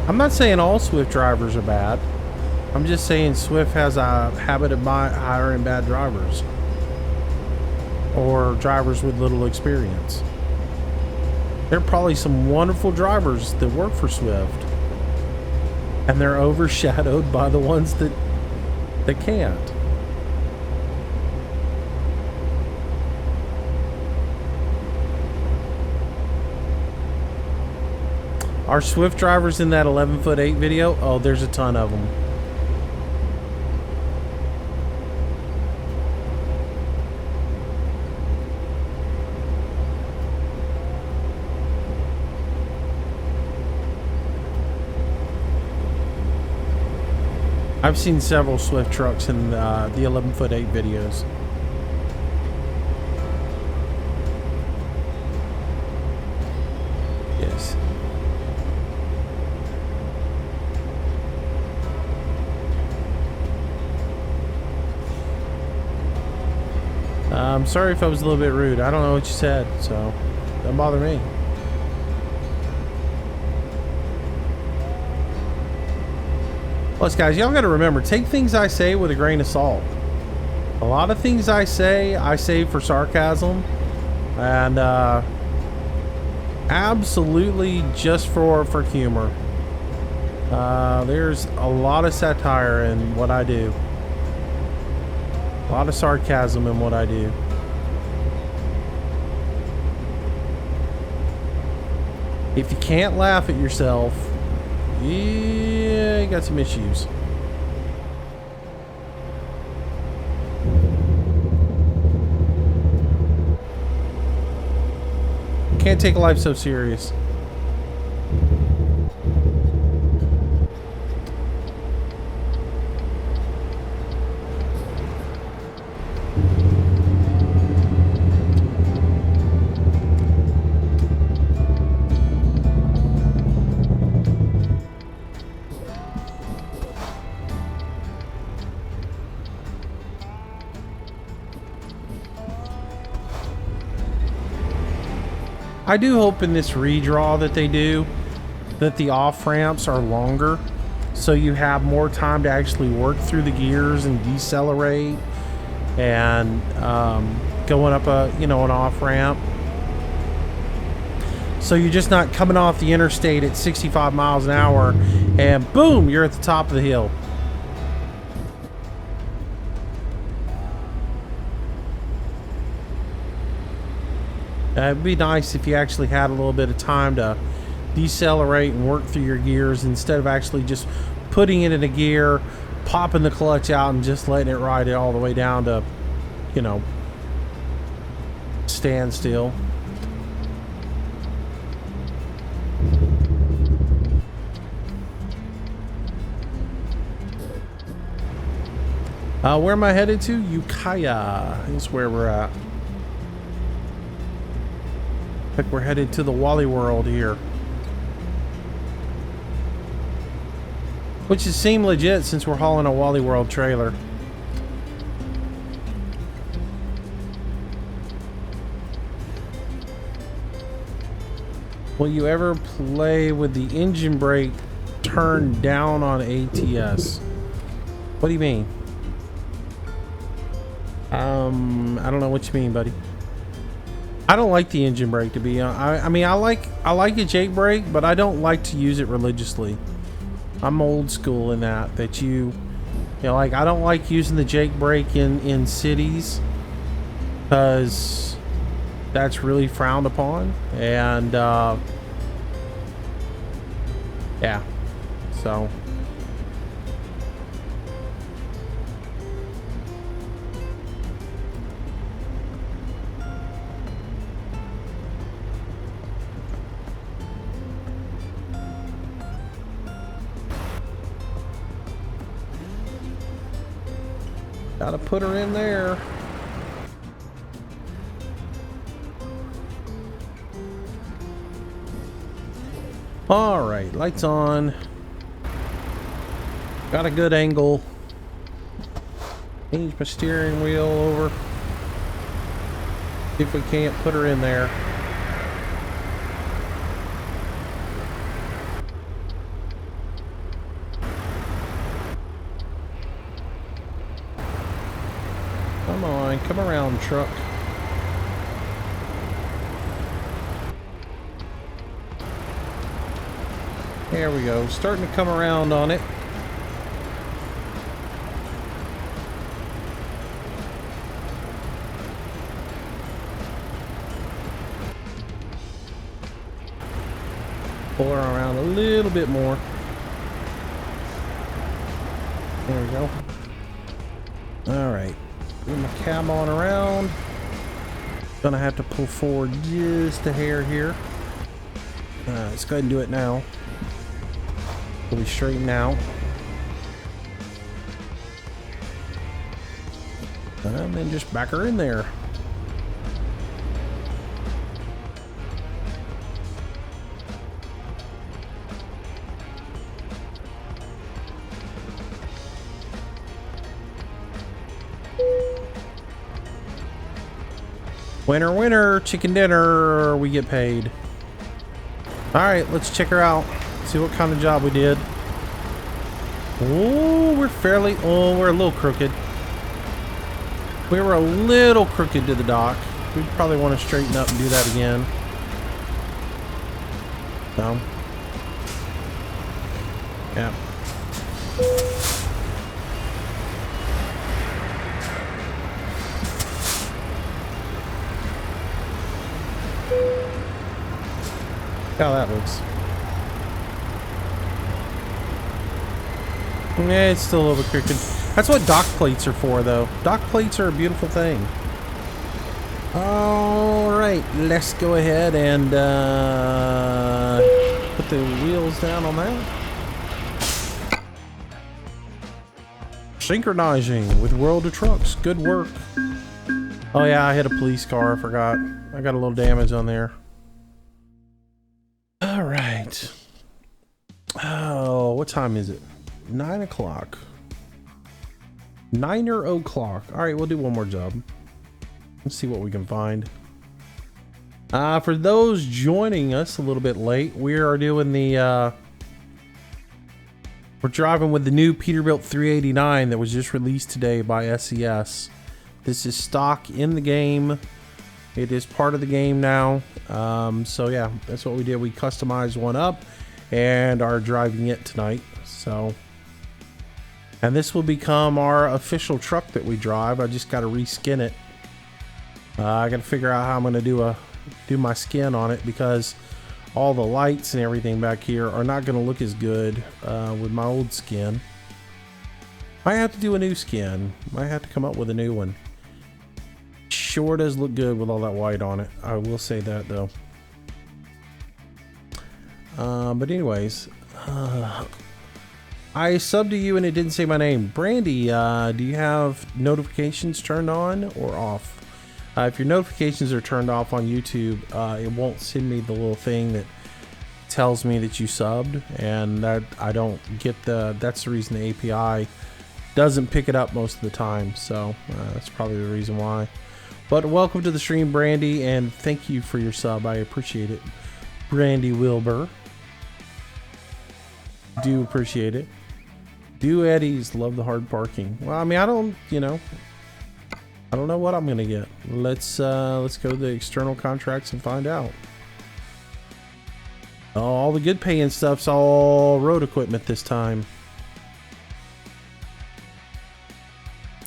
I'm not saying all Swift drivers are bad. I'm just saying Swift has a habit of hiring bad drivers. Or drivers with little experience. There are probably some wonderful drivers that work for Swift. And they're overshadowed by the ones that can't. Are Swift drivers in that 11'8" video? Oh, there's a ton of them. I've seen several Swift trucks in the 11'8" videos. Yes. I'm sorry if I was a little bit rude. I don't know what you said, so don't bother me. Plus, guys, y'all got to remember, take things I say with a grain of salt. A lot of things I say for sarcasm, and absolutely just for humor. There's a lot of satire in what I do. A lot of sarcasm in what I do. If you can't laugh at yourself, yeah, you got some issues. Can't take life so serious. I do hope in this redraw that they do that the off ramps are longer, so you have more time to actually work through the gears and decelerate, and going up a, you know, an off ramp. So you're just not coming off the interstate at 65 miles an hour and boom, you're at the top of the hill. It'd be nice if you actually had a little bit of time to decelerate and work through your gears instead of actually just putting it in a gear, popping the clutch out and just letting it ride it all the way down to, you know, standstill. Where am I headed to? Ukiah is where we're at. I think we're headed to the Wally World here. Which is seem legit since we're hauling a Wally World trailer. Will you ever play with the engine brake turned down on ATS? What do you mean? I don't know what you mean, buddy. I don't like the engine brake to be honest. I mean, I like a Jake brake, but I don't like to use it religiously. I'm old school in that you know, like I don't like using the Jake brake in cities because that's really frowned upon, and yeah, so gotta put her in there. All right, lights on. Got a good angle. Change my steering wheel over. If we can't put her in there. Come on, come around, truck. There we go, starting to come around on it. Pull her around a little bit more. There we go. All right. Get my cab on around. Gonna have to pull forward just a hair here. Let's go ahead and do it now. We'll be straighten out. And then just back her in there. Winner, winner, chicken dinner, we get paid. All right, let's check her out. See what kind of job we did. Oh, we're a little crooked. We were a little crooked to the dock. We probably want to straighten up and do that again. So, yeah. How that looks. Yeah, it's still a little bit crooked. That's what dock plates are for, though. Dock plates are a beautiful thing. All right, let's go ahead and put the wheels down on that. Synchronizing with World of Trucks. Good work. Oh yeah, I hit a police car. I forgot. I got a little damage on there. All right. Oh, what time is it? 9 o'clock. 9 o'clock. All right, we'll do one more job. Let's see what we can find. For those joining us a little bit late, we are doing the we're driving with the new Peterbilt 389 that was just released today by SES. This is stock in the game. It is part of the game now. So yeah, that's what we did. We customized one up and are driving it tonight. So, and this will become our official truck that we drive. I just got to reskin it. I got to figure out how I'm going to do my skin on it, because all the lights and everything back here are not going to look as good with my old skin. Might have to do a new skin. Might have to come up with a new one. Sure does look good with all that white on it. I will say that though. But anyways, I subbed to you and it didn't say my name. Brandy, do you have notifications turned on or off? If your notifications are turned off on YouTube, it won't send me the little thing that tells me that you subbed, and that I don't get that's the reason the API doesn't pick it up most of the time. So that's probably the reason why. But welcome to the stream, Brandy, and thank you for your sub. I appreciate it. Brandy Wilbur. Do appreciate it. Do Eddie's love the hard parking. Well, I mean, I don't know what I'm gonna get. Let's go to the external contracts and find out. Oh, all the good paying stuff's all road equipment this time.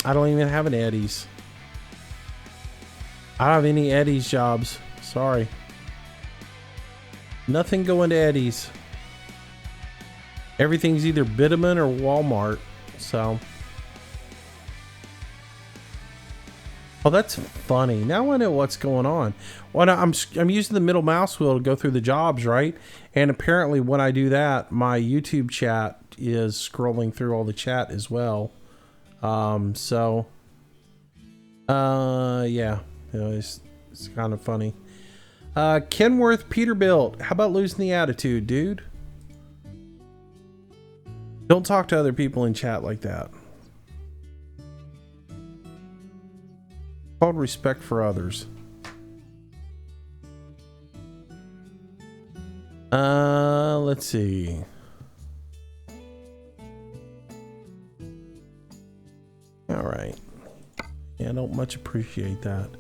I don't even have an Eddie's. I don't have any Eddie's jobs. Sorry. Nothing going to Eddie's. Everything's either Bitumen or Walmart. So. Oh, that's funny. Now I know what's going on. Well, I'm using the middle mouse wheel to go through the jobs, right? And apparently when I do that, my YouTube chat is scrolling through all the chat as well. Yeah, you know, it's kind of funny. Kenworth Peterbilt, how about losing the attitude, dude? Don't talk to other people in chat like that. Called respect for others. Let's see. All right. Yeah, I don't much appreciate that.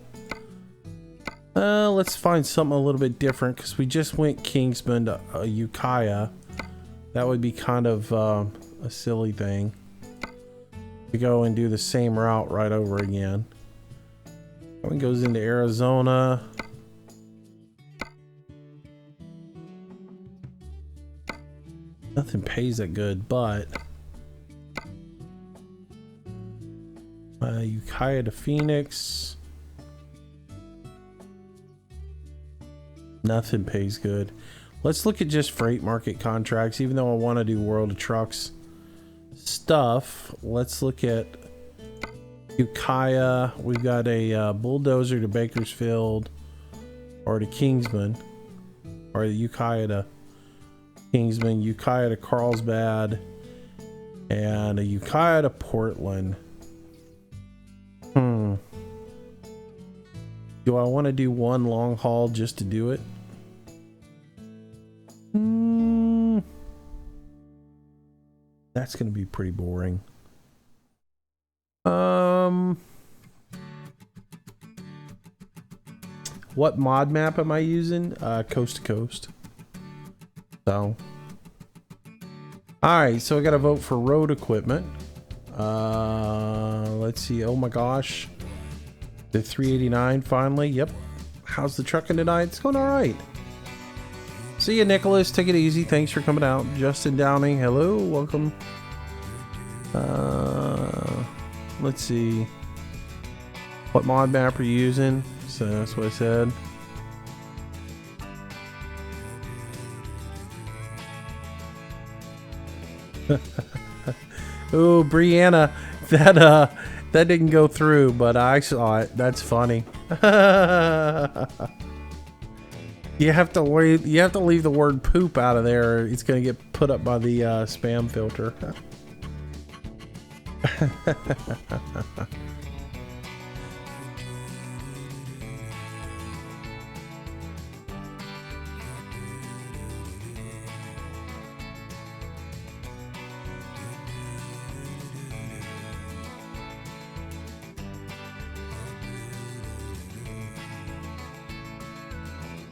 Let's find something a little bit different, because we just went Kingsman to Ukiah. That would be kind of a silly thing to go and do the same route right over again. One goes into Arizona. Nothing pays that good, but Ukiah to Phoenix. Nothing pays good. Let's look at just freight market contracts, even though I want to do World of Trucks stuff. Let's look at Ukiah. We've got a bulldozer to Bakersfield or to Kingsman, or Ukiah to Kingsman, Ukiah to Carlsbad, and a Ukiah to Portland. Do I want to do one long haul just to do it? That's going to be pretty boring. What mod map am I using? Coast to Coast. So. Alright, so I got to vote for road equipment. Let's see. Oh my gosh. The 389 finally. Yep. How's the trucking tonight? It's going alright. See you, Nicholas. Take it easy. Thanks for coming out. Justin Downing. Hello. Welcome. Let's see. What mod map are you using? So that's what I said. Oh, Brianna, that didn't go through, but I saw it. That's funny. You have to leave the word poop out of there. It's gonna get put up by the spam filter.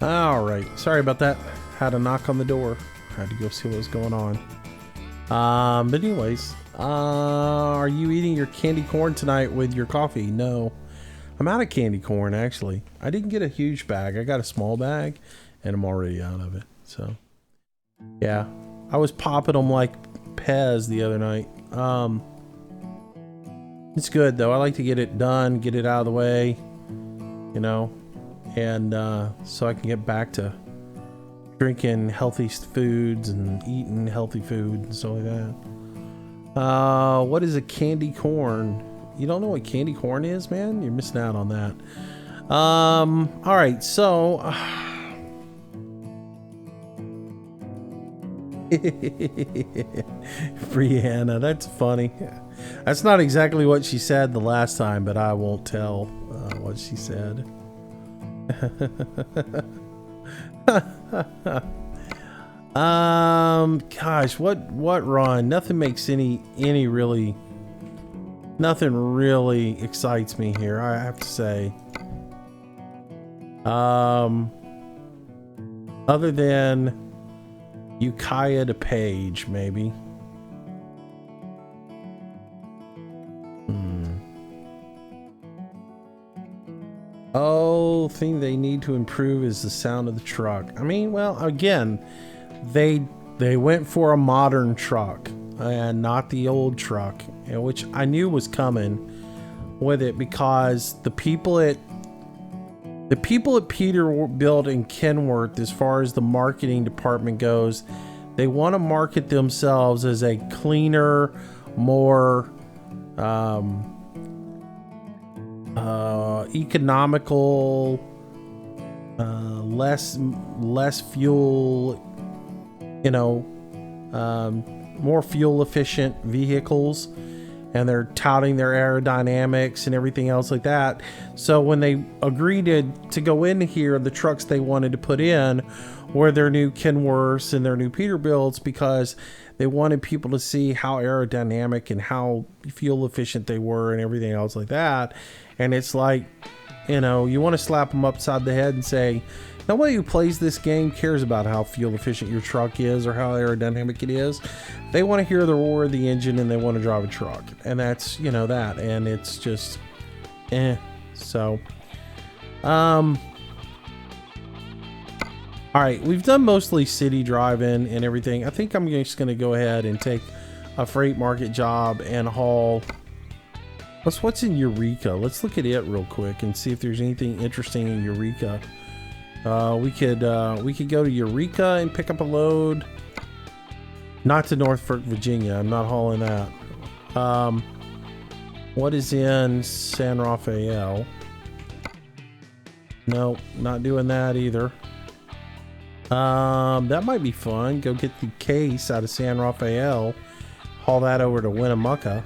All right, sorry about that. Had a knock on the door. Had to go see what was going on. But anyways, are you eating your candy corn tonight with your coffee? No, I'm out of candy corn actually. I didn't get a huge bag. I got a small bag, and I'm already out of it. So, yeah, I was popping them like Pez the other night. It's good though. I like to get it done, get it out of the way, you know, and so I can get back to drinking healthy foods and eating healthy food and stuff like that. What is a candy corn? You don't know what candy corn is, man? You're missing out on that. All right, so Brianna, that's funny. That's not exactly what she said the last time, but I won't tell what she said. Gosh, what run? Nothing makes any really, nothing really excites me here, I have to say. Other than Ukiah to Page, maybe. Oh, thing they need to improve is the sound of the truck. I mean, well, again, they went for a modern truck and not the old truck, which I knew was coming with it, because the people at Peterbilt and Kenworth, as far as the marketing department goes, they want to market themselves as a cleaner, more economical, less fuel, you know, more fuel efficient vehicles, and they're touting their aerodynamics and everything else like that. So when they agreed to go in here, the trucks they wanted to put in were their new Kenworths and their new Peterbilts, because they wanted people to see how aerodynamic and how fuel efficient they were and everything else like that. And it's like, you know, you want to slap them upside the head and say, nobody who plays this game cares about how fuel efficient your truck is or how aerodynamic it is. They want to hear the roar of the engine and they want to drive a truck. And that's, you know, that. And it's just, So, all right, we've done mostly city driving and everything. I think I'm just going to go ahead and take a freight market job and haul. What's in Eureka? Let's look at it real quick and see if there's anything interesting in Eureka. We could go to Eureka and pick up a load. Not to Norfolk, Virginia. I'm not hauling that. What is in San Rafael? Nope, not doing that either. That might be fun. Go get the case out of San Rafael, haul that over to Winnemucca.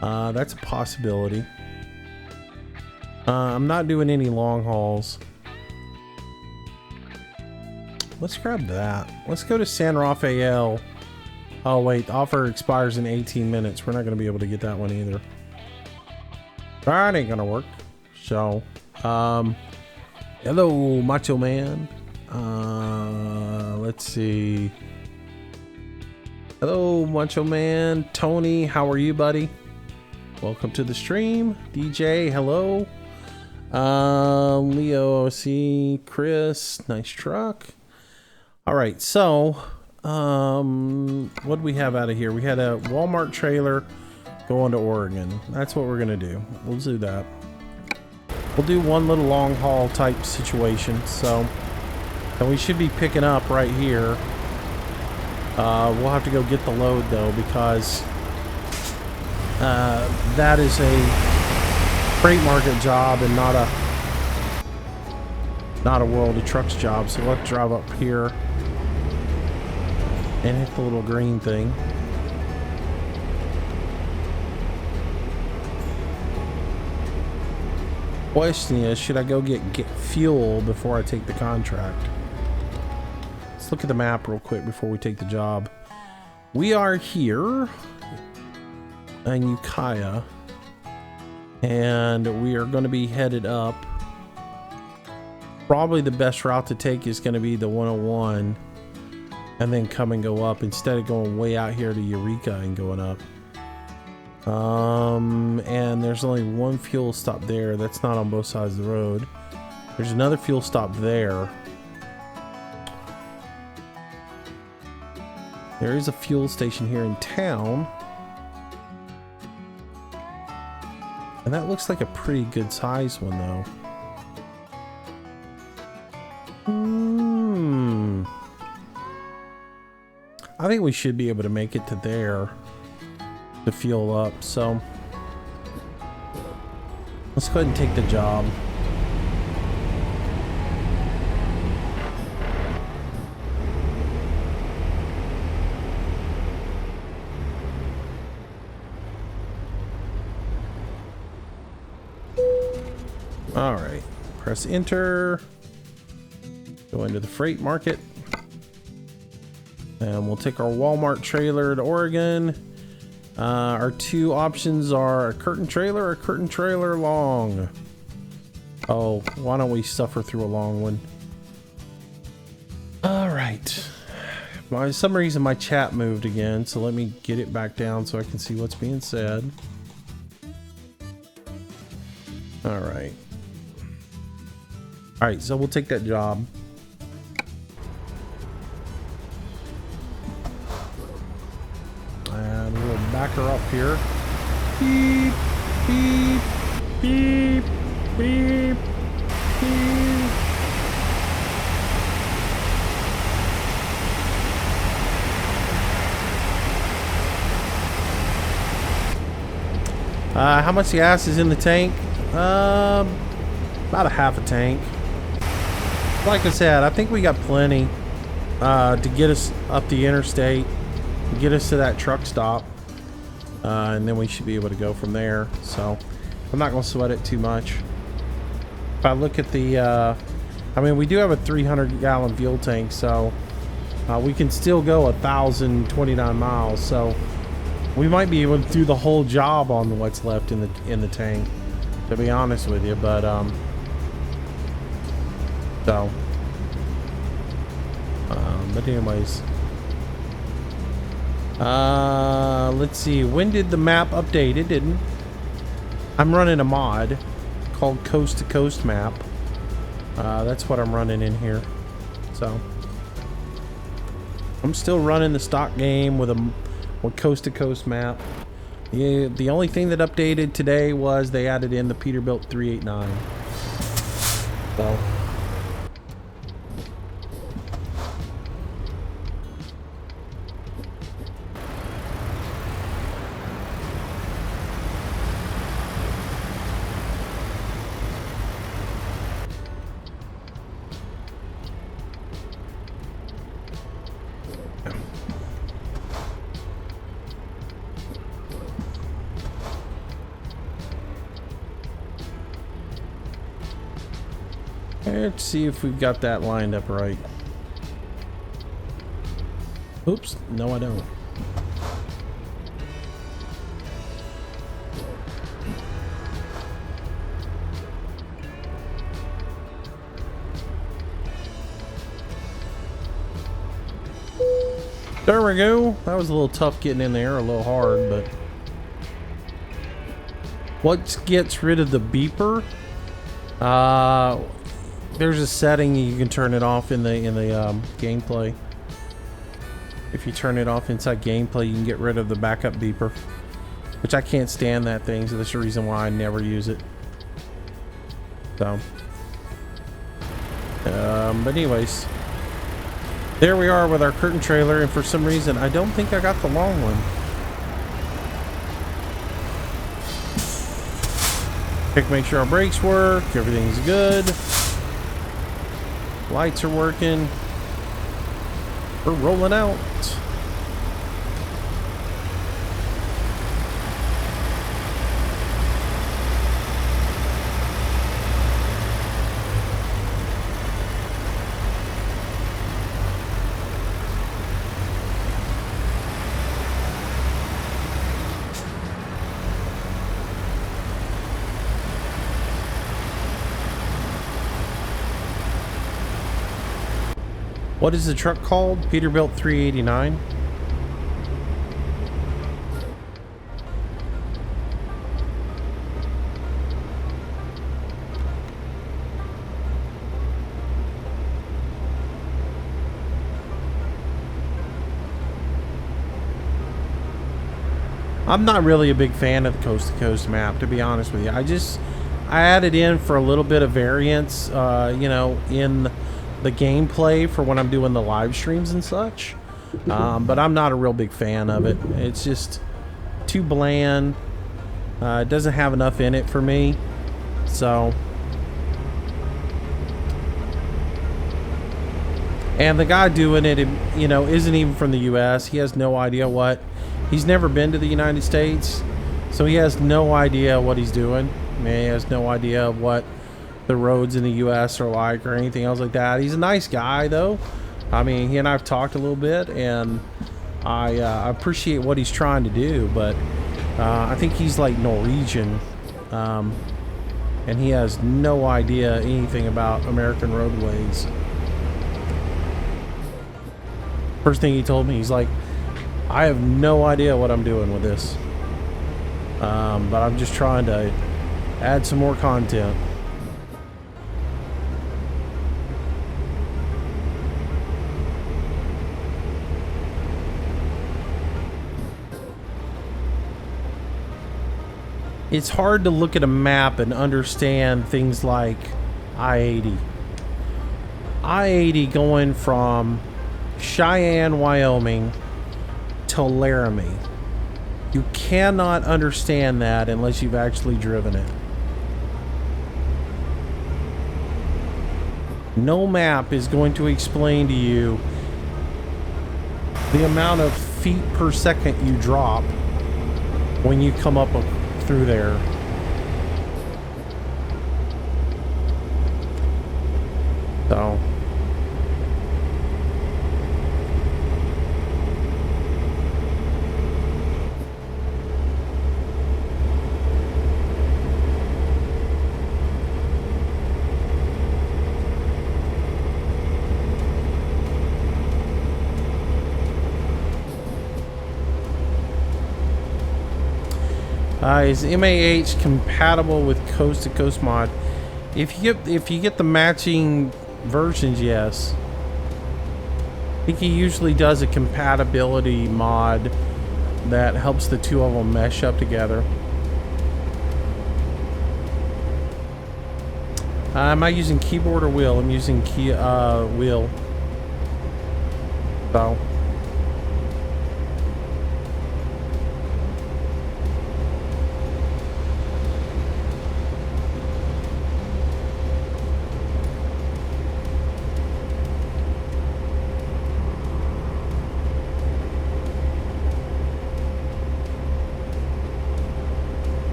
That's a possibility. I'm not doing any long hauls. Let's grab that. Let's go to San Rafael. Oh wait, the offer expires in 18 minutes. We're not going to be able to get that one either. That ain't gonna work. So, hello, Macho Man. Let's see. Hello, Macho Man. Tony, how are you, buddy? Welcome to the stream. DJ, hello. Leo, OC, Chris, nice truck. All right, so what do we have out of here? We had a Walmart trailer going to Oregon. That's what we're gonna do. We'll do that. We'll do one little long haul type situation. So, and we should be picking up right here. We'll have to go get the load though, because that is a freight market job and not a World of Trucks job. So we'll have to drive up here and hit the little green thing. Question is, should I go get fuel before I take the contract? Let's look at the map real quick before we take the job. We are here in Ukiah, and we are going to be headed up Probably the best route to take is going to be the 101 and then come and go up instead of going way out here to Eureka and going up. And there's only one fuel stop there. That's not on both sides of the road. There's another fuel stop there. There is a fuel station here in town. And that looks like a pretty good size one though. I think we should be able to make it to there to fuel up, so let's go ahead and take the job. All right, press enter, go into the freight market. And we'll take our Walmart trailer to Oregon. Our two options are a curtain trailer or a curtain trailer long. Oh, why don't we suffer through a long one? All right. For some reason my chat moved again, so let me get it back down so I can see what's being said. All right. All right, so we'll take that job. And we'll back her up here. Beep, beep, beep, beep, beep. How much gas is in the tank? About a half a tank. Like I said, I think we got plenty to get us up the interstate, get us to that truck stop, and then we should be able to go from there. So I'm not going to sweat it too much. If I look at the, I mean, we do have a 300-gallon fuel tank, so we can still go 1,029 miles. So we might be able to do the whole job on what's left in the tank, to be honest with you. But but anyways, let's see, when did the map update? It didn't. I'm running a mod called Coast to Coast Map. That's what I'm running in here. So I'm still running the stock game with a Coast to Coast Map. Yeah, the only thing that updated today was they added in the Peterbilt 389. So let's see if we've got that lined up right. Oops, no I don't. There we go. That was a little tough getting in there, a little hard, but what gets rid of the beeper? There's a setting you can turn it off in the gameplay. If you turn it off inside gameplay, you can get rid of the backup beeper, which I can't stand that thing, so that's the reason why I never use it. So but anyways, there we are with our curtain trailer, and for some reason I don't think I got the long one. Check, make sure our brakes work, everything's good. Lights are working. We're rolling out. What is the truck called? Peterbilt 389. I'm not really a big fan of the coast to coast map, to be honest with you. I added in for a little bit of variance, you know, in the gameplay for when I'm doing the live streams and such. But I'm not a real big fan of it. It's just too bland. It doesn't have enough in it for me. So, and the guy doing it, you know, isn't even from the US. He has no idea what. He's never been to the United States, so he has no idea what he's doing. I mean, he has no idea what the roads in the US are like or anything else like that. He's a nice guy, though. I mean, he and I have talked a little bit, and I appreciate what he's trying to do, but I think he's like Norwegian, and he has no idea anything about American roadways. First thing he told me, he's like, I have no idea what I'm doing with this, but I'm just trying to add some more content. It's hard to look at a map and understand things like I-80. I-80 going from Cheyenne, Wyoming to Laramie. You cannot understand that unless you've actually driven it. No map is going to explain to you the amount of feet per second you drop when you come up through there. So is MAH compatible with Coast to Coast mod? If you get the matching versions, yes. I think he usually does a compatibility mod that helps the two of them mesh up together. Am I using keyboard or wheel? I'm using wheel. So.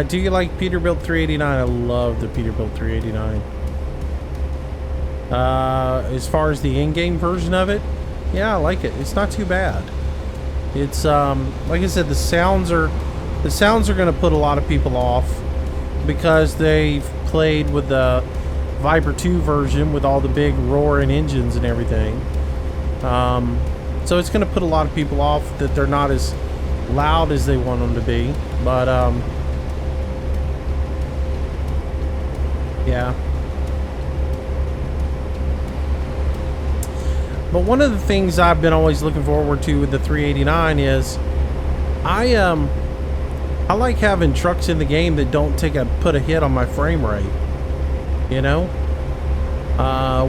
Do you like Peterbilt 389? I love the Peterbilt 389. As far as the in-game version of it, yeah, I like it. It's not too bad. It's like I said, the sounds are going to put a lot of people off because they've played with the Viper 2 version with all the big roaring engines and everything. So it's going to put a lot of people off that they're not as loud as they want them to be. But yeah. But one of the things I've been always looking forward to with the 389 is I like having trucks in the game that don't put a hit on my frame rate. You know?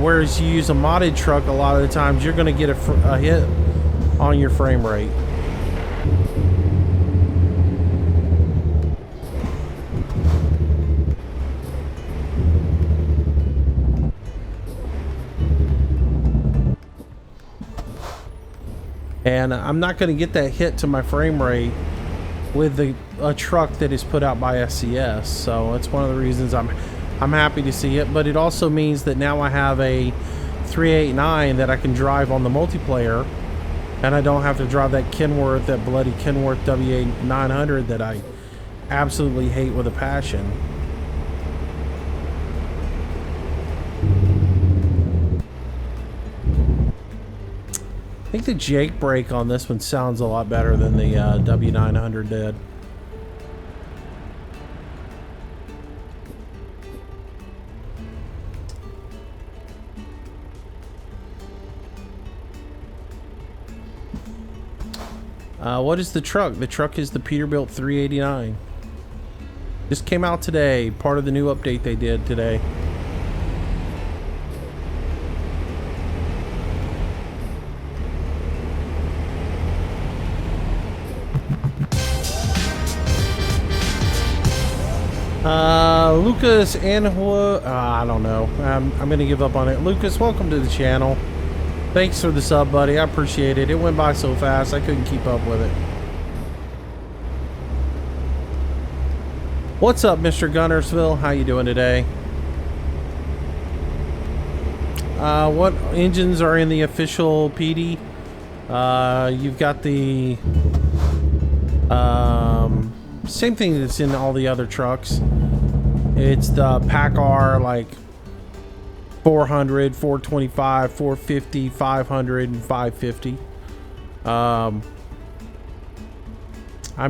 Whereas you use a modded truck, a lot of the times you're going to get a hit on your frame rate. And I'm not going to get that hit to my frame rate with a truck that is put out by SCS. So that's one of the reasons I'm happy to see it. But it also means that now I have a 389 that I can drive on the multiplayer, and I don't have to drive that Kenworth, that bloody Kenworth WA900 that I absolutely hate with a passion. I think the Jake brake on this one sounds a lot better than the W900 did. What is the truck? The truck is the Peterbilt 389. Just came out today, part of the new update they did today. Lucas Anhua, I don't know. I'm gonna give up on it. Lucas, welcome to the channel. Thanks for the sub, buddy. I appreciate it. It went by so fast, I couldn't keep up with it. What's up, Mr. Gunnersville? How you doing today? What engines are in the official PD? You've got the same thing that's in all the other trucks. It's the PACCAR, like 400, 425, 450, 500, and 550. I'm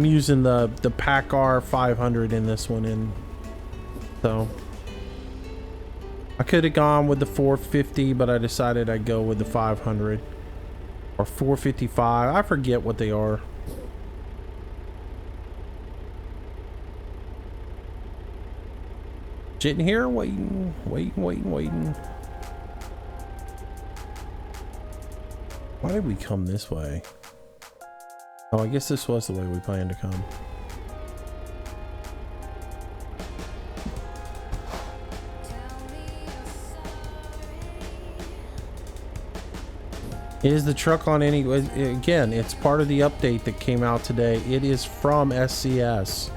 using the PACCAR 500 in this one, and so I could have gone with the 450, but I decided I'd go with the 500 or 455. I forget what they are. Sitting here waiting. Why did we come this way? Oh, I guess this was the way we planned to come. Is the truck on any... Again, it's part of the update that came out today. It is from SCS.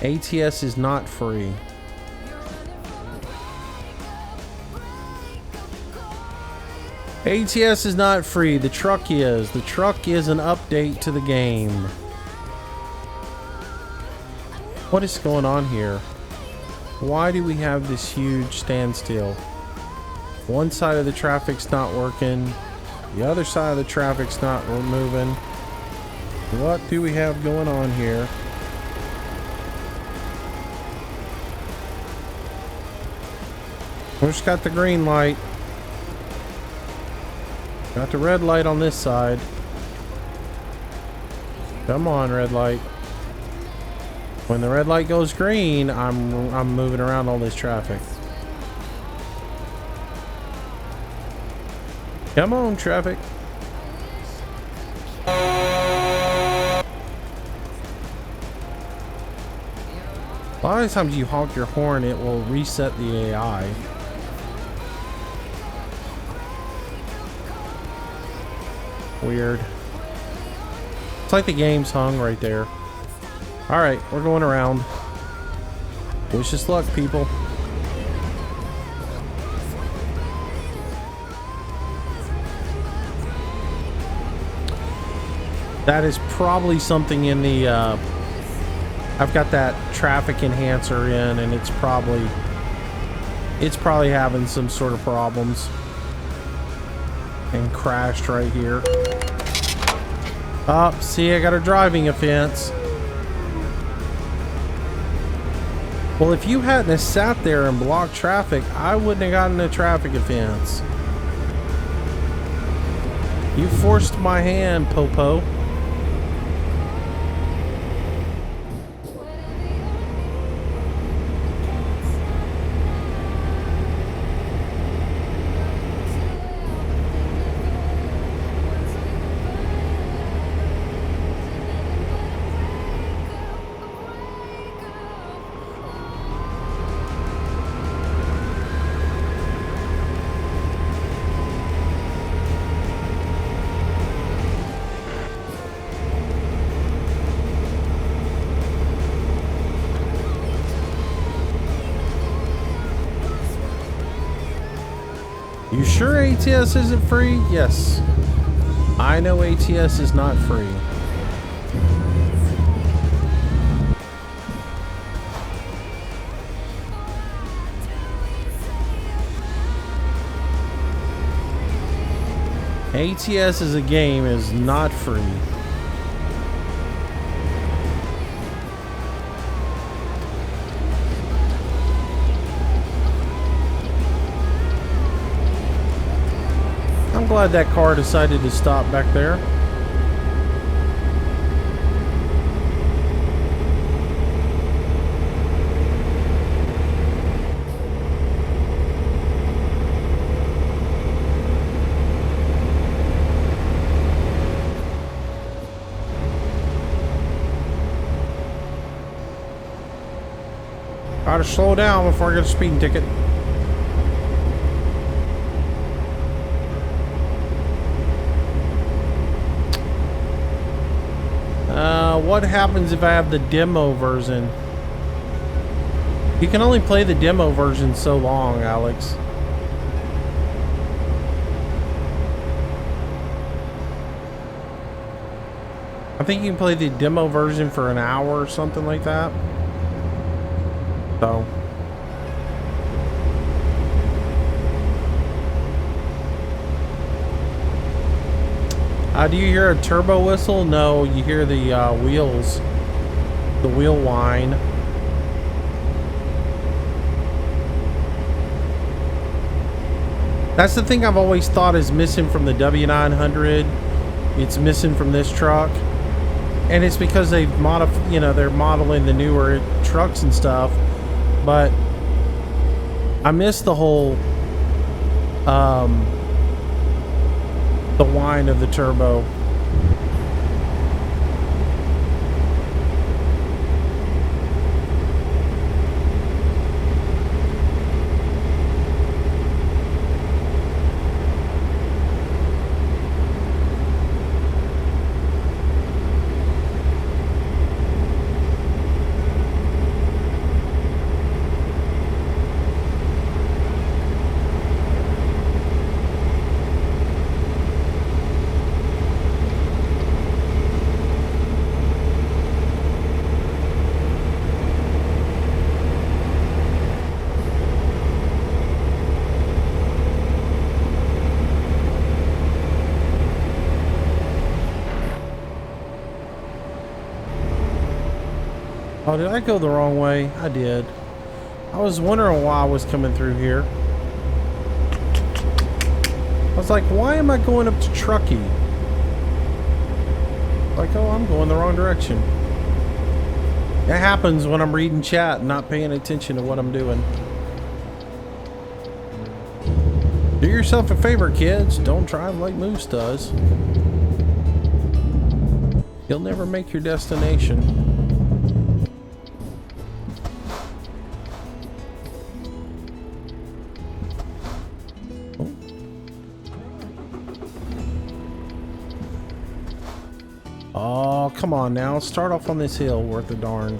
ATS is not free. ATS is not free. The truck is. The truck is an update to the game. What is going on here? Why do we have this huge standstill? One side of the traffic's not working. The other side of the traffic's not moving. What do we have going on here? We just got the green light. Got the red light on this side. Come on, red light. When the red light goes green, I'm moving around all this traffic. Come on, traffic. A lot of times you honk your horn, it will reset the AI. Weird. It's like the game's hung right there. Alright, we're going around. Wish us luck, people. That is probably something in the... I've got that traffic enhancer in, and it's probably having some sort of problems. And crashed right here. Oh, see, I got a driving offense. Well, if you hadn't have sat there and blocked traffic, I wouldn't have gotten a traffic offense. You forced my hand, Popo. You sure ATS isn't free? Yes. I know ATS is not free. ATS as a game is not free. I'm glad that car decided to stop back there. Gotta slow down before I get a speeding ticket. What happens if I have the demo version? You can only play the demo version so long, Alex. I think you can play the demo version for an hour or something like that. So. Do you hear a turbo whistle? No, you hear the wheels, the wheel whine. That's the thing I've always thought is missing from the W900. It's missing from this truck, and it's because they've they're modeling the newer trucks and stuff. But I miss the whole the whine of the turbo. Oh, did I go the wrong way? I did. I was wondering why I was coming through here. I was like, why am I going up to Truckee? Like, oh, I'm going the wrong direction. It happens when I'm reading chat and not paying attention to what I'm doing. Do yourself a favor, kids. Don't drive like Moose does. You'll never make your destination. Oh, come on now. Start off on this hill worth a darn.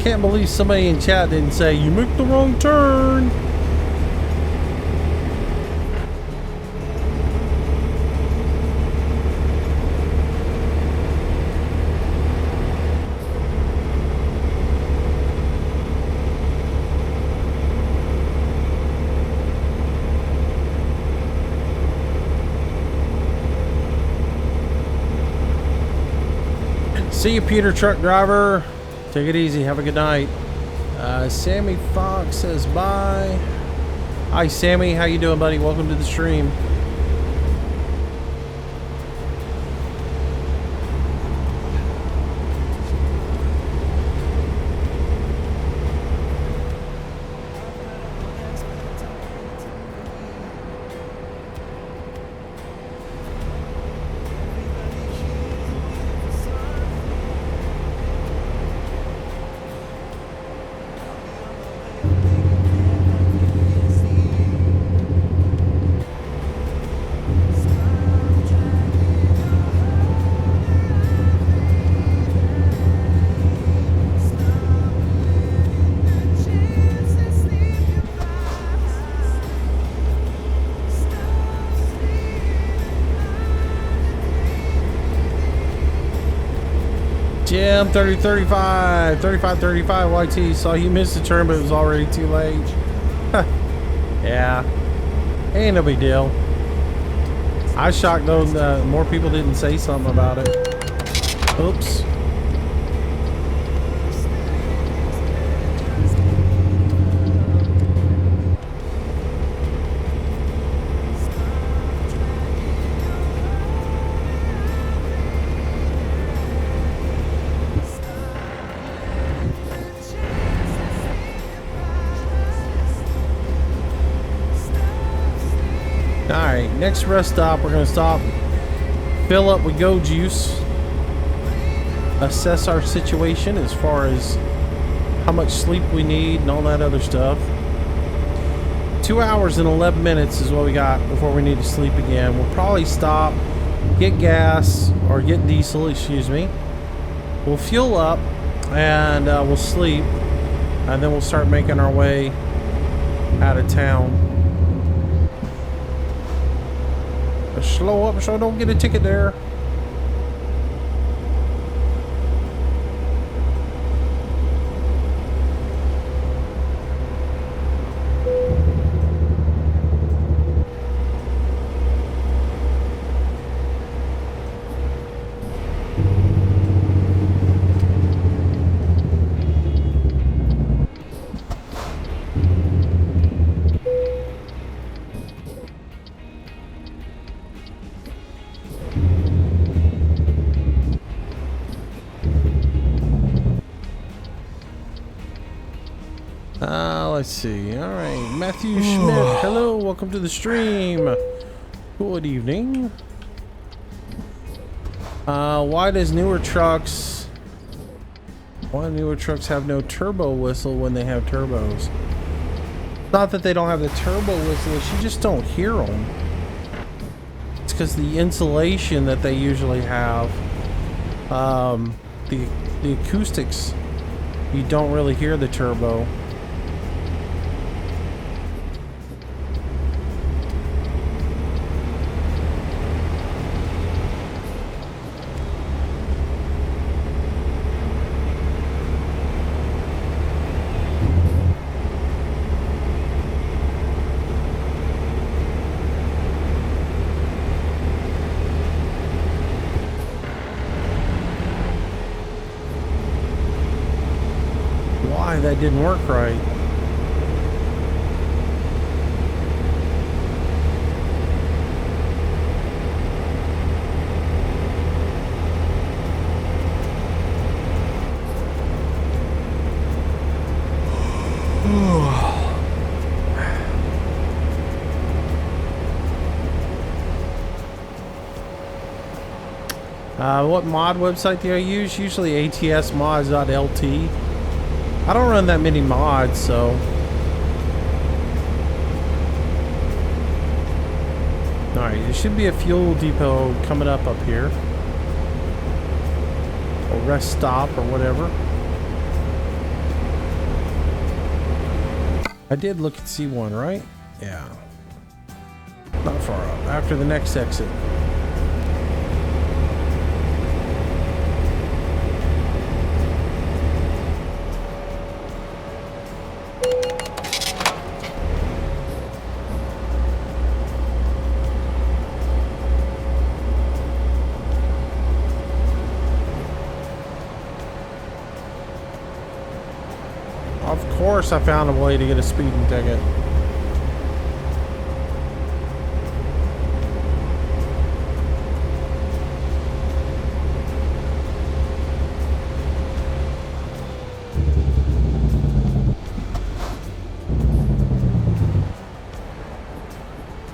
Can't believe somebody in chat didn't say you make the wrong turn. See you, Peter Truck Driver. Take it easy. Have a good night. Sammy Fox says bye. Hi, Sammy. How you doing, buddy? Welcome to the stream. Jim 35 YT saw you missed the turn, but it was already too late. Yeah, ain't no big deal. I was shocked though that more people didn't say something about it. Oops. Alright, next rest stop, we're going to stop, fill up with Go Juice, assess our situation as far as how much sleep we need and all that other stuff. 2 hours and 11 minutes is what we got before we need to sleep again. We'll probably stop, get gas, or get diesel, excuse me. We'll fuel up, and we'll sleep, and then we'll start making our way out of town. Slow up so I don't get a ticket there. Let's see. All right, Matthew Schmidt. Hello, welcome to the stream. Good evening. Why do newer trucks have no turbo whistle when they have turbos? Not that they don't have the turbo whistle, it's you just don't hear them. It's because the insulation that they usually have, the acoustics, you don't really hear the turbo. That didn't work right. What mod website do I use? Usually atsmods.lt. I don't run that many mods, so. Alright, there should be a fuel depot coming up here. Or rest stop or whatever. I did look and see one, right? Yeah. Not far up. After the next exit. Of course I found a way to get a speeding ticket.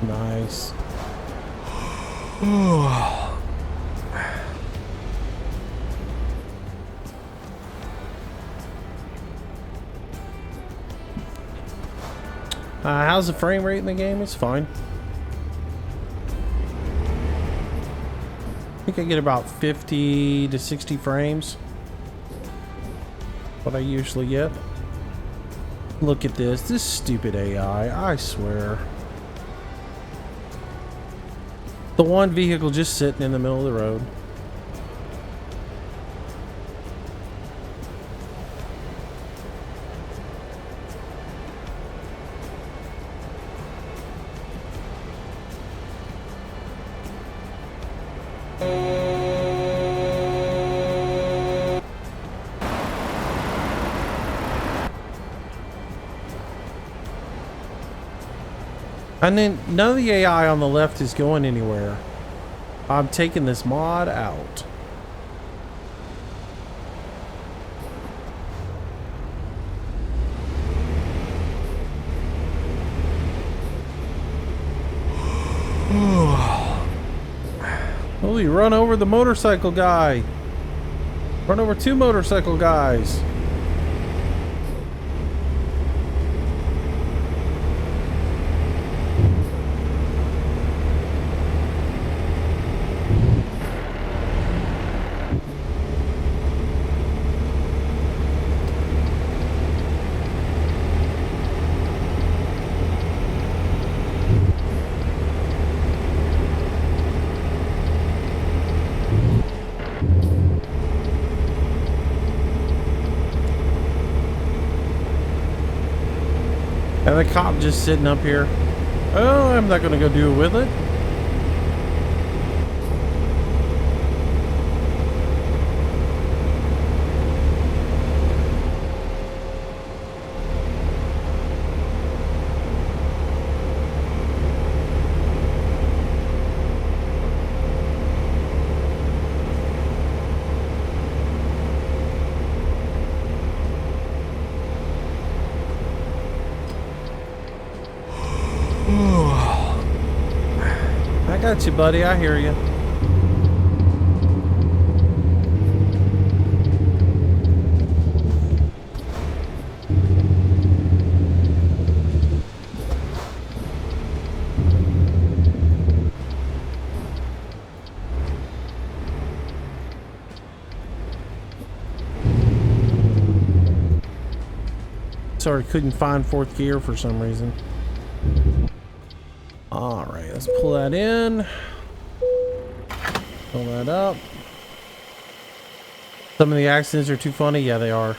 Nice. How's the frame rate in the game? It's fine. I think I get about 50 to 60 frames. What I usually get. Look at this stupid AI, I swear. The one vehicle just sitting in the middle of the road. And then none of the AI on the left is going anywhere. I'm taking this mod out. Holy, run over the motorcycle guy. Run over 2 motorcycle guys. And the cop just sitting up here. Oh, I'm not gonna go do it with it. I got you, buddy. I hear you. Sorry, couldn't find 4th gear for some reason. All right, let's pull that in. Pull that up. Some of the accidents are too funny. Yeah, they are.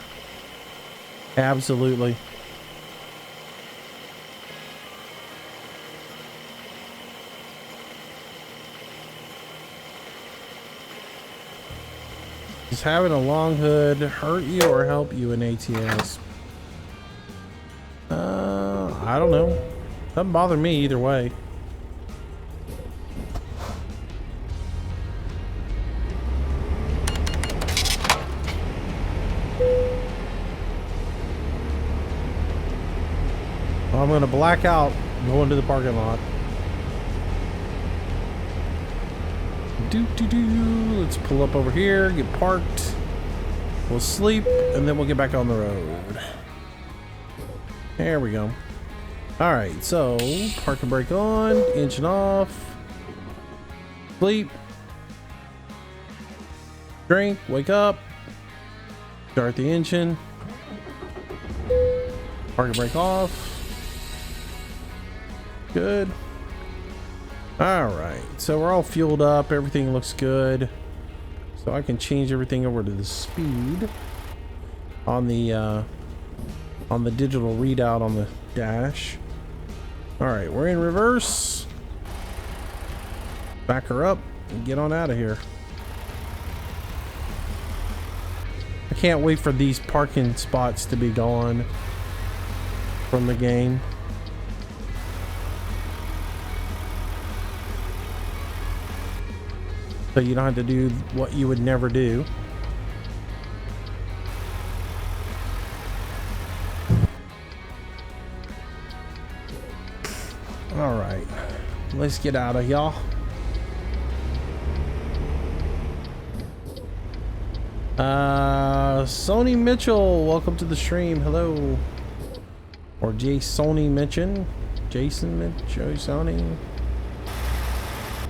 Absolutely. Does having a long hood hurt you or help you in ATS? I don't know. Doesn't bother me either way. I'm gonna black out, go into the parking lot. Let's pull up over here, get parked. We'll sleep, and then we'll get back on the road. There we go. All right, so parking brake on, engine off, sleep, drink, wake up, start the engine, parking brake off. Good. All right, so we're all fueled up, everything looks good, so I can change everything over to the speed on the digital readout on the dash. All right, we're in reverse. Back her up and get on out of here. I can't wait for these parking spots to be gone from the game. So you don't have to do what you would never do. All right, let's get out of y'all. Sony Mitchell, welcome to the stream. Hello. Or Sony Mitchell. Jason Mitchell, Sony.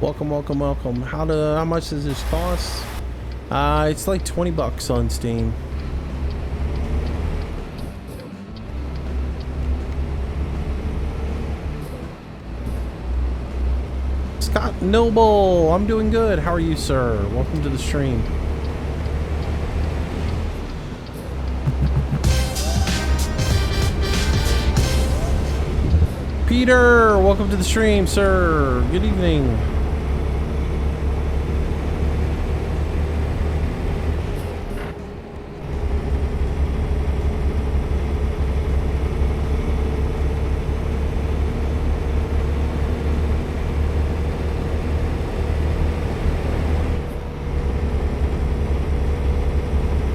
Welcome, welcome, welcome. How much does this cost? It's like 20 bucks on Steam. Scott Noble, I'm doing good. How are you, sir? Welcome to the stream. Peter, welcome to the stream, sir. Good evening.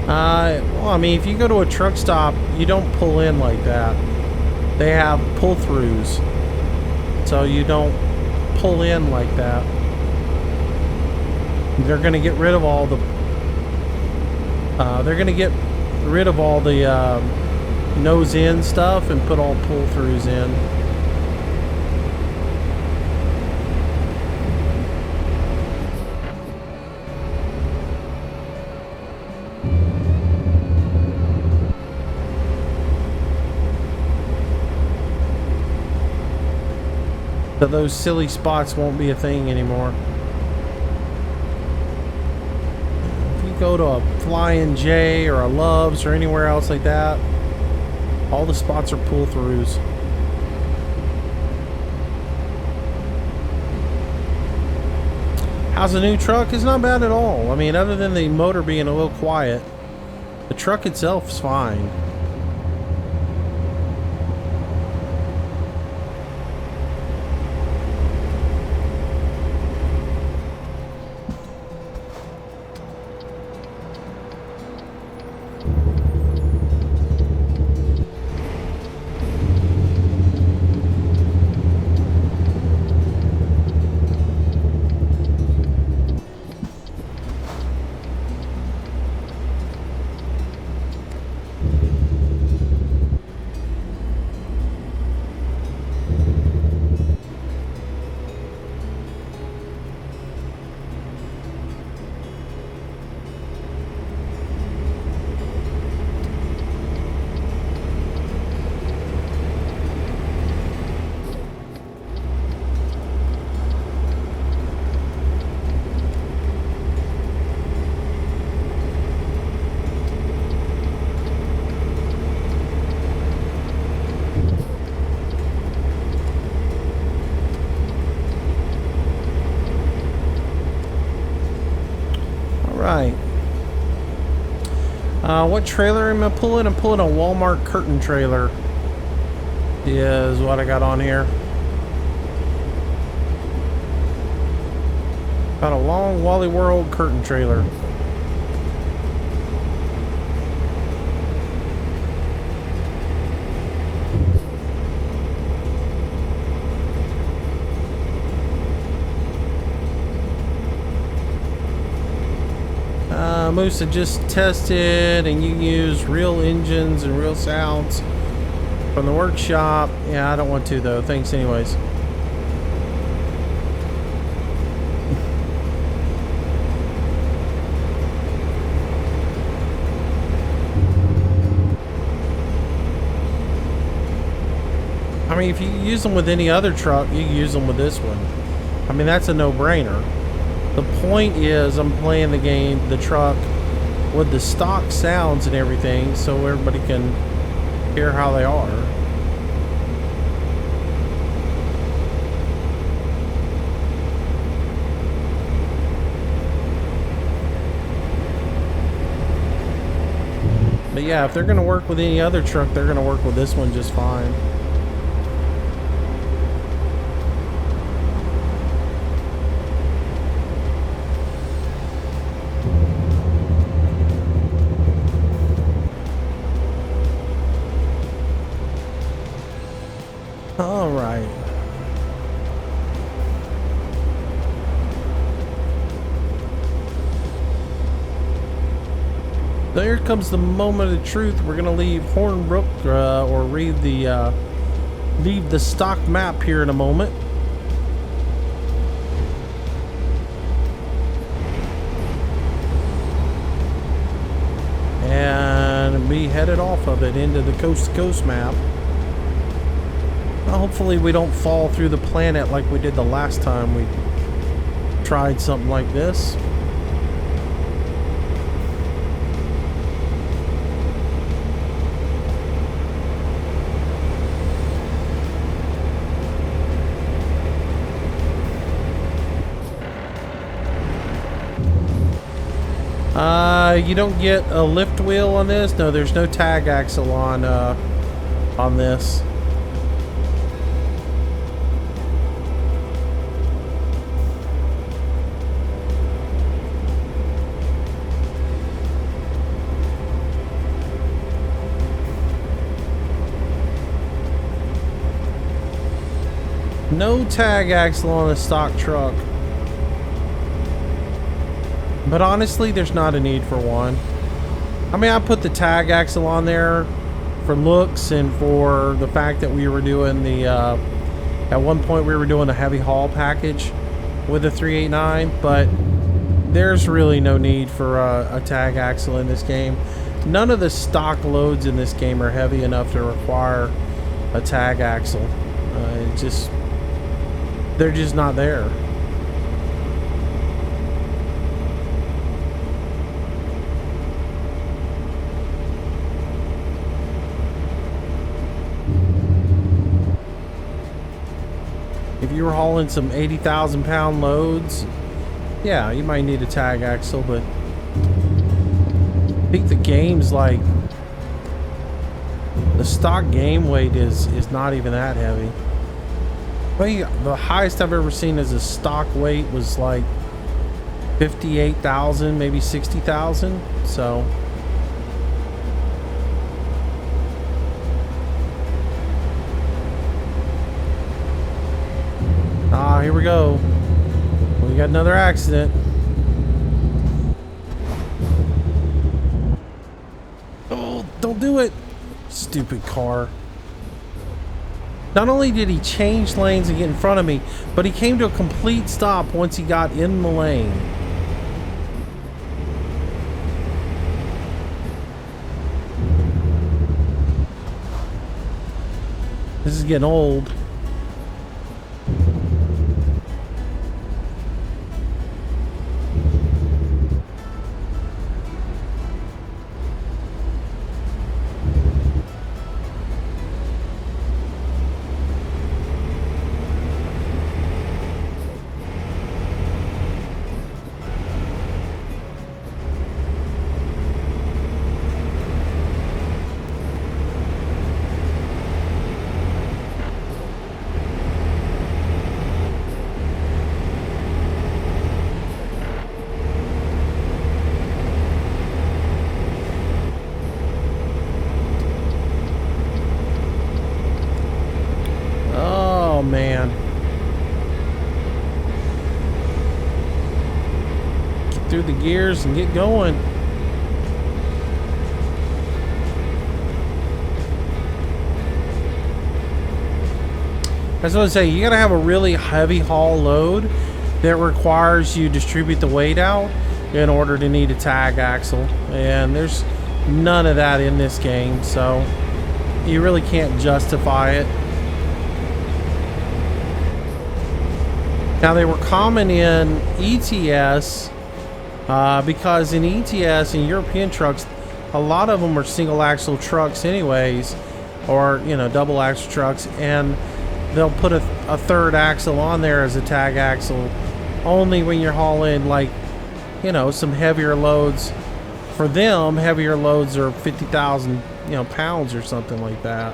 Well, I mean, if you go to a truck stop, you don't pull in like that. They have pull-throughs, so you don't pull in like that. They're gonna get rid of all the. They're gonna get rid of all the nose-in stuff and put all pull-throughs in. So those silly spots won't be a thing anymore. If you go to a Flying J or a Love's or anywhere else like that, all the spots are pull-throughs. How's the new truck? It's not bad at all. I mean, other than the motor being a little quiet, the truck itself is fine. What trailer am I pulling? I'm pulling a Walmart curtain trailer is what I got on here. Got a long Wally World curtain trailer. Moose had just tested, and you use real engines and real sounds from the workshop. Yeah, I don't want to though. Thanks anyways. I mean, if you use them with any other truck, you can use them with this one. I mean, that's a no-brainer. The point is, I'm playing the game, the truck, with the stock sounds and everything, so everybody can hear how they are. But yeah, if they're going to work with any other truck, they're going to work with this one just fine. All right. So here comes the moment of truth. We're gonna leave Hornbrook or leave the stock map here in a moment. And be headed off of it into the coast to coast map. Hopefully we don't fall through the planet like we did the last time we tried something like this. You don't get a lift wheel on this. No, there's no tag axle on this. No tag axle on a stock truck. But honestly, there's not a need for one. I mean, I put the tag axle on there for looks and for the fact that we were doing the, at one point we were doing a heavy haul package with a 389, but there's really no need for a tag axle in this game. None of the stock loads in this game are heavy enough to require a tag axle. They're just not there. If you were hauling some 80,000 pound loads, yeah, you might need a tag axle, but I think the game's like, the stock game weight is not even that heavy. The highest I've ever seen as a stock weight was like 58,000, maybe 60,000. So here we go. We got another accident. Oh, don't do it. Stupid car. Not only did he change lanes and get in front of me, but he came to a complete stop once he got in the lane. This is getting old. Man, get through the gears and get going. I was going to say, you gotta have a really heavy haul load that requires you distribute the weight out in order to need a tag axle, and there's none of that in this game, so you really can't justify it. Now, they were common in ETS because in ETS and European trucks, a lot of them are single axle trucks anyways, or, you know, double axle trucks, and they'll put a third axle on there as a tag axle only when you're hauling, like, you know, some heavier loads for them, heavier loads are 50,000, pounds or something like that.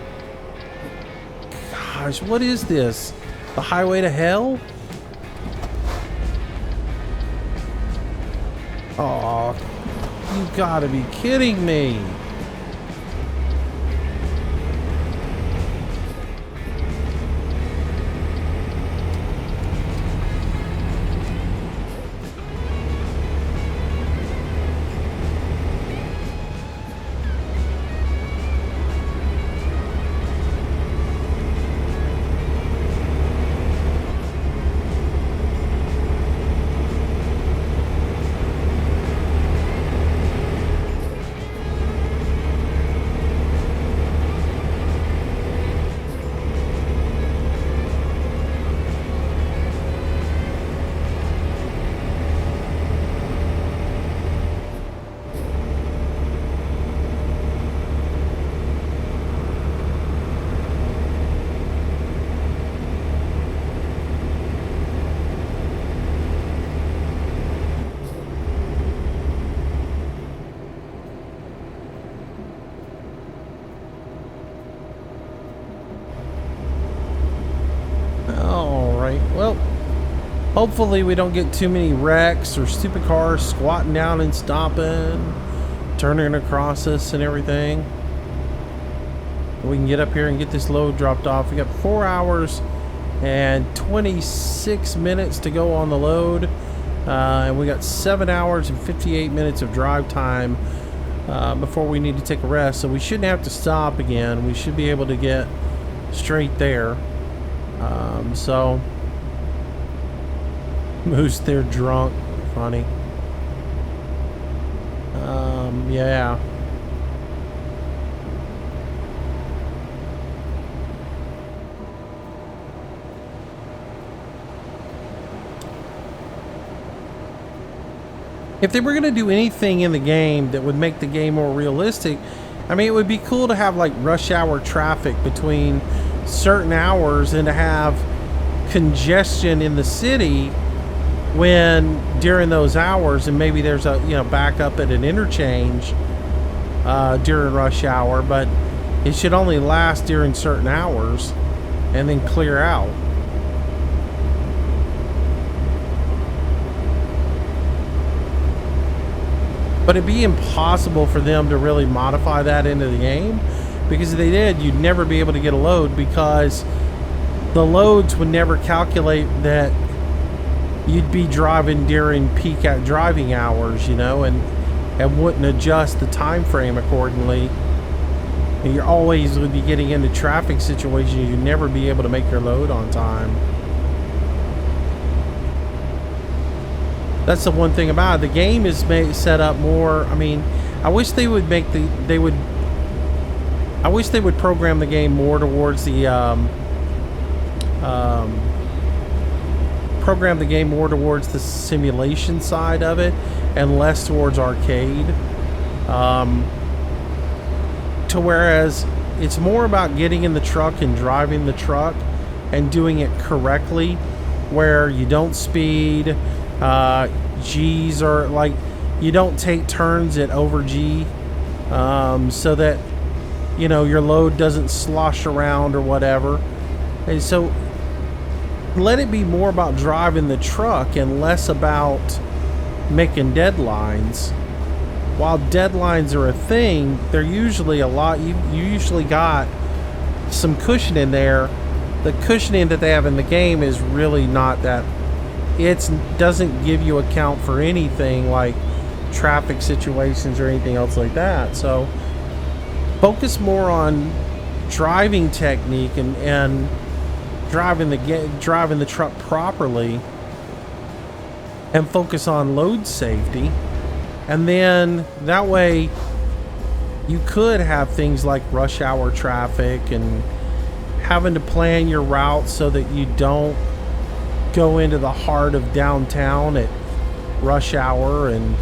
Gosh, what is this? The highway to hell? Oh, you gotta be kidding me. Well, hopefully we don't get too many wrecks or stupid cars squatting down and stopping, turning across us and everything. We can get up here and get this load dropped off. We got 4 hours and 26 minutes to go on the load. And we got 7 hours and 58 minutes of drive time before we need to take a rest. So we shouldn't have to stop again. We should be able to get straight there. So Moose there drunk. Funny. Yeah. If they were going to do anything in the game that would make the game more realistic, I mean, it would be cool to have like rush hour traffic between certain hours and to have congestion in the city when during those hours, and maybe there's a backup at an interchange during rush hour, but it should only last during certain hours and then clear out. But it'd be impossible for them to really modify that into the game, because if they did, you'd never be able to get a load, because the loads would never calculate that you'd be driving during peak driving hours, and wouldn't adjust the time frame accordingly. And you're always would be getting into traffic situations you'd never be able to make your load on time. That's the one thing about it. The game is set up more. I mean, I wish they would I wish they would program the game more towards the simulation side of it, and less towards arcade. To whereas it's more about getting in the truck and driving the truck and doing it correctly, where you don't speed. G's are like, you don't take turns at over G, so that your load doesn't slosh around or whatever. And so let it be more about driving the truck and less about making deadlines. While deadlines are a thing, they're usually a lot. You usually got some cushion in there. The cushioning that they have in the game is really not that. It doesn't give you account for anything like traffic situations or anything else like that. So focus more on driving technique and driving the truck properly, and focus on load safety. And then that way you could have things like rush hour traffic and having to plan your route so that you don't go into the heart of downtown at rush hour. And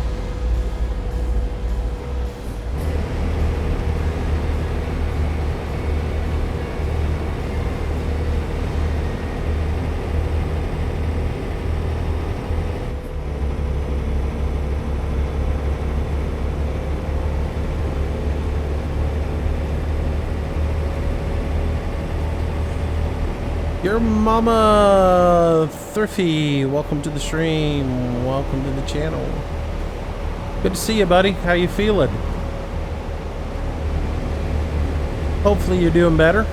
Your mama Thrifty, welcome to the stream. Welcome to the channel. Good to see you, buddy. How you feeling? Hopefully you're doing better.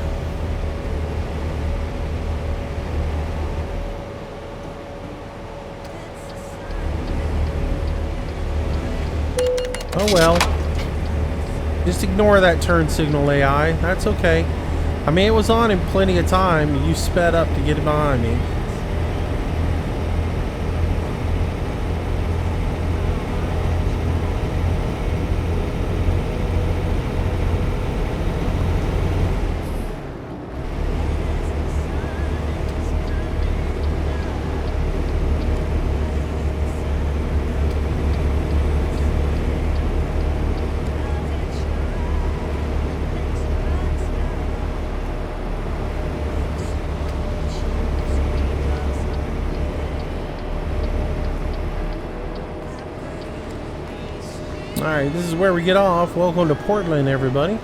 Oh well. Just ignore that turn signal, AI. That's okay. I mean, it was on in plenty of time. You sped up to get it behind me. Alright, this is where we get off. Welcome to Portland, everybody.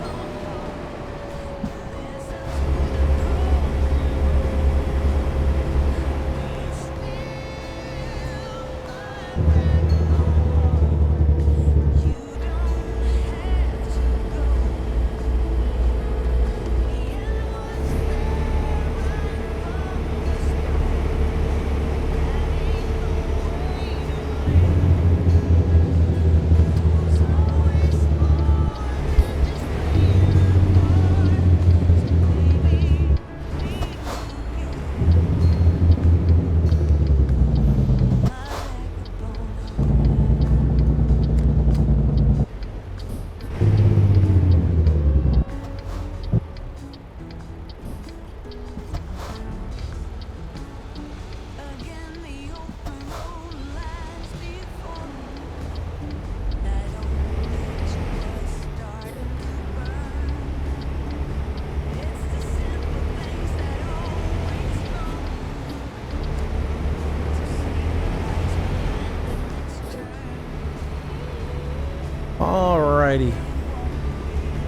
Alrighty.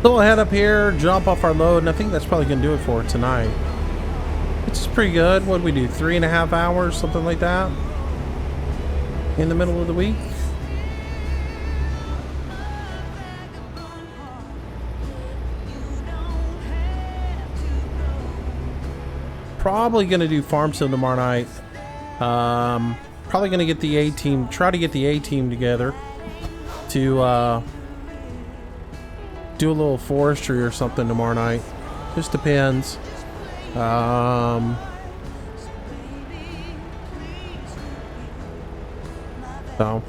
So we'll head up here, drop off our load, and I think that's probably going to do it for tonight. Which is pretty good. What did we do? 3.5 hours, something like that? In the middle of the week? Probably going to do farm sim tomorrow night. Probably going to get the A-team, try to get the A-team together to do a little forestry or something tomorrow night. Just depends. So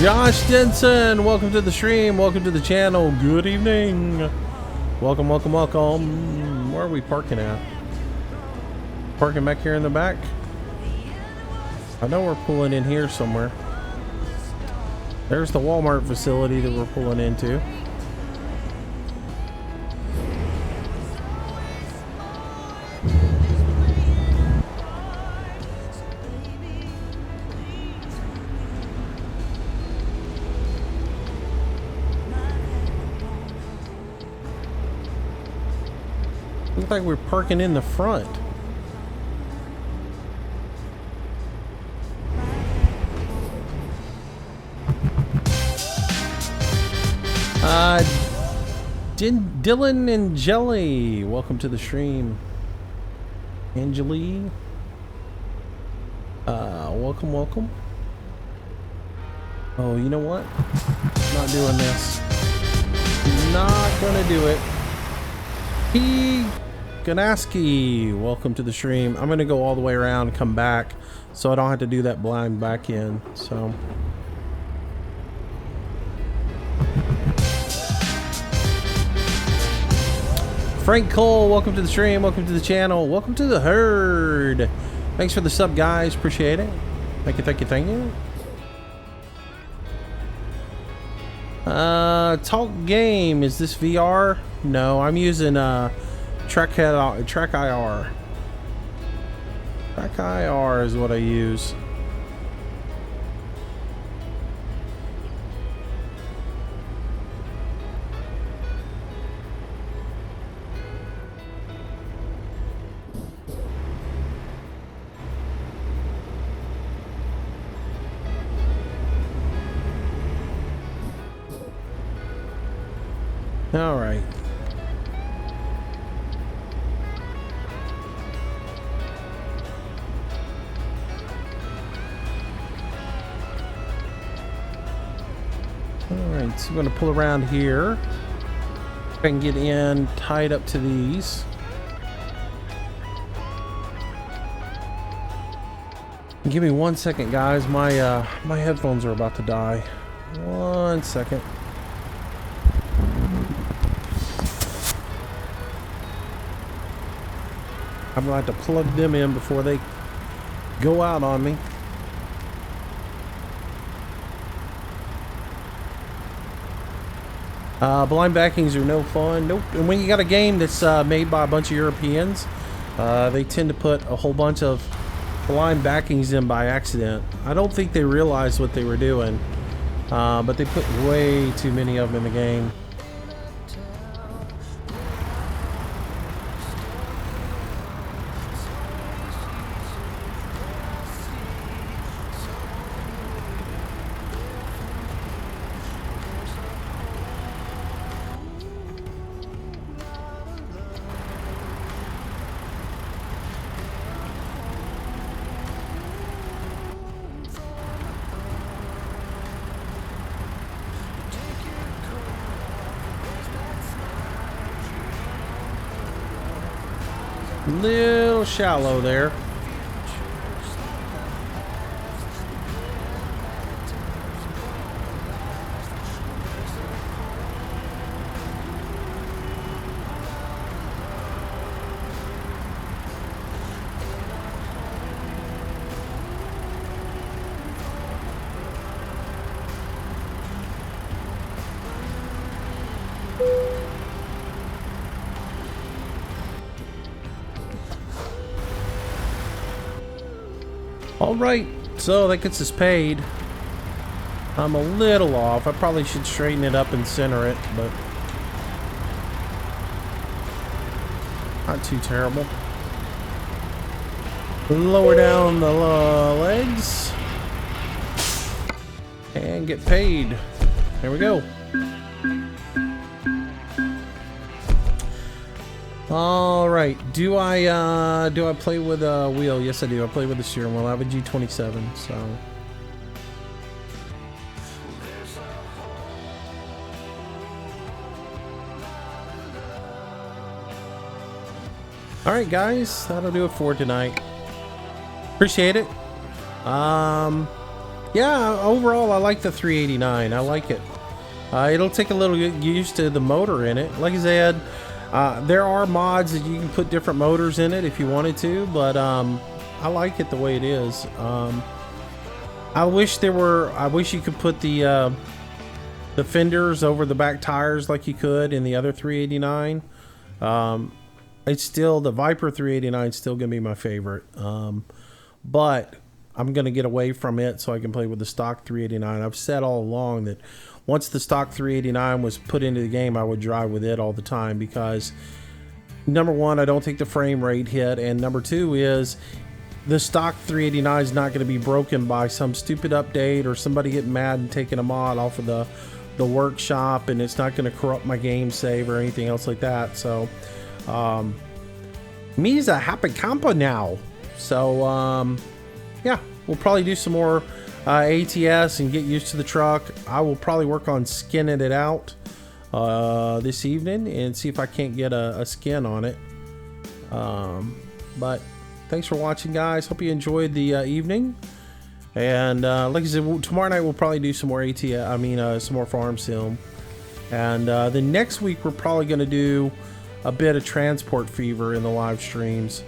Josh Denson, welcome to the stream, welcome to the channel, good evening. Welcome, welcome, welcome. Where are we parking at? Parking back here in the back? I know we're pulling in here somewhere. There's the Walmart facility that we're pulling into. Looks like we're parking in the front. Dylan and Jelly, welcome to the stream. Angeli, welcome, welcome. Oh, you know what? Not doing this. Not gonna do it. Ganaski, welcome to the stream. I'm gonna go all the way around and come back so I don't have to do that blind back in. So Frank Cole, welcome to the stream, welcome to the channel, welcome to the herd. Thanks for the sub, guys. Appreciate it. Thank you, thank you, thank you. Talk game. Is this VR? No, I'm using Track IR. Track IR is what I use. All right. All right, so I'm going to pull around here. If I can get in tied up to these. Give me 1 second, guys. My headphones are about to die. 1 second. I'm going to have to plug them in before they go out on me. Blind backings are no fun. Nope. And when you got a game that's made by a bunch of Europeans, they tend to put a whole bunch of blind backings in by accident. I don't think they realized what they were doing, but they put way too many of them in the game. Little shallow there. Alright, so that gets us paid. I'm a little off. I probably should straighten it up and center it, but not too terrible. Lower down the legs and get paid. There we go. All right. Do I play with a wheel? Yes, I do. I play with the steering wheel. I have a G27, so. All right, guys. That'll do it for tonight. Appreciate it. Yeah, overall, I like the 389. I like it. It'll take a little get used to the motor in it. Like I said, there are mods that you can put different motors in it if you wanted to, but I like it the way it is. I wish you could put the fenders over the back tires like you could in the other 389. It's still, the Viper 389 is still gonna be my favorite, but I'm gonna get away from it so I can play with the stock 389. I've said all along that once the stock 389 was put into the game, I would drive with it all the time because, number one, I don't think the frame rate hit, and number two is the stock 389 is not going to be broken by some stupid update or somebody getting mad and taking a mod off of the workshop, and it's not going to corrupt my game save or anything else like that. So, me's a happy camper now. So, yeah, we'll probably do some more ATS and get used to the truck. I will probably work on skinning it out this evening and see if I can't get a skin on it. But thanks for watching, guys. Hope you enjoyed the evening. And like I said, tomorrow night we'll probably do some more some more farm sim. And then next week we're probably going to do a bit of transport fever in the live streams,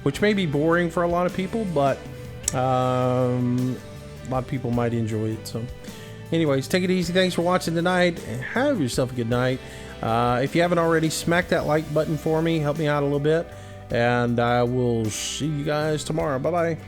which may be boring for a lot of people, but a lot of people might enjoy it. So anyways, take it easy. Thanks for watching tonight, and have yourself a good night. If you haven't already, smack that like button for me. Help me out a little bit, and I will see you guys tomorrow. Bye bye.